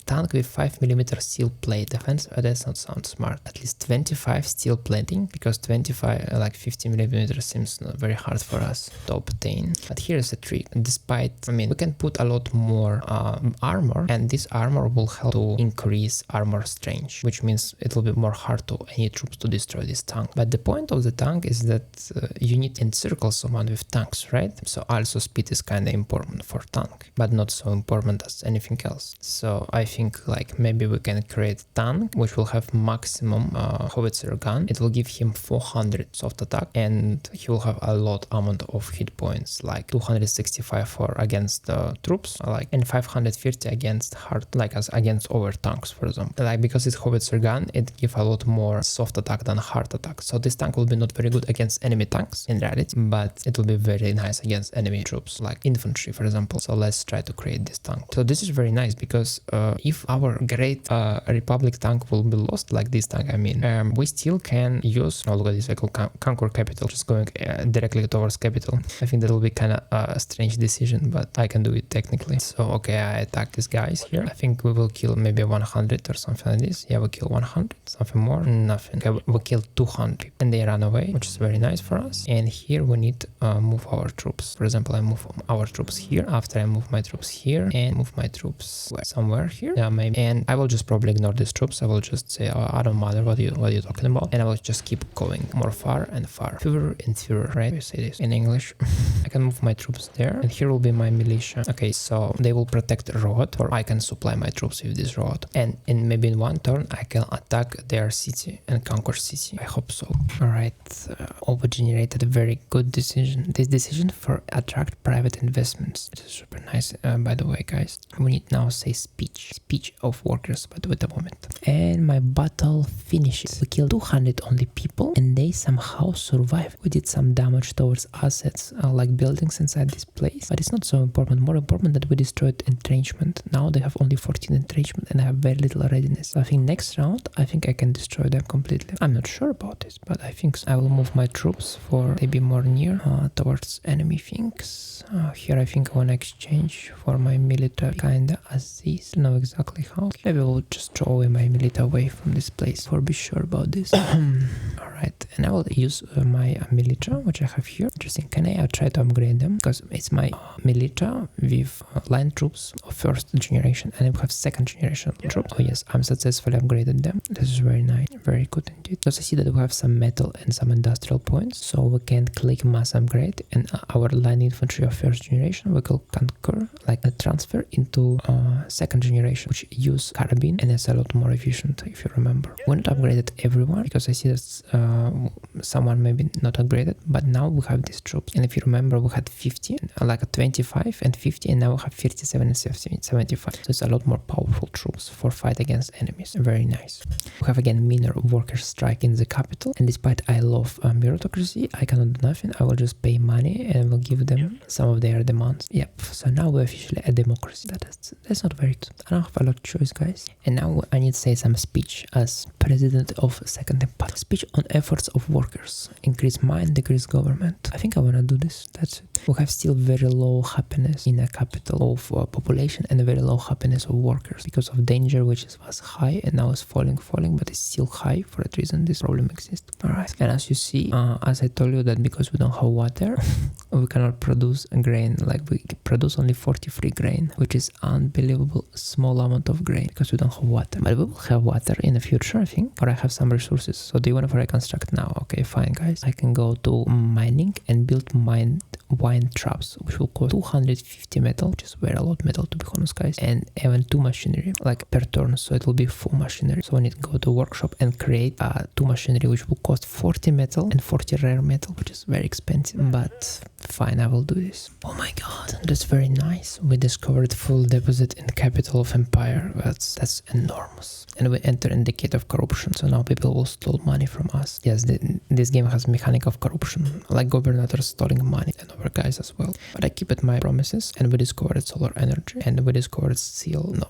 tank with 5mm steel plate defense. That's not sound smart. At least 25 steel plating, because 25 like 50mm seems not very hard for us to obtain. But here's a trick. Despite, I mean, we can put a lot more armor, and this armor will help to increase armor strength, which means it will be more hard to any troops to destroy this tank. But the point of the tank is that you need to encircle someone with tanks, right? So also speed is kind of important for tank, but not so important as anything else. So I think like maybe we can create tank which will have maximum howitzer gun. It will give him 400 soft attack, and he will have a lot amount of hit points, like 265 for against troops, like, and 550 against hard, like as against over tanks, for example. Like because it's howitzer gun, it gives a lot more soft attack than hard attack. So this tank will be not very good against enemy tanks in reality, but it will be very nice against enemy troops, like infantry, for example. So let's try to create this tank. So this is very nice because if our great Republic tank will be lost, like this tank, I mean, we still can use, oh look at this vehicle, conquer capital, just going directly towards capital. I think that will be kind of a strange decision, but I can do it technically. So okay, I attack these guys here. I think we will kill maybe 100 or something like this. Yeah, we kill 100, something more, nothing. Okay, we kill 200 and they run away, which is very nice for us. And here we need to move our troops. For example, I move our troops here. After I move my troops here and move my troops somewhere here. Yeah, maybe. And I will just probably ignore these troops. I will just say, oh, I don't matter what you're talking about, and I will just keep going more far and far, fewer and fewer, right? You say this in English. I can move my troops there, and here will be my militia. Okay, so they will protect the road, or I can supply my troops with this road. And maybe in one turn, I can attack their city and conquer city. I hope so. Alright, Ovo generated a very good decision. This decision for attract private investments. It is super nice, by the way, guys. We need now say speech of workers, but wait a moment. And my battle finishes. We killed 200 only people, and they somehow survived. We did some damage towards assets, like buildings inside this place, but it's not so important. More important that we destroyed entrenchment. Now they have only 14 entrenchment, and I have very little readiness. So I think next round, I think I can destroy them completely. I'm not sure about this, but I think so. I will move my troops for maybe more near towards enemy things. Here I think I want to exchange for my military, kinda as this. Don't know exactly how. Maybe we'll just throw away my military away from this place for be sure about this. Alright, and I will use my militia, which I have here. Interesting. Can I try to upgrade them? Because it's my militia with line troops of first generation, and we have second generation troops. Oh yes, I'm successfully upgraded them. This is very nice, very good indeed. Also see that we have some metal and some industrial points, so we can click mass upgrade, and our line infantry of first generation we can conquer, like a transfer into second generation, which use carbine, and it's a lot more efficient if you remember. We not upgraded everyone because I see that someone maybe not upgraded, but now we have these troops, and if you remember we had 50, like 25 and 50, and now we have 57 and 75. So it's a lot more powerful troops for fight against enemies. Very nice. We have again minor worker strike in the capital, and despite I love bureaucracy, I cannot do nothing. I will just pay money and will give them some of their demands. Yep, so now we're officially a democracy. That's not very good. I don't have a lot of choice, guys. And now I need to say some speech as president of Second Empire. Speech on efforts of workers. Increase mine, decrease government. I think I wanna do this. That's it. We have still very low happiness in a capital of population, and a very low happiness of workers because of danger, which was high and now is falling, but it's still high. For that reason this problem exists. Alright, and as you see, as I told you that because we don't have water we cannot produce a grain. Like we produce only 43 grain, which is unbelievable small amount of grain because we don't have water. But we will have water in the future, I think, or I have some resources. So do you want to reconstruct now? Okay, fine, guys. I can go to mining and build wine traps, which will cost 250 metal, which is very a lot metal to be honest, guys, and even 2 machinery like per turn, so it will be full machinery. So I need to go to workshop and create 2 machinery, which will cost 40 metal and 40 rare metal, which is very expensive, but fine, I will do this. Oh my god, that's very nice. We discovered full deposit in capital of empire. That's enormous. And we enter in decade of corruption, so now people will steal money from us. Yes, this game has mechanic of corruption, like governors stealing money and other guys as well. But I keep it my promises, and we discovered solar energy, and we discovered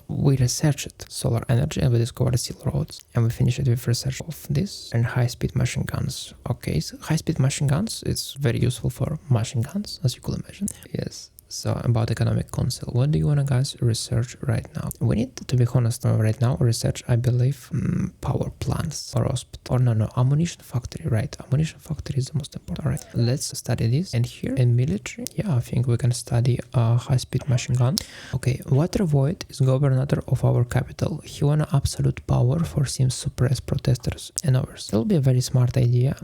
we researched solar energy, and we discovered steel roads, and we finished it with research of this and high-speed machine guns. Okay, so high-speed machine guns, it's very useful for machine guns, as you could imagine. Yes. So about economic council, what do you want to guys research right now? We need to be honest right now research, I believe, power plants or hospital, or no, ammunition factory, right? Ammunition factory is the most important. All right, let's study this. And here in military, yeah, I think we can study high-speed machine gun. Okay, Water Void is governor of our capital. He won absolute power for Sims suppress protesters and others. It'll be a very smart idea,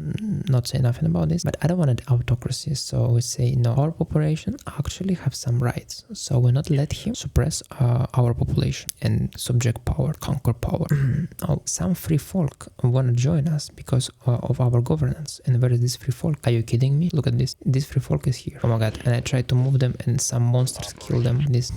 not say nothing about this, but I don't want an autocracy, so we say no. Our population actually have some rights, so we not let him suppress our population and subject power, conquer power. Now, some free folk want to join us because of our governance. And where is this free folk? Are you kidding me? Look at this. This free folk is here. Oh my god. And I tried to move them and some monsters kill them. This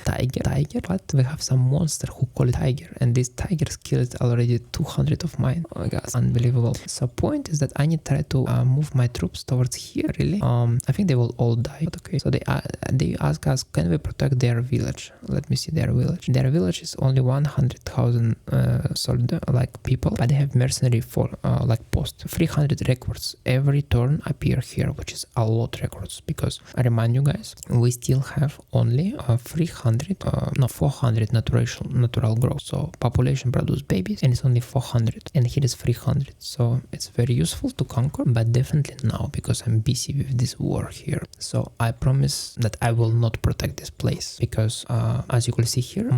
tiger, but we have some monster who call it tiger, and this tigers killed already 200 of mine. Oh my god, unbelievable. So point is that I need to try to move my troops towards here. Really, I think they will all die, but okay. So they ask us, can we protect their village? Let me see their village. Their village is only 100,000 soldier like people, but they have mercenary for like post 300 records every turn appear here, which is a lot records, because I remind you guys, we still have only 300 300, no 400 natural growth. So population produce babies and it's only 400 and here is 300. So it's very useful to conquer, but definitely now because I'm busy with this war here. So I promise that I will not protect this place because as you can see here,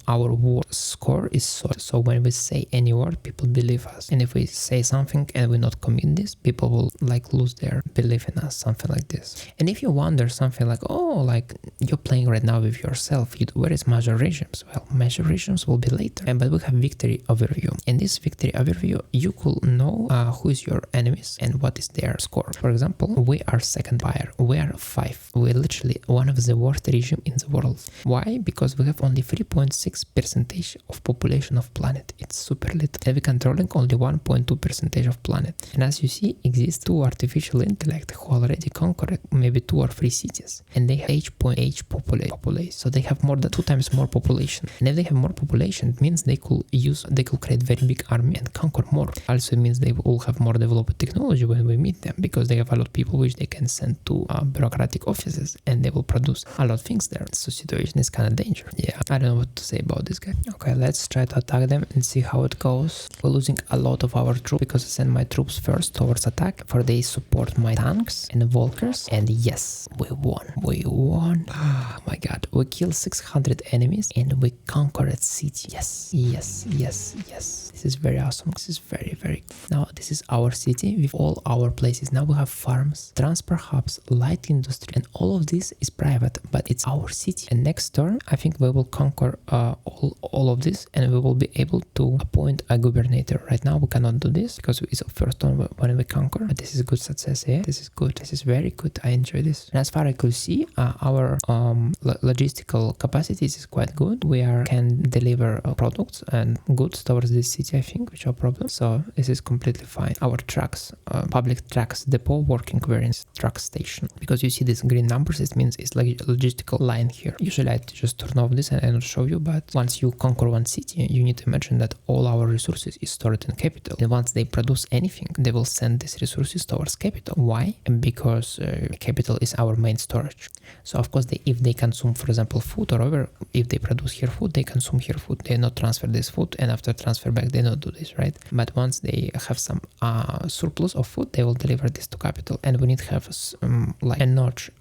our war score is solid. So when we say any word, people believe us. And if we say something and we not commit this, people will like lose their belief in us, something like this. And if you wonder something like, oh, like you're playing right now with yourself, where is major regimes? Well, major regimes will be later. But we have victory overview. In this victory overview, you could know who is your enemies and what is their score. For example, we are second empire. We are 5. We're literally one of the worst regime in the world. Why? Because we have only 3.6% of population of planet. It's super little. And we're controlling only 1.2% of planet. And as you see, exists 2 artificial intellect who already conquered maybe 2 or 3 cities. And they have H.H population. So they have more than 2 times more population. And if they have more population, it means they could create very big army and conquer more. Also it means they will have more developed technology when we meet them because they have a lot of people which they can send to bureaucratic offices and they will produce a lot of things there. So situation is kind of dangerous. Yeah, I don't know what to say about this guy. Okay, let's try to attack them and see how it goes. We're losing a lot of our troops because I send my troops first towards attack for they support my tanks and Volkers. And yes, we won. Oh my god, we killed 600 enemies and we conquered city. Yes. This is very awesome. This is very good. Now this is our city with all our places. Now we have farms, transport hubs, light industry, and all of this is private, but it's our city. And next turn, I think we will conquer all of this and we will be able to appoint a governor. Right now we cannot do this because it's the first turn when we conquer, but this is good success. Yeah, this is good. This is very good. I enjoy this. And as far as I could see, our logistical capacities is quite good. We can deliver products and goods towards this city, I think, which are problems. So this is completely fine. Our trucks, public trucks depot working very in truck station. Because you see these green numbers, it means it's like a logistical line here. Usually I just turn off this and I don't show you, but once you conquer one city, you need to imagine that all our resources is stored in capital. And once they produce anything, they will send these resources towards capital. Why? Because capital is our main storage. So of course, if they consume, for example, food or whatever, if they produce here food, they consume here food. They not transfer this food, and after transfer back, they not do this, right? But once they have some surplus of food, they will deliver this to capital, and we need to have like a notch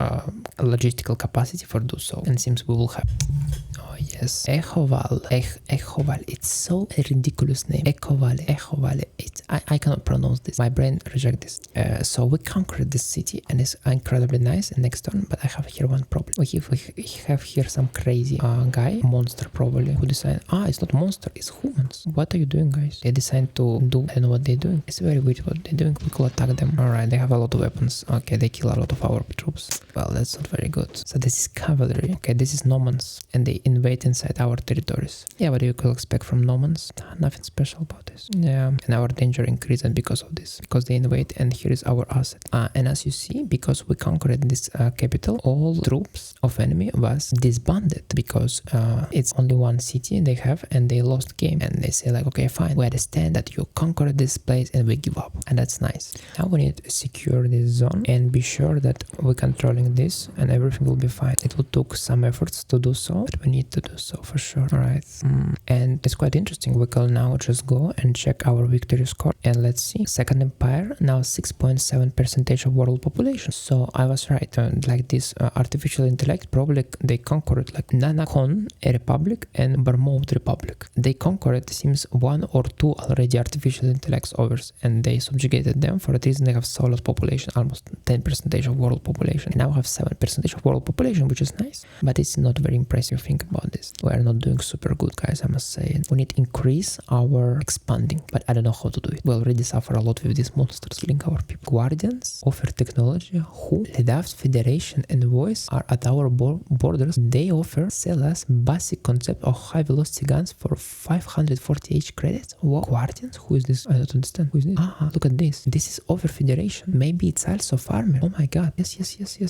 logistical capacity for do so. And seems we will have. Oh yes, Echoval. It's so a ridiculous name. Echovale. I cannot pronounce this. My brain rejects this. So we conquered this city and it's incredibly nice and next turn, but I have here one problem. We have here some crazy guy, monster probably, who decided, it's not monster, it's humans. What are you doing, guys? They decide to do, I don't know what they're doing. It's very weird what they're doing. We could attack them. Alright, they have a lot of weapons. Okay, they kill a lot of our troops. Well, that's not very good. So this is cavalry. Okay, this is Normans and they invade inside our territories. Yeah, what do you could expect from Normans? Nothing special about this. Yeah, and our danger increased because of this, because they invade and here is our asset. And as you see, because we conquered this capital, all troops of enemy was disbanded because it's only one city they have and they lost game and they say like, okay, fine, we understand that you conquered this place and we give up, and that's nice. Now we need to secure this zone and be sure that we're controlling this and everything will be fine. It will take some efforts to do so, but we need to do so for sure. Alright, and it's quite interesting. We can now just go and check our victory score and let's see. Second Empire now 6.7% of world population. So I was right. Like this artificial intellect, probably they conquered like Nanakon a republic and Vermont Republic. They conquered, seems 1 or 2 already artificial intellects overs and they subjugated them. For that reason they have solid population, almost 10% of world population. And now have 7% of world population, which is nice, but it's not very impressive. Think about this. We are not doing super good, guys, I must say. We need to increase our expanding, but I don't know how to do it. We already suffer a lot with these monsters killing our people. Guardians offer technology who Ledav's Federation and Voice are at our borders. They sell us basic concept of high velocity guns for 548 credits. What? Guardians? Who is this? I don't understand. Who is this? Look at this. This is over Federation. Maybe it's also farmer. Oh my god. Yes.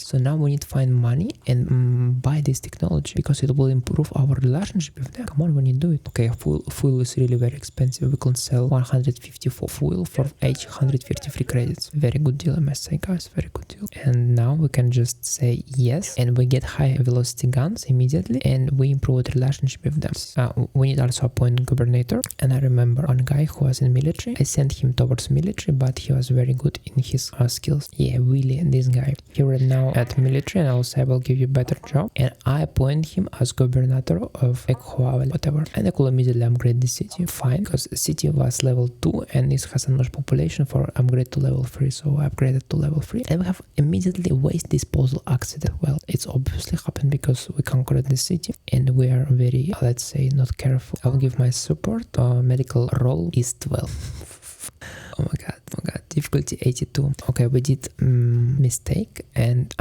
So now we need to find money and buy this technology because it will improve improve our relationship with them. Come on, when you do it. Okay, fuel is really very expensive. We can sell 154 fuel for each 153 credits. Very good deal, I must say, guys. Very good deal. And now we can just say yes, and we get high velocity guns immediately, and we improve the relationship with them. We need also appoint governor, and I remember one guy who was in military. I sent him towards military, but he was very good in his skills. Yeah, Willie, this guy. He right now at military, and I will say I will give you better job, and I appoint him as governor of Equaval, whatever. And I could immediately upgrade the city. Fine, because the city was level 2 and it has enough population for upgrade to level 3, so I upgraded to level 3. And we have immediately waste disposal accident. Well, it's obviously happened because we conquered the city and we are very, let's say, not careful. I'll give my support. Medical roll is 12. Oh my god, difficulty 82. Okay, we did mistake and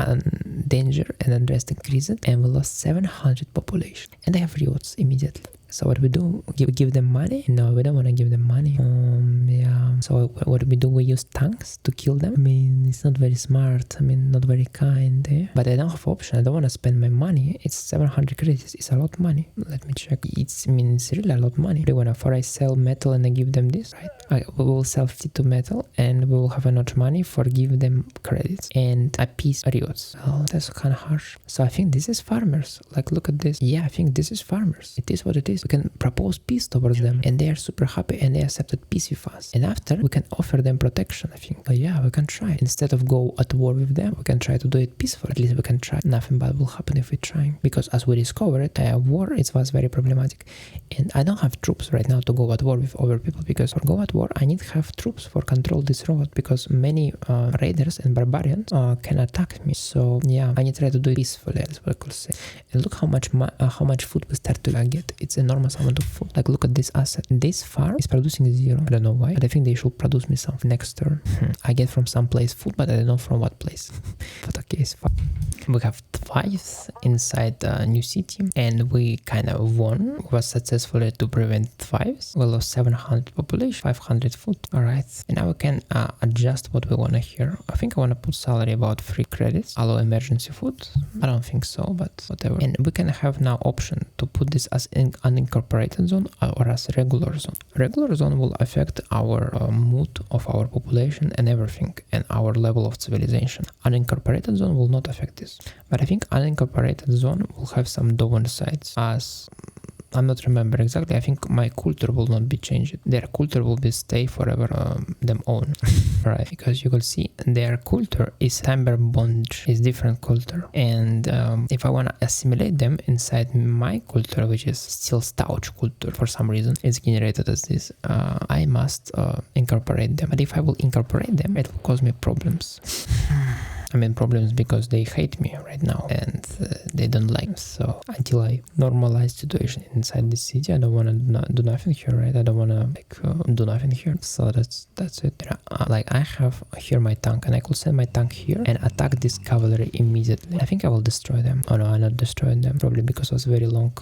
danger and unrest increased, and we lost 700 population, and I have rewards immediately. So what we do, give them money? No, we don't want to give them money. Yeah. So what we do, we use tanks to kill them. I mean, it's not very smart. I mean, not very kind. Eh? But I don't have option. I don't want to spend my money. It's 700 credits. It's a lot of money. Let me check. It's really a lot of money. For I sell metal and I give them this, right? We will sell 52 metal and we will have enough money for give them credits and a piece rewards. Oh, that's kind of harsh. So I think this is farmers. Like, look at this. Yeah, I think this is farmers. It is what it is. We can propose peace towards them and they are super happy and they accepted peace with us. And after, we can offer them protection, I think. But yeah, we can try. Instead of go at war with them, we can try to do it peaceful. At least we can try. Nothing bad will happen if we try. Because as we discovered, war, it was very problematic. And I don't have troops right now to go at war with other people, because for go at war, I need to have troops for control this road, because many raiders and barbarians can attack me. So yeah, I need to try to do it peacefully, that's what I could say. And look how much food we start to get. It's enormous amount of food. Like, look at this asset. This farm is producing 0. I don't know why, but I think they should produce me some next turn. I get from some place food, but I don't know from what place. But okay, it's fine. We have twice inside the new city, and we kind of won. We was successful to prevent fives. We lost 700 population, 500 food. Alright, and now we can adjust what we want to here. I think I want to put salary about 3 credits. Allow emergency food. I don't think so, but whatever. And we can have now option to put this as unincorporated zone or as regular zone. Regular zone will affect our mood of our population and everything, and our level of civilization. Unincorporated zone will not affect this, but I think unincorporated zone will have some downsides, as I'm not remember exactly. I think my culture will not be changed. Their culture will be stay forever them own, right? Because you can see their culture is timber bondage, is different culture, and if I want to assimilate them inside my culture, which is still stouch culture for some reason, it's generated as this. I must incorporate them, but if I will incorporate them, it will cause me problems. I mean problems because they hate me right now and they don't like me. So until I normalize situation inside the city, I don't want to do nothing here, right? I don't want to do nothing here. So that's it. Like, I have here my tank, and I could send my tank here and attack this cavalry immediately. I think I will destroy them. Oh no, I'm not destroying them, probably because it was a very long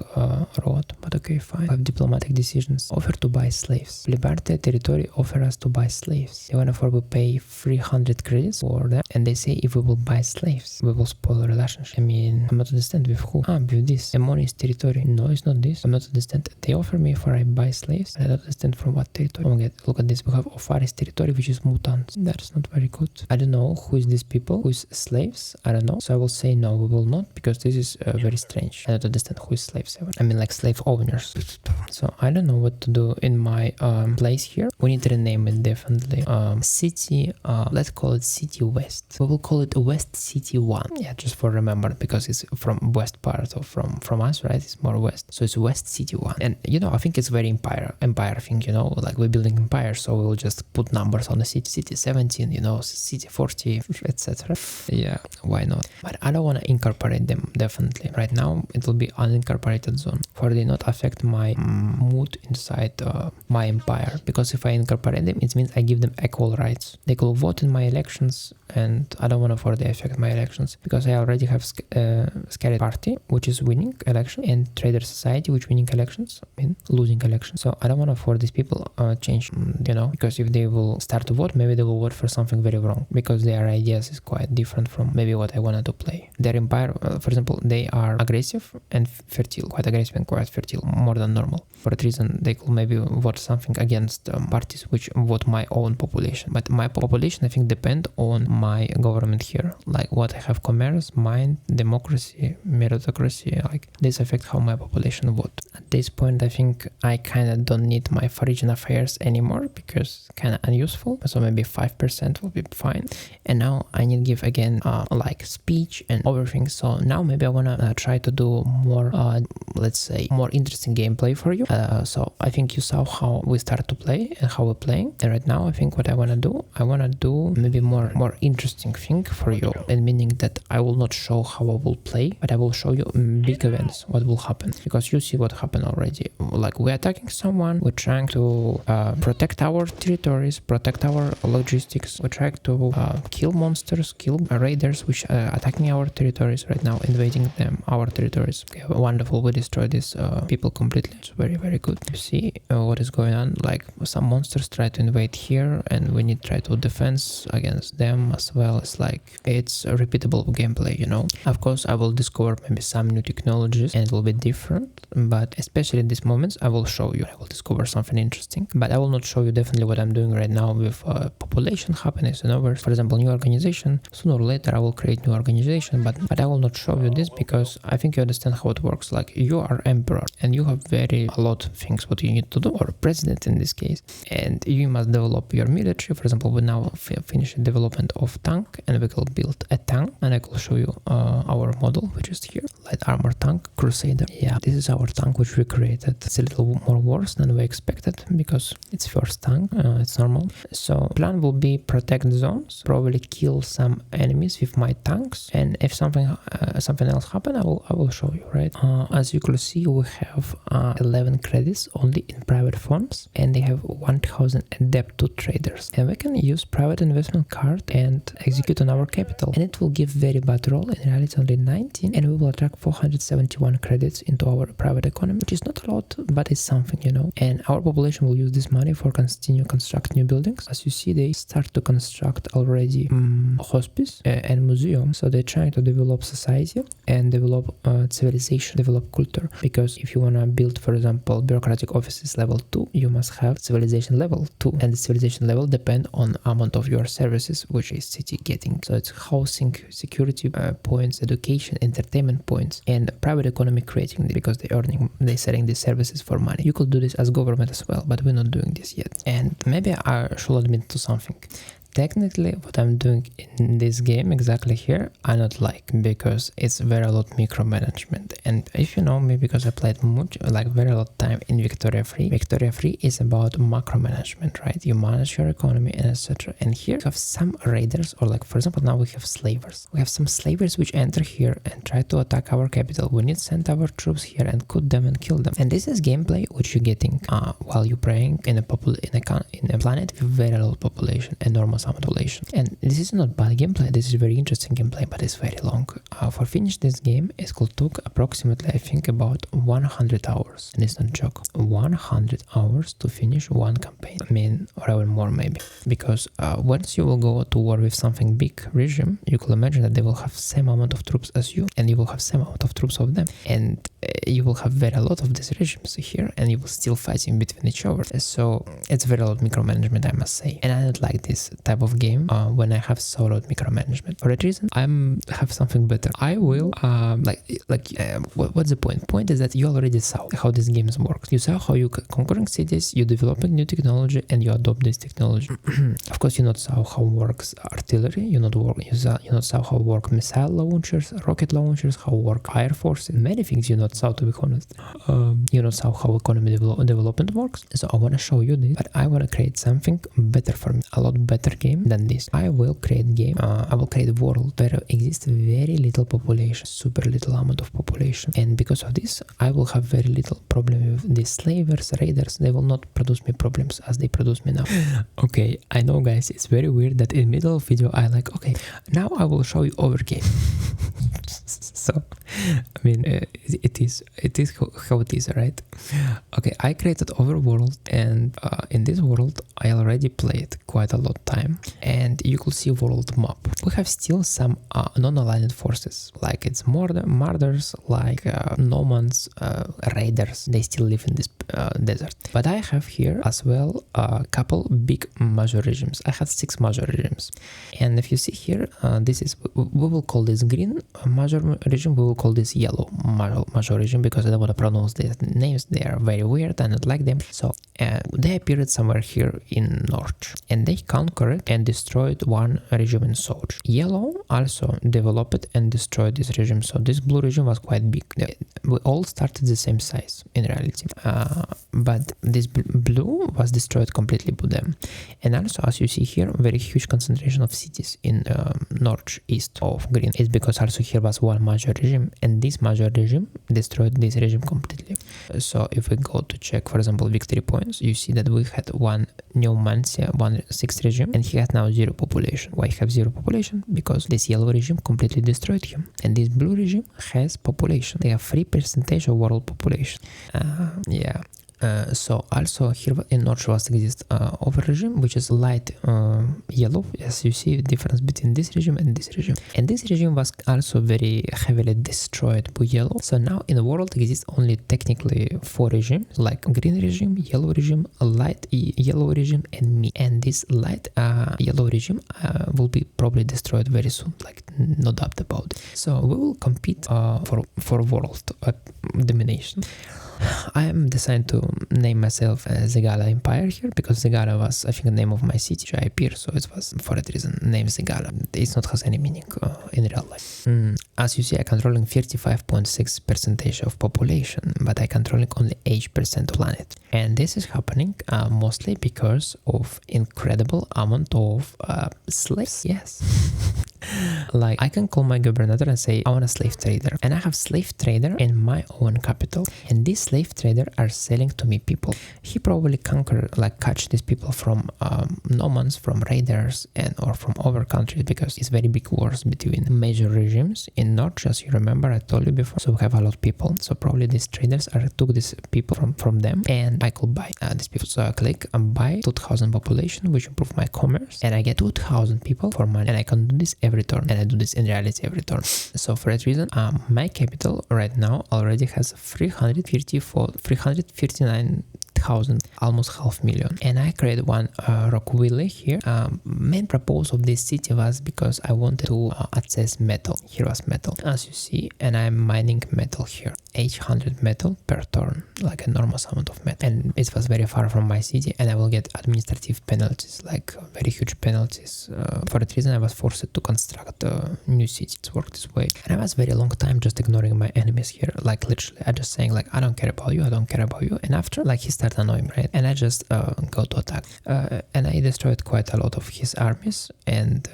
road, but okay, fine. I have diplomatic decisions. Offer to buy slaves. Liberty territory offer us to buy slaves. They want to pay 300 credits for that, and they say if we will buy slaves, we will spoil the relationship. I mean, I'm not understand with who. With this. Ammonist territory. No, it's not this. I'm not understand. They offer me for I buy slaves. I don't understand from what territory. Oh my god, look at this. We have Opharis territory, which is mutants. That's not very good. I don't know who is these people. Who is slaves? I don't know. So I will say no, we will not, because this is very strange. I don't understand who is slaves ever. I mean, like slave owners. So I don't know what to do in my place here. We need to rename it definitely. City, let's call it City West. We will call it West City 1. Yeah, just for remember, because it's from west part of from us, right? It's more west. So it's West City 1. And you know, I think it's very empire thing, you know, like we're building empire, so we'll just put numbers on the city. City 17, you know, city 40, etc. Yeah, why not? But I don't want to incorporate them, definitely. Right now, it will be unincorporated zone, for they not affect my mood inside my empire. Because if I incorporate them, it means I give them equal rights. They could vote in my elections, and I don't want want to further affect my elections, because I already have scattered party, which is winning election, and trader society, which winning elections, losing elections. So I don't want to for these people change, because if they will start to vote, maybe they will vote for something very wrong, because their ideas is quite different from maybe what I wanted to play. Their empire, for example, they are aggressive and fertile, quite aggressive and quite fertile, more than normal. For that reason, they could maybe vote something against parties which vote my own population. But my population, I think, depend on my government here, like what I have: commerce, mind, democracy, meritocracy. Like this affect how my population vote. At this point, I think I kind of don't need my foreign affairs anymore, because kind of unuseful. So maybe 5% will be fine. And now I need to give again like speech and everything. So now maybe I wanna try to do more, let's say, more interesting gameplay for you. So I think you saw how we start to play and how we're playing. And right now I think what I wanna do maybe more interesting thing for you. And meaning that I will not show how I will play, but I will show you big events, what will happen. Because you see what happened already. Like we're attacking someone, we're trying to protect our territories, protect our logistics. We're trying to kill monsters, kill raiders which are attacking our territories right now, invading our territories. Okay, wonderful, we destroyed these people completely. It's very, very good. You see what is going on, like some monsters try to invade here and we need to try to defense against them as well. It's like, it's a repeatable gameplay, Of course, I will discover maybe some new technologies and it will be different, but especially in these moments, I will show you, I will discover something interesting, but I will not show you definitely what I'm doing right now with population happiness and others. For example, new organization, sooner or later I will create new organization, but I will not show you this because I think you understand how it works. Like you are emperor and you have a lot of things what you need to do, or president in this case, and you must develop your military. For example, we now finish the development of tank and we will build a tank, and I will show you our model, which is here, light armor tank crusader. Yeah, this is our tank which we created. It's a little more worse than we expected because it's first tank, it's normal. So plan will be protect zones, probably kill some enemies with my tanks, and if something else happen, I will show you, right? As you can see, we have 11 credits only in private funds, and they have 1000 adept to traders, and we can use private investment card and execute on our capital, and it will give very bad roll. In reality only 19, and we will attract 471 credits into our private economy, which is not a lot, but it's something, and our population will use this money for continue construct new buildings. As you see, they start to construct already hospice and museum, so they're trying to develop society and develop civilization, develop culture, because if you want to build, for example, bureaucratic offices level 2, you must have civilization level 2, and the civilization level depend on amount of your services which is city getting. So it's housing, security points, education, entertainment points, and private economy creating, because they're selling these services for money. You could do this as government as well, but we're not doing this yet. And maybe I should admit to something. Technically, what I'm doing in this game exactly here, I not like, because it's very a lot micromanagement. And if you know me, because I played very lot time in Victoria Free. Victoria Free is about macro management, right? You manage your economy and etc. And here you have some raiders, or like for example, now we have slavers. We have some slavers which enter here and try to attack our capital. We need to send our troops here and cut them and kill them. And this is gameplay which you're getting while you're playing in a planet with very low population, enormous population. And this is not bad gameplay, this is very interesting gameplay, but it's very long. For finish this game, it could took approximately, I think, about 100 hours. And it's not a joke. 100 hours to finish one campaign. I mean, or even more maybe. Because once you will go to war with something big regime, you can imagine that they will have same amount of troops as you, and you will have same amount of troops of them. And you will have very a lot of these regimes here, and you will still fight in between each other. So it's very a lot of micromanagement, I must say. And I don't like this type of game when I have so lot micromanagement. For that reason, I have something better. I will what's the point? Point is that you already saw how this game works. You saw how you conquering cities, you developing new technology, and you adopt this technology. Of course, you not saw how works artillery. You not saw how work missile launchers, rocket launchers, how work air force, and many things you not not saw, to be honest. You not saw how economy development works. So I want to show you this, but I want to create something better for me, a lot better game than this. I will create game. I will create a world where exists very little population, super little amount of population, and because of this, I will have very little problem with these slavers, raiders. They will not produce me problems as they produce me now. Okay, I know, guys, it's very weird that in middle of video I like, okay, now I will show you overgame. So, I mean, it is how it is, right? Okay, I created overworld, and in this world I already played quite a lot of time, and you could see world map. We have still some non-aligned forces, like it's murders, like nomads, raiders. They still live in this desert. But I have here as well a couple big major regimes. I had 6 major regimes, and if you see here, this is, we will call this green major region, we will call this yellow major region, because I don't want to pronounce these names. They are very weird, I don't like them. So they appeared somewhere here in north, and they conquered and destroyed one region in south. Yellow also developed and destroyed this region, so this blue region was quite big. We all started the same size in reality, but this blue was destroyed completely by them. And also, as you see here, very huge concentration of cities in northeast of green. It's because also here was one major regime, and this major regime destroyed this regime completely. So if we go to check, for example, victory points, you see that we had one Neomancia, 1/6 regime, and he had now 0 population. Why he have 0 population? Because this yellow regime completely destroyed him, and this blue regime has population. They have 3% of world population. Yeah. So also here in north was exists over regime, which is light yellow, as you see the difference between this regime and this regime. And this regime was also very heavily destroyed by yellow. So now in the world exists only technically 4 regimes, like green regime, yellow regime, light yellow regime, and me. And this light yellow regime will be probably destroyed very soon, like no doubt about it. So we will compete for world domination. I am decided to name myself Zegala Empire here, because Zegala was, I think, the name of my city where I appear, so it was for that reason named Zegala. It's not has any meaning in real life. As you see, I controlling 35.6% of population, but I controlling only 8% of planet. And this is happening mostly because of incredible amount of slaves. Yes. Like I can call my governor and say I want a slave trader, and I have slave trader in my own capital, and this slave trader are selling to me people. He probably catch these people from nomads, from raiders, and or from other countries, because it's very big wars between major regimes in north, as you remember I told you before. So we have a lot of people, so probably these traders took these people from them, and I could buy these people. So I click and buy 2,000 population, which improve my commerce, and I get 2,000 people for money, and I can do this every turn, and I do this in reality every turn. So for that reason, my capital right now already has 359,000, almost 500,000, and I created one rock valley here. Main purpose of this city was because I wanted to access metal. Here was metal, as you see, and I'm mining metal here, 800 metal per turn, like enormous amount of metal, and it was very far from my city, and I will get administrative penalties, like very huge penalties. For that reason, I was forced to construct a new city. It's worked this way, and I was very long time just ignoring my enemies here, like literally I just saying like I don't care about you, I don't care about you, and after like he started annoying me, right, and I just go to attack, and I destroyed quite a lot of his armies and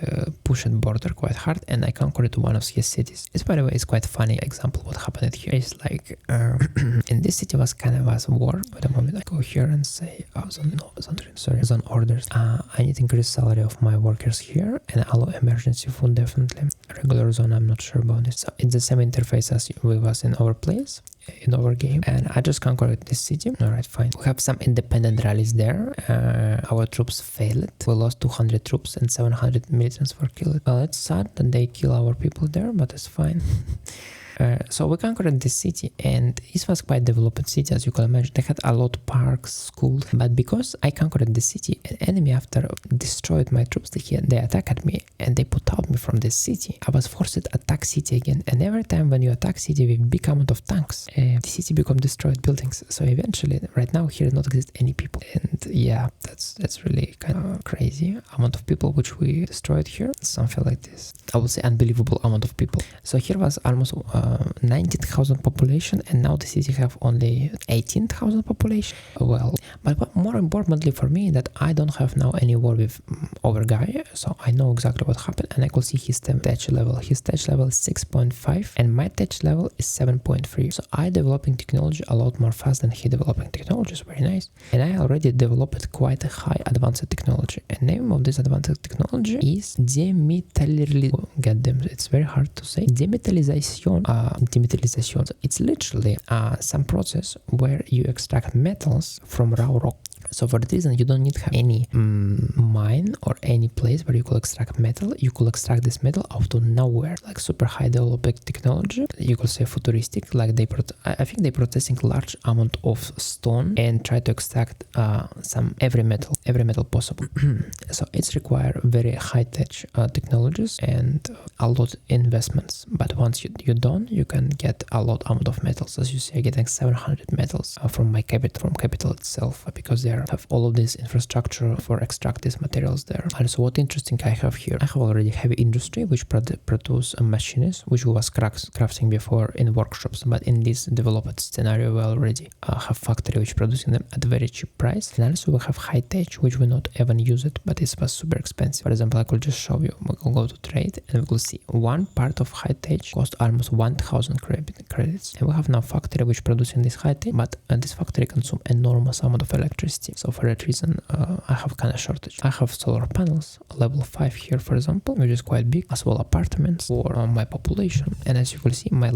pushed border quite hard, and I conquered one of his cities. It's, by the way, it's quite funny example what happened here. It's like in this city was kind of was war. At the moment I go here and say zone orders. I need to increase salary of my workers here and allow emergency food, definitely. Regular zone, I'm not sure about this. So it's the same interface as we was in our place, in our game, and I just conquered this city. Alright, fine. We have some independent rallies there. Our troops failed. We lost 200 troops and 700 militants were killed. Well, it's sad that they kill our people there, but it's fine. So we conquered this city, and this was quite developed city, as you can imagine. They had a lot of parks, schools, but because I conquered the city, an enemy after destroyed my troops, they attacked me and they put out me from this city. I was forced to attack city again, and every time when you attack city with big amount of tanks, the city become destroyed buildings. So eventually, right now here not exist any people, and yeah, that's really kind of crazy amount of people which we destroyed here. Something like this, I would say unbelievable amount of people. So here was almost 19,000 population, and now the city have only 18,000 population. Well, but more importantly for me, that I don't have now any war with over guy, so I know exactly what happened, and I could see his tech level. His tech level is 6.5 and my tech level is 7.3. So I developing technology a lot more fast than he developing technology. Is very nice. And I already developed quite a high advanced technology. And name of this advanced technology is demetallization. Get them, it's very hard to say. Demetallization. Demetallization. So it's literally some process where you extract metals from raw rock. So for that reason, you don't need to have any mine or any place where you could extract metal. You could extract this metal out of nowhere, like super high developed technology. You could say futuristic, like I think they processing large amount of stone and try to extract every metal possible. So it's require very high tech technologies and a lot investments. But once you're done, you can get a lot amount of metals. As you see, I'm getting 700 metals from my capital itself, because they have all of this infrastructure for extract these materials there. Also, what interesting I have here, I have already heavy industry which produce machines which was crafting before in workshops, but in this developed scenario we already have factory which producing them at a very cheap price. And also we have high tech which we not even use it, but it was super expensive. For example, I could just show you. We will go to trade and we will see one part of high tech cost almost 1000 credits, and we have now factory which producing this high tech, but this factory consume enormous amount of electricity. So for that reason, I have kind of shortage. I have solar panels, level 5 here, for example, which is quite big, as well apartments for my population. And as you can see, my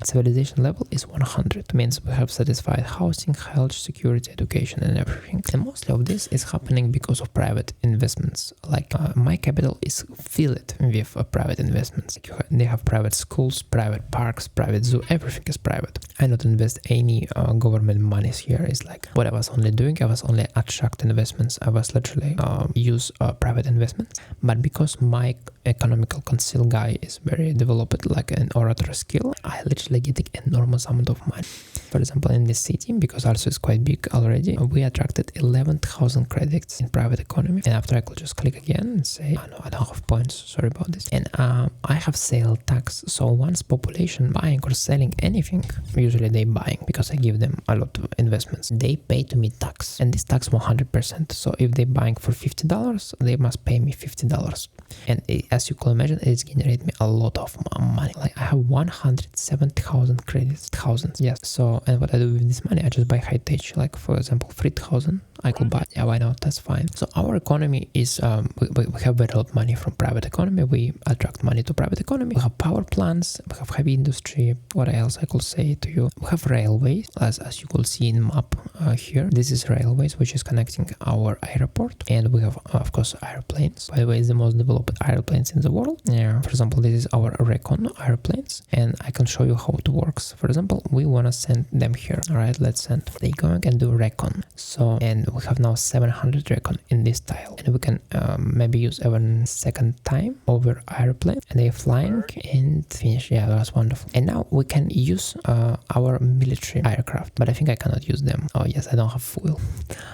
civilization level is 100. Means we have satisfied housing, health, security, education, and everything. And mostly of this is happening because of private investments. Like my capital is filled with private investments. They have private schools, private parks, private zoo. Everything is private. I don't invest any government monies here. It's like what I was only doing. I was only attract investments. I was literally use private investments. But because my economical conceal guy is very developed, like an orator skill, I literally get an enormous amount of money. For example, in this city, because also it's quite big already, we attracted 11,000 credits in private economy. And after I could just click again and say, oh no, I don't have points, sorry about this. And I have sale tax. So once population buying or selling anything, usually they buying, because I give them a lot of investments. They pay to me tax, and this tax 100%. So if they buying for $50, they must pay me $50. And as you can imagine, it's generate me a lot of money. Like I have 107,000 credits, thousands. Yes. So, and what I do with this money, I just buy high tech. Like for example, 3,000 I could buy. Yeah, why not? That's fine. So our economy is, we have very lot of money from private economy. We attract money to private economy. We have power plants. We have heavy industry. What else I could say to you? We have railways, as you could see in map here. This is railways, which is connecting our airport. And we have, of course, airplanes. By the way, it's the most developed airplanes in the world. Yeah. For example, this is our recon airplanes. And I can show you how it works. For example, we want to send them here. All right, let's send. They going and do recon. So, and we have now 700 recon in this tile, and we can maybe use even second time over airplane, and they're flying and finish. Yeah, that's wonderful. And now we can use our military aircraft, but I think I cannot use them. Oh yes, I don't have fuel.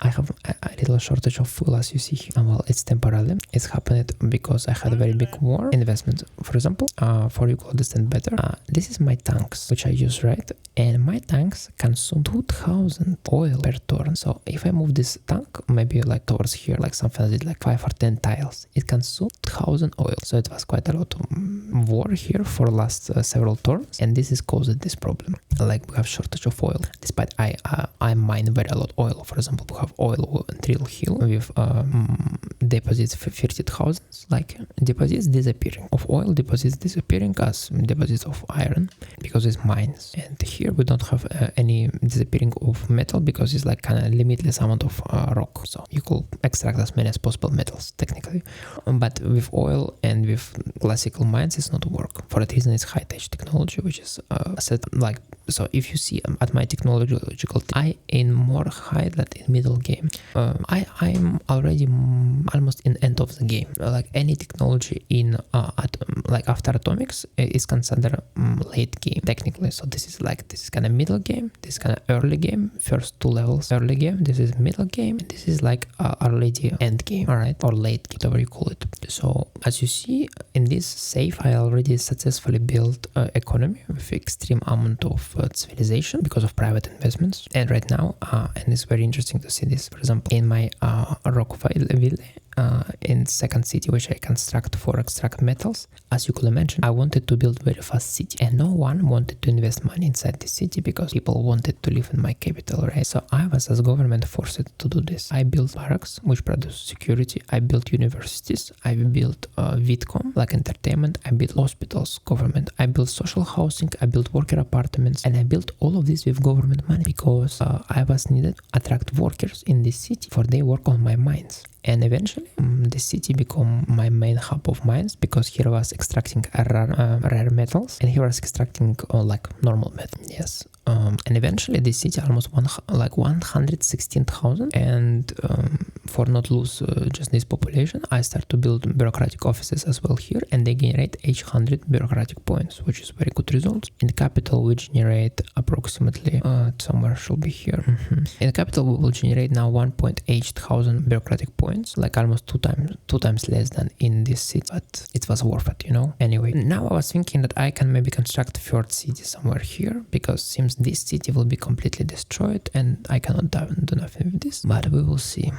I have a little shortage of fuel, as you see here. Well, it's temporarily. It's happened because I had a very big war investment. For example, for you to understand better, this is my tanks which I use, right? And my tanks consume 2,000 oil per turn. So if I move this tank maybe like towards here, like something like 5 or 10 tiles, it consumed 1,000 oil. So it was quite a lot of war here for last several turns, and this is caused this problem. Like we have shortage of oil, despite I mine very a lot oil. For example, we have oil drill hill with deposits for 30,000, like deposits disappearing of oil, deposits disappearing as deposits of iron, because it's mines. And here we don't have any disappearing of metal, because it's like kind of limitless amount of rock, so you could extract as many as possible metals technically. But with oil and with classical mines, it's not work. For that reason, it's high tech technology, which is set like So if you see at my technological, I in more high than in middle game. I'm already almost in end of the game. Like any technology in like after atomics is considered late game technically. So this is kind of middle game, this is kind of early game, first 2 levels early game, this is middle game, and this is like already end game, all right, or late game, whatever you call it. So as you see in this save, I already successfully built economy with extreme amount of civilization because of private investments. And right now, and it's very interesting to see this, for example, in my Rockville in second city, which I construct for extract metals. As you could imagine, I wanted to build very fast city, and no one wanted to invest money inside this city because people wanted to live in my capital, right? So I was, as government, forced to do this. I built barracks, which produce security. I built universities. I built VidCom, like entertainment. I built hospitals, government. I built social housing. I built worker apartments, and I built all of this with government money because I was needed to attract workers in this city for they work on my mines. And eventually, the city became my main hub of mines because here I was extracting rare metals, and here I was extracting like normal metal. Yes. And eventually, this city almost 116,000. And for not lose just this population, I start to build bureaucratic offices as well here, and they generate 800 bureaucratic points, which is very good results. In the capital, we generate approximately somewhere should be here. In the capital, we will generate now 1.8 thousand bureaucratic points, like almost two times less than in this city, but it was worth it, you know. Anyway, now I was thinking that I can maybe construct a third city somewhere here, because seems this city will be completely destroyed and I cannot do nothing with this, but we will see.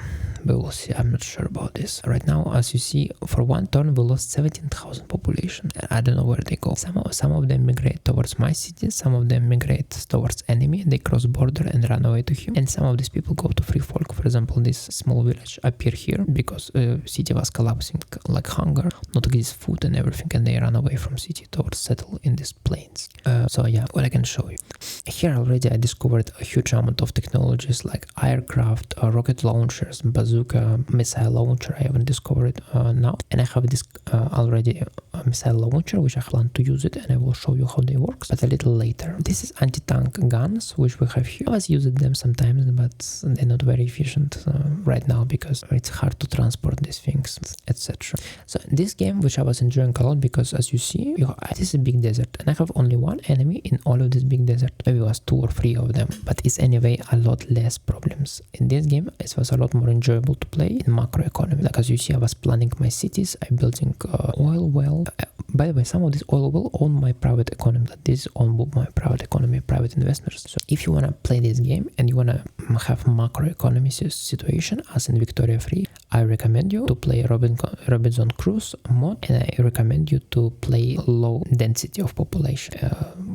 I'm not sure about this. Right now, as you see, for one turn we lost 17,000 population. I don't know where they go. Some of them migrate towards my city, some of them migrate towards enemy, they cross border and run away to him, and some of these people go to free folk. For example, this small village appear here because city was collapsing like hunger, not this food and everything, and they run away from city towards settle in these plains. So yeah, what I can show you. Here already I discovered a huge amount of technologies like aircraft, rocket launchers, bazooka, missile launcher. I haven't discovered now, and I have this already missile launcher, which I plan to use it, and I will show you how they work, but a little later. This is anti-tank guns, which we have here. I was using them sometimes, but they're not very efficient right now because it's hard to transport these things, etc. So this game, which I was enjoying a lot, because as you see, this is a big desert, and I have only one enemy in all of this big desert. Maybe it was 2 or 3 of them, but it's anyway a lot less problems. In this game, it was a lot more enjoyable to play in macro economy. Like as you see, I was planning my cities, I'm building oil well. By the way, some of this oil will own my private economy. Like this is owned by my private economy, private investors. So if you want to play this game and you want to have macro economy situation as in Victoria 3, I recommend you to play Robinson Crusoe mod, and I recommend you to play low density of population.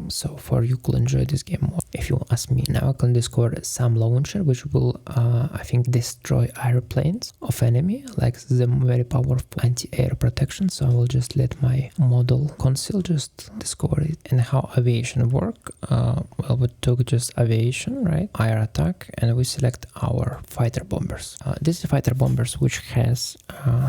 So for you could enjoy this game more. If you ask me, now I can discover some launcher which will I think destroy airplanes of enemy, like the very powerful anti-air protection. So I will just let my model console just discover it. And how aviation work, well, we took just aviation, right, air attack, and we select our fighter bombers. This is fighter bombers which has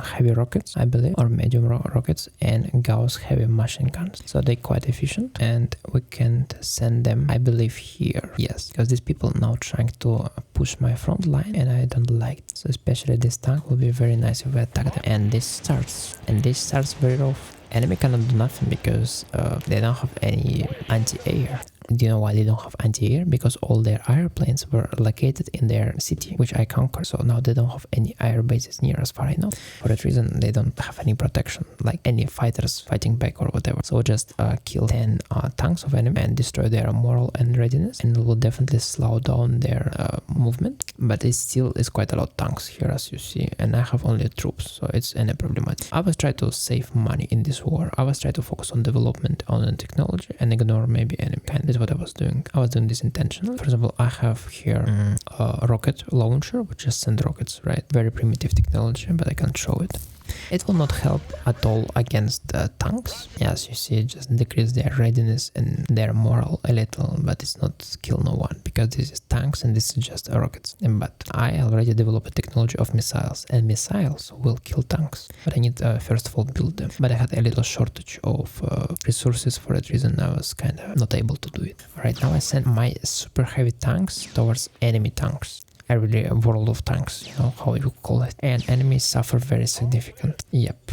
heavy rockets, I believe, or medium rockets, and Gauss heavy machine guns. So they're quite efficient, and we can send them, I believe, here. Yes, because these people now trying to push my front line, and I don't like it. So especially this tank will be very nice if we attack them. And this starts very rough. Enemy cannot do nothing because they don't have any anti-air. Do you know why they don't have anti-air? Because all their airplanes were located in their city, which I conquered. So now they don't have any air bases near, as far as I know. For that reason, they don't have any protection, like any fighters fighting back or whatever. So just kill 10 tanks of enemy and destroy their morale and readiness, and it will definitely slow down their movement. But it still is quite a lot of tanks here, as you see, and I have only troops, so it's any problematic. I was trying to save money in this war. I was trying to focus on development, on technology, and ignore maybe enemy. And what I was doing. I was doing this intentionally. For example, I have here a rocket launcher which just sends rockets, right? Very primitive technology, but I can't show it. It will not help at all against tanks. As you see, it just decrease their readiness and their morale a little, but it's not kill no one, because this is tanks and this is just rockets. But I already developed a technology of missiles, and missiles will kill tanks. But I need first of all build them. But I had a little shortage of resources. For that reason I was kind of not able to do it. Right now I send my super heavy tanks towards enemy tanks. A really world of tanks, you know how you call it. And enemies suffer very significant. Yep,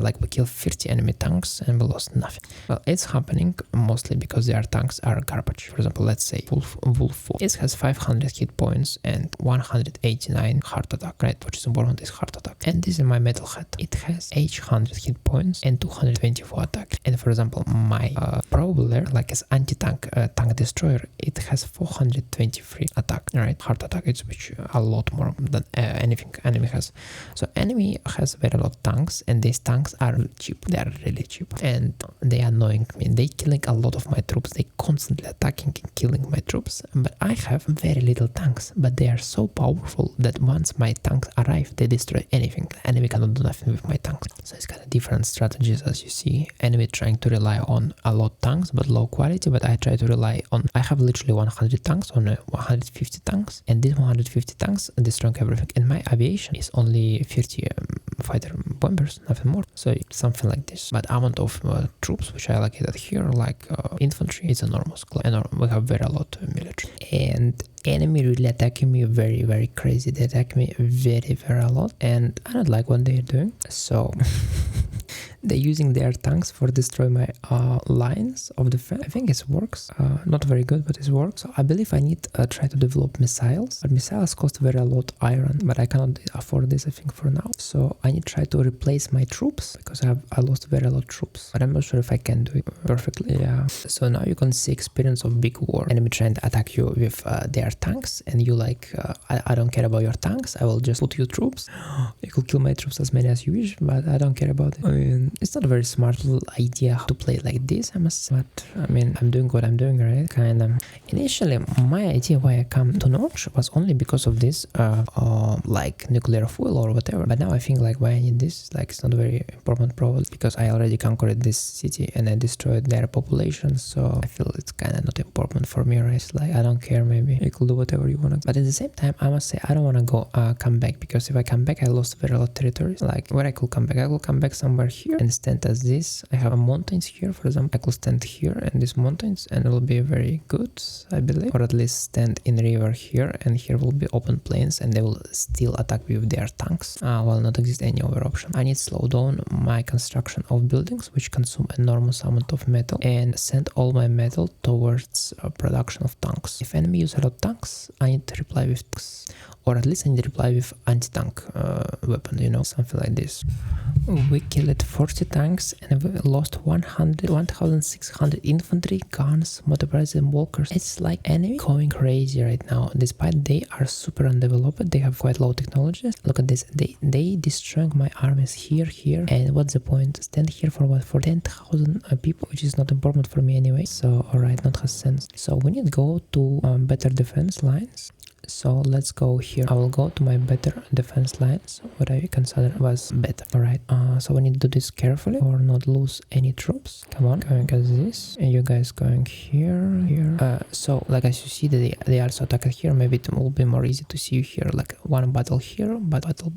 like we killed 50 enemy tanks and we lost nothing. Well, it's happening mostly because their tanks are garbage. For example, let's say Wolf 4. It has 500 hit points and 189 heart attack, right? Which is important is heart attack. And this is my metalhead. It has 800 hit points and 224 attack. And for example, my Prowler, like as anti-tank tank destroyer, it has 423 attack, right? Heart attack, it's which a lot more than anything enemy has. So enemy has very lot of tanks, and these tanks are cheap. They are really cheap, and they are annoying me. They killing a lot of my troops. They constantly attacking and killing my troops. But I have very little tanks, but they are so powerful that once my tanks arrive, they destroy anything. The enemy cannot do nothing with my tanks. So it's kind of different strategies, as you see. Enemy trying to rely on a lot tanks, but low quality. But I try to rely on. I have literally 100 tanks on 150 tanks, and this 150 tanks destroying everything, and my aviation is only 50 fighter bombers, nothing more. So something like this. But amount of troops which I allocated here, like infantry, is enormous. And we have very a lot of military. And enemy really attacking me very crazy. They attack me very a lot, and I don't like what they're doing. So they're using their tanks for destroy my lines of defense. I think it works. Not very good, but it works. So I believe I need try to develop missiles. But missiles cost very a lot iron, but I cannot afford this, I think, for now. So I need to try to replace my troops, because I lost very a lot of troops. But I'm not sure if I can do it perfectly. Yeah. So now you can see experience of big war. Enemy trying to attack you with their tanks, and you like, I don't care about your tanks. I will just put you troops. You could kill my troops as many as you wish, but I don't care about it. I mean, it's not a very smart little idea to play like this, I must say. But I mean, I'm doing what I'm doing, right? Kind of. Initially, my idea why I come to Notch was only because of this, like nuclear fuel or whatever. But now I think like why I need this, like it's not very important probably, because I already conquered this city and I destroyed their population. So I feel it's kind of not important for me, right? It's like I don't care. Maybe you could do whatever you want. But at the same time, I must say I don't want to go come back, because if I come back, I lost very lot of territories. Like where I could come back, I could come back somewhere here and stand as this. I have mountains here, for example. I could stand here and these mountains, and it will be very good, I believe. Or at least stand in river here, and here will be open plains, and they will still attack me with their tanks. While not exist any other option. I need to slow down my construction of buildings, which consume enormous amount of metal, and send all my metal towards production of tanks. If enemy use a lot of tanks, I need to reply with tanks. Or at least I need to reply with anti-tank weapon, you know, something like this. We killed 40 tanks and we lost 1,600 infantry, guns, motorized and walkers. It's like enemy going crazy right now. Despite they are super undeveloped, they have quite low technology. Look at this. They destroying my armies here. And what's the point? Stand here for what? For 10,000 people, which is not important for me anyway. So, alright, not has sense. So we need to go to better defense lines. So let's go here. I will go to my better defense lines, what I consider was better. Alright, so we need to do this carefully or not lose any troops. Come on, going as this, and you guys going here. So like as you see, they also attack here. Maybe it will be more easy to see you here, like one battle here, battle,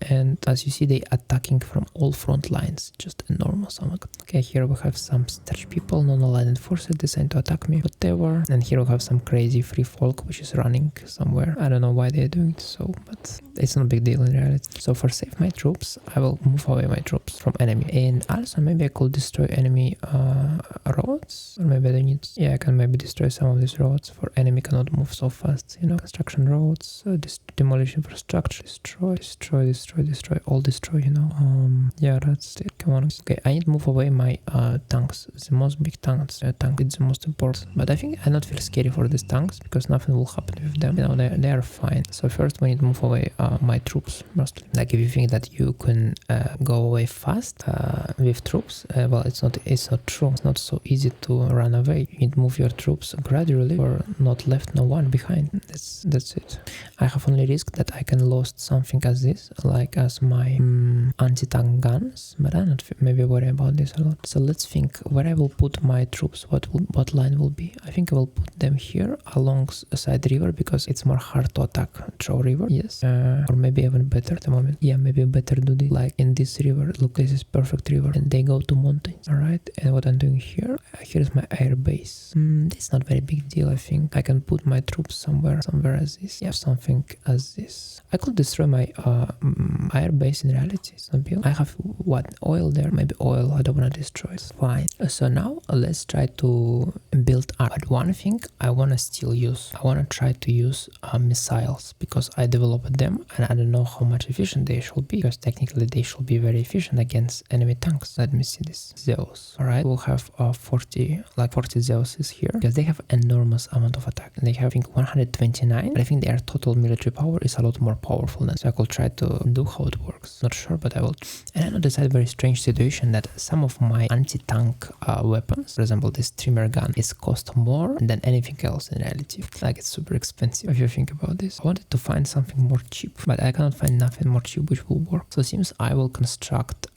and as you see, they attacking from all front lines, just enormous. Okay, here we have some starch people, non-aligned forces designed to attack me, whatever. And here we have some crazy free folk, which is running somewhere. I don't know why they're doing it so, but it's not a big deal in reality. So for save my troops, I will move away my troops from enemy. And also maybe I could destroy enemy roads, or maybe I don't need. Yeah, I can maybe destroy some of these roads, for enemy cannot move so fast, you know. Construction roads, demolish infrastructure, destroy, all destroy, you know. Yeah, that's it. Come on. Okay, I need to move away my tanks. The most big tanks. Tank is the most important. But I think I not feel scary for these tanks because nothing will happen with them. You know, they are fine. So first we need to move away my troops mostly. Like if you think that you can go away fast with troops, well, it's not true. It's not so easy to run away. You need to move your troops gradually or not left no one behind. That's it. I have only risk that I can lost something as this, like as my anti-tank guns, but I'm not maybe worry about this a lot. So let's think where I will put my troops. What line will be? I think I will put them here alongside river because it's more hard to attack through river. Yes, or maybe even better at the moment. Yeah, maybe better do this like in this river. Look, this is perfect river, and they go to mountains. All right, and what I'm doing here is my air base. It's not very big deal. I think I can put my troops somewhere as this. Yeah, something as this. I could destroy my air base in reality. It's not built. I have what oil there? Maybe oil. I don't want to destroy it. Fine. So now let's try to build art. But one thing I want to still use. I want to try to use missiles because I developed them and I don't know how much efficient they should be because technically they should be very efficient against enemy tanks. Let me see this. Zeus. All right. We'll have 40 Zeuses here because they have enormous amount of attack. And they have I think 129. But I think their total military power is a lot more powerful than. So I could try to do how it works. Not sure, but I will. And I know this is a very strange situation that some of my anti-tank weapons, for example, this trimmer gun, is cost more than anything else in reality. Like it's super expensive if you think about this. I wanted to find something more cheap, but I cannot find nothing more cheap which will work. So it seems I will construct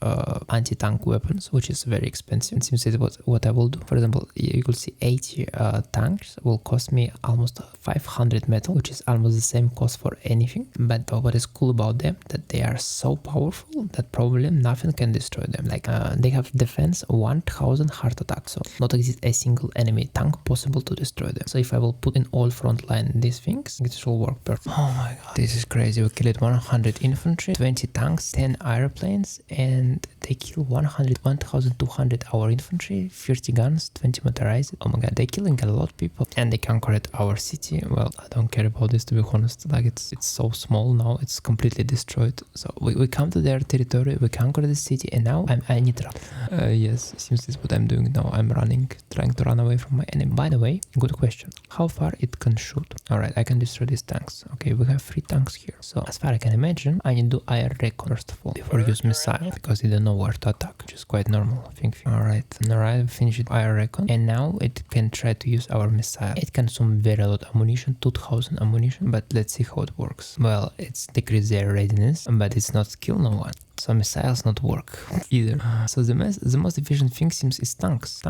anti-tank weapons, which is very expensive. It seems it's what I will do. For example, you will see 80 tanks will cost me almost 500 metal, which is almost the same cost for anything. But what is cool about them that they are so powerful that probably nothing can destroy them. Like they have defense 1000 heart attack, so not exist a single enemy tank possible to destroy them. So if I will put in all front line these things, it will work perfect. Oh my god, this is crazy. We killed 100 infantry, 20 tanks, 10 airplanes, and they kill 1200 our infantry, 30 guns, 20 motorized. Oh my god, they're killing a lot of people, and they conquered our city. Well, I don't care about this, to be honest. Like it's so small now, it's completely destroyed. So we come to their territory, we conquer the city, and now I need to run. Yes, seems this is what I'm doing now. I'm running, trying to run away from my enemy. By the way, good question. How far it can shoot? Alright, I can destroy these tanks. Okay, we have 3 tanks here. So as far as I can imagine, I need to do air recon first of all before use missile because they don't know where to attack, which is quite normal, I think. Alright, finish it air recon, and now it can try to use our missile. It consumes very lot of ammunition, 2000 ammunition, but let's see how it works. Well, it's decrease their readiness, but it's not kill no one. So missiles not work either. So the most efficient thing seems is tanks.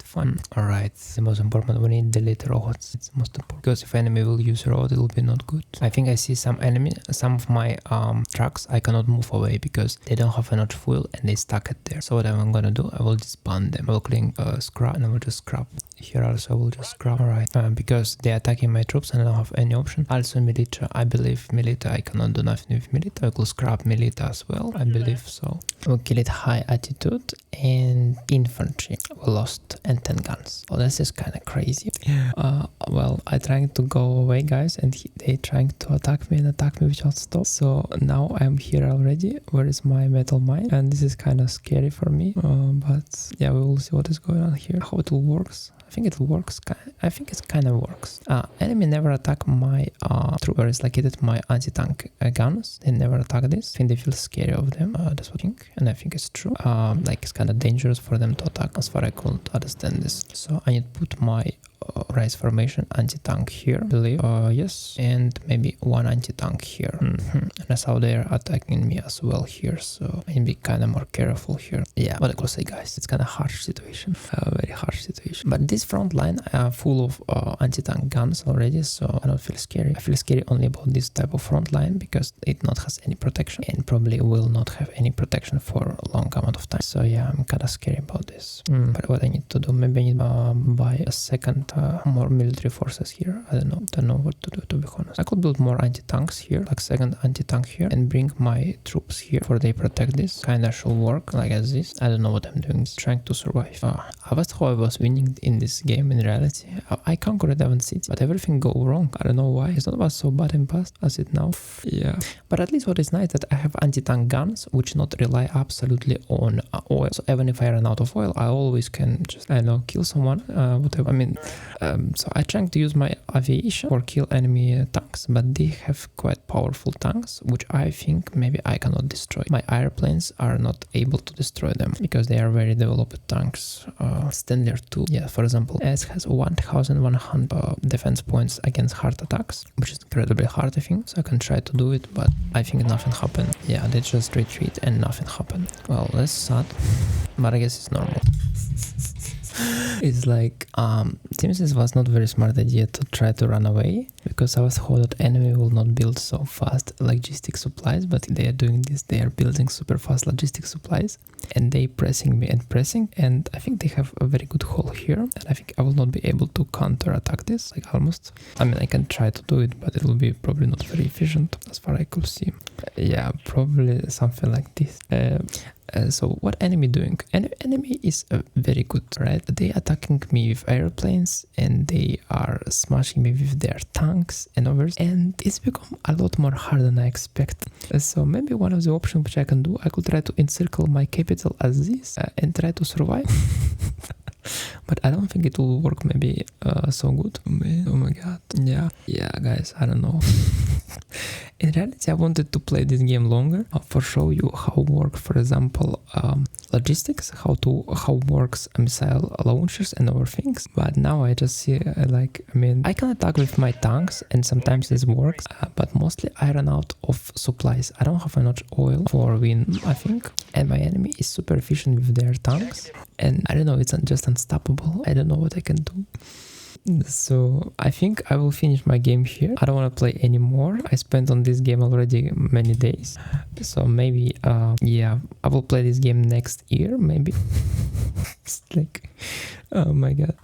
Fun. Alright, the most important, we need delete robots. It's the most important because if enemy will use robot, it will be not good. I think I see some of my trucks I cannot move away because they don't have enough fuel and they stuck it there. So what I'm gonna do, I will disband them. I will click scrap and I will just scrap. Here also I will just scrap. Alright, because they're attacking my troops and I don't have any option. Also milita, I believe milita, I cannot do nothing with milita. I will scrap milita as well, I believe so. We'll kill it high attitude and infantry. We lost and 10 guns. Oh, this is kind of crazy. Well, I trying to go away, guys, and they trying to attack me without stop. So now I'm here already. Where is my metal mine? And this is kind of scary for me. But yeah, we will see what is going on here, how it will works. I think it works. I think it kind of works. Enemy never attack my troop where it's located my anti-tank guns. They never attack this. I think they feel scary of them. That's what I think, and I think it's true. Like it's kind of dangerous for them to attack. As far as I couldn't understand this, so I need to put my rise formation anti-tank here, I believe. Yes, and maybe one anti-tank here. And that's how they are attacking me as well here, so I need to be kind of more careful here. Yeah, what I could say, guys, it's kind of harsh situation, very harsh situation. But this front line full of anti-tank guns already, so I don't feel scary. I feel scary only about this type of front line because it not has any protection and probably will not have any protection for a long amount of time. So yeah, I'm kind of scary about this. But what I need to do, maybe I need to buy a second more military forces here. I don't know what to do, to be honest. I could build more anti-tanks here, like second anti-tank here, and bring my troops here for they protect this. Kinda should work like as this. I don't know what I'm doing, trying to survive. That's how I was winning in this game in reality. I conquered 7 cities, but everything go wrong. I don't know why. It's not was so bad in past as it now. Yeah. But at least what is nice that I have anti-tank guns, which not rely absolutely on oil. So even if I run out of oil, I always can just, I don't know, kill someone, whatever. I mean, so I trying to use my aviation or kill enemy tanks, but they have quite powerful tanks, which I think maybe I cannot destroy. My airplanes are not able to destroy them because they are very developed tanks. Standard 2, yeah, for example, it has 1100 defense points against hard attacks, which is incredibly hard, I think. So I can try to do it, but I think nothing happened. Yeah, they just retreat and nothing happened. Well, that's sad, but I guess it's normal. It's like, seems it was not very smart idea to try to run away, because I was told that enemy will not build so fast logistic supplies, but they are doing this, they are building super fast logistic supplies, and they pressing me and pressing, and I think they have a very good hole here, and I think I will not be able to counter attack this, like almost. I mean, I can try to do it, but it will be probably not very efficient as far as I could see. Yeah, probably something like this. So what enemy doing? Enemy is very good, right? They attacking me with airplanes, and they are smashing me with their tanks and others, and it's become a lot more hard than I expect. So maybe one of the options which I can do, I could try to encircle my capital as this and try to survive. But I don't think it will work maybe so good. Oh my god. Yeah, guys, I don't know. In reality, I wanted to play this game longer for show you how work, for example, logistics, how works missile launchers and other things. But now I just see I can attack with my tanks, and sometimes this works, but mostly I run out of supplies. I don't have enough oil for win, I think, and my enemy is super efficient with their tanks, and I don't know, it's just unstoppable. I don't know what I can do. So I think I will finish my game here. I don't want to play anymore. I spent on this game already many days. So maybe, yeah, I will play this game next year, maybe. It's like, oh my god.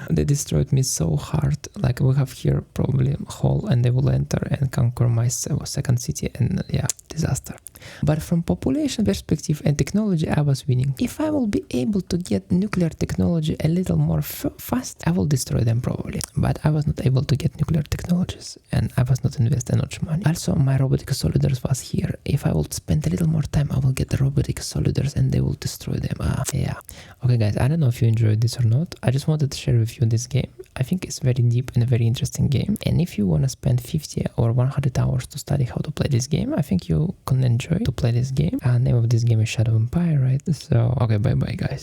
They destroyed me so hard. Like, we have here probably a hole, and they will enter and conquer my second city, and yeah, disaster. But from population perspective and technology, I was winning. If I will be able to get nuclear technology a little more fast, I will destroy them probably. But I was not able to get nuclear technologies, and I was not investing much money. Also, my robotic soldiers was here. If I will spend a little more time, I will get the robotic soldiers, and they will destroy them. Yeah. Okay, guys, I don't know if you enjoyed this or not. I just wanted to share with you this game. I think it's very deep and a very interesting game. And if you want to spend 50 or 100 hours to study how to play this game, I think you can enjoy to play this game. Name of this game is Shadow Empire, right? So, okay, bye-bye, guys.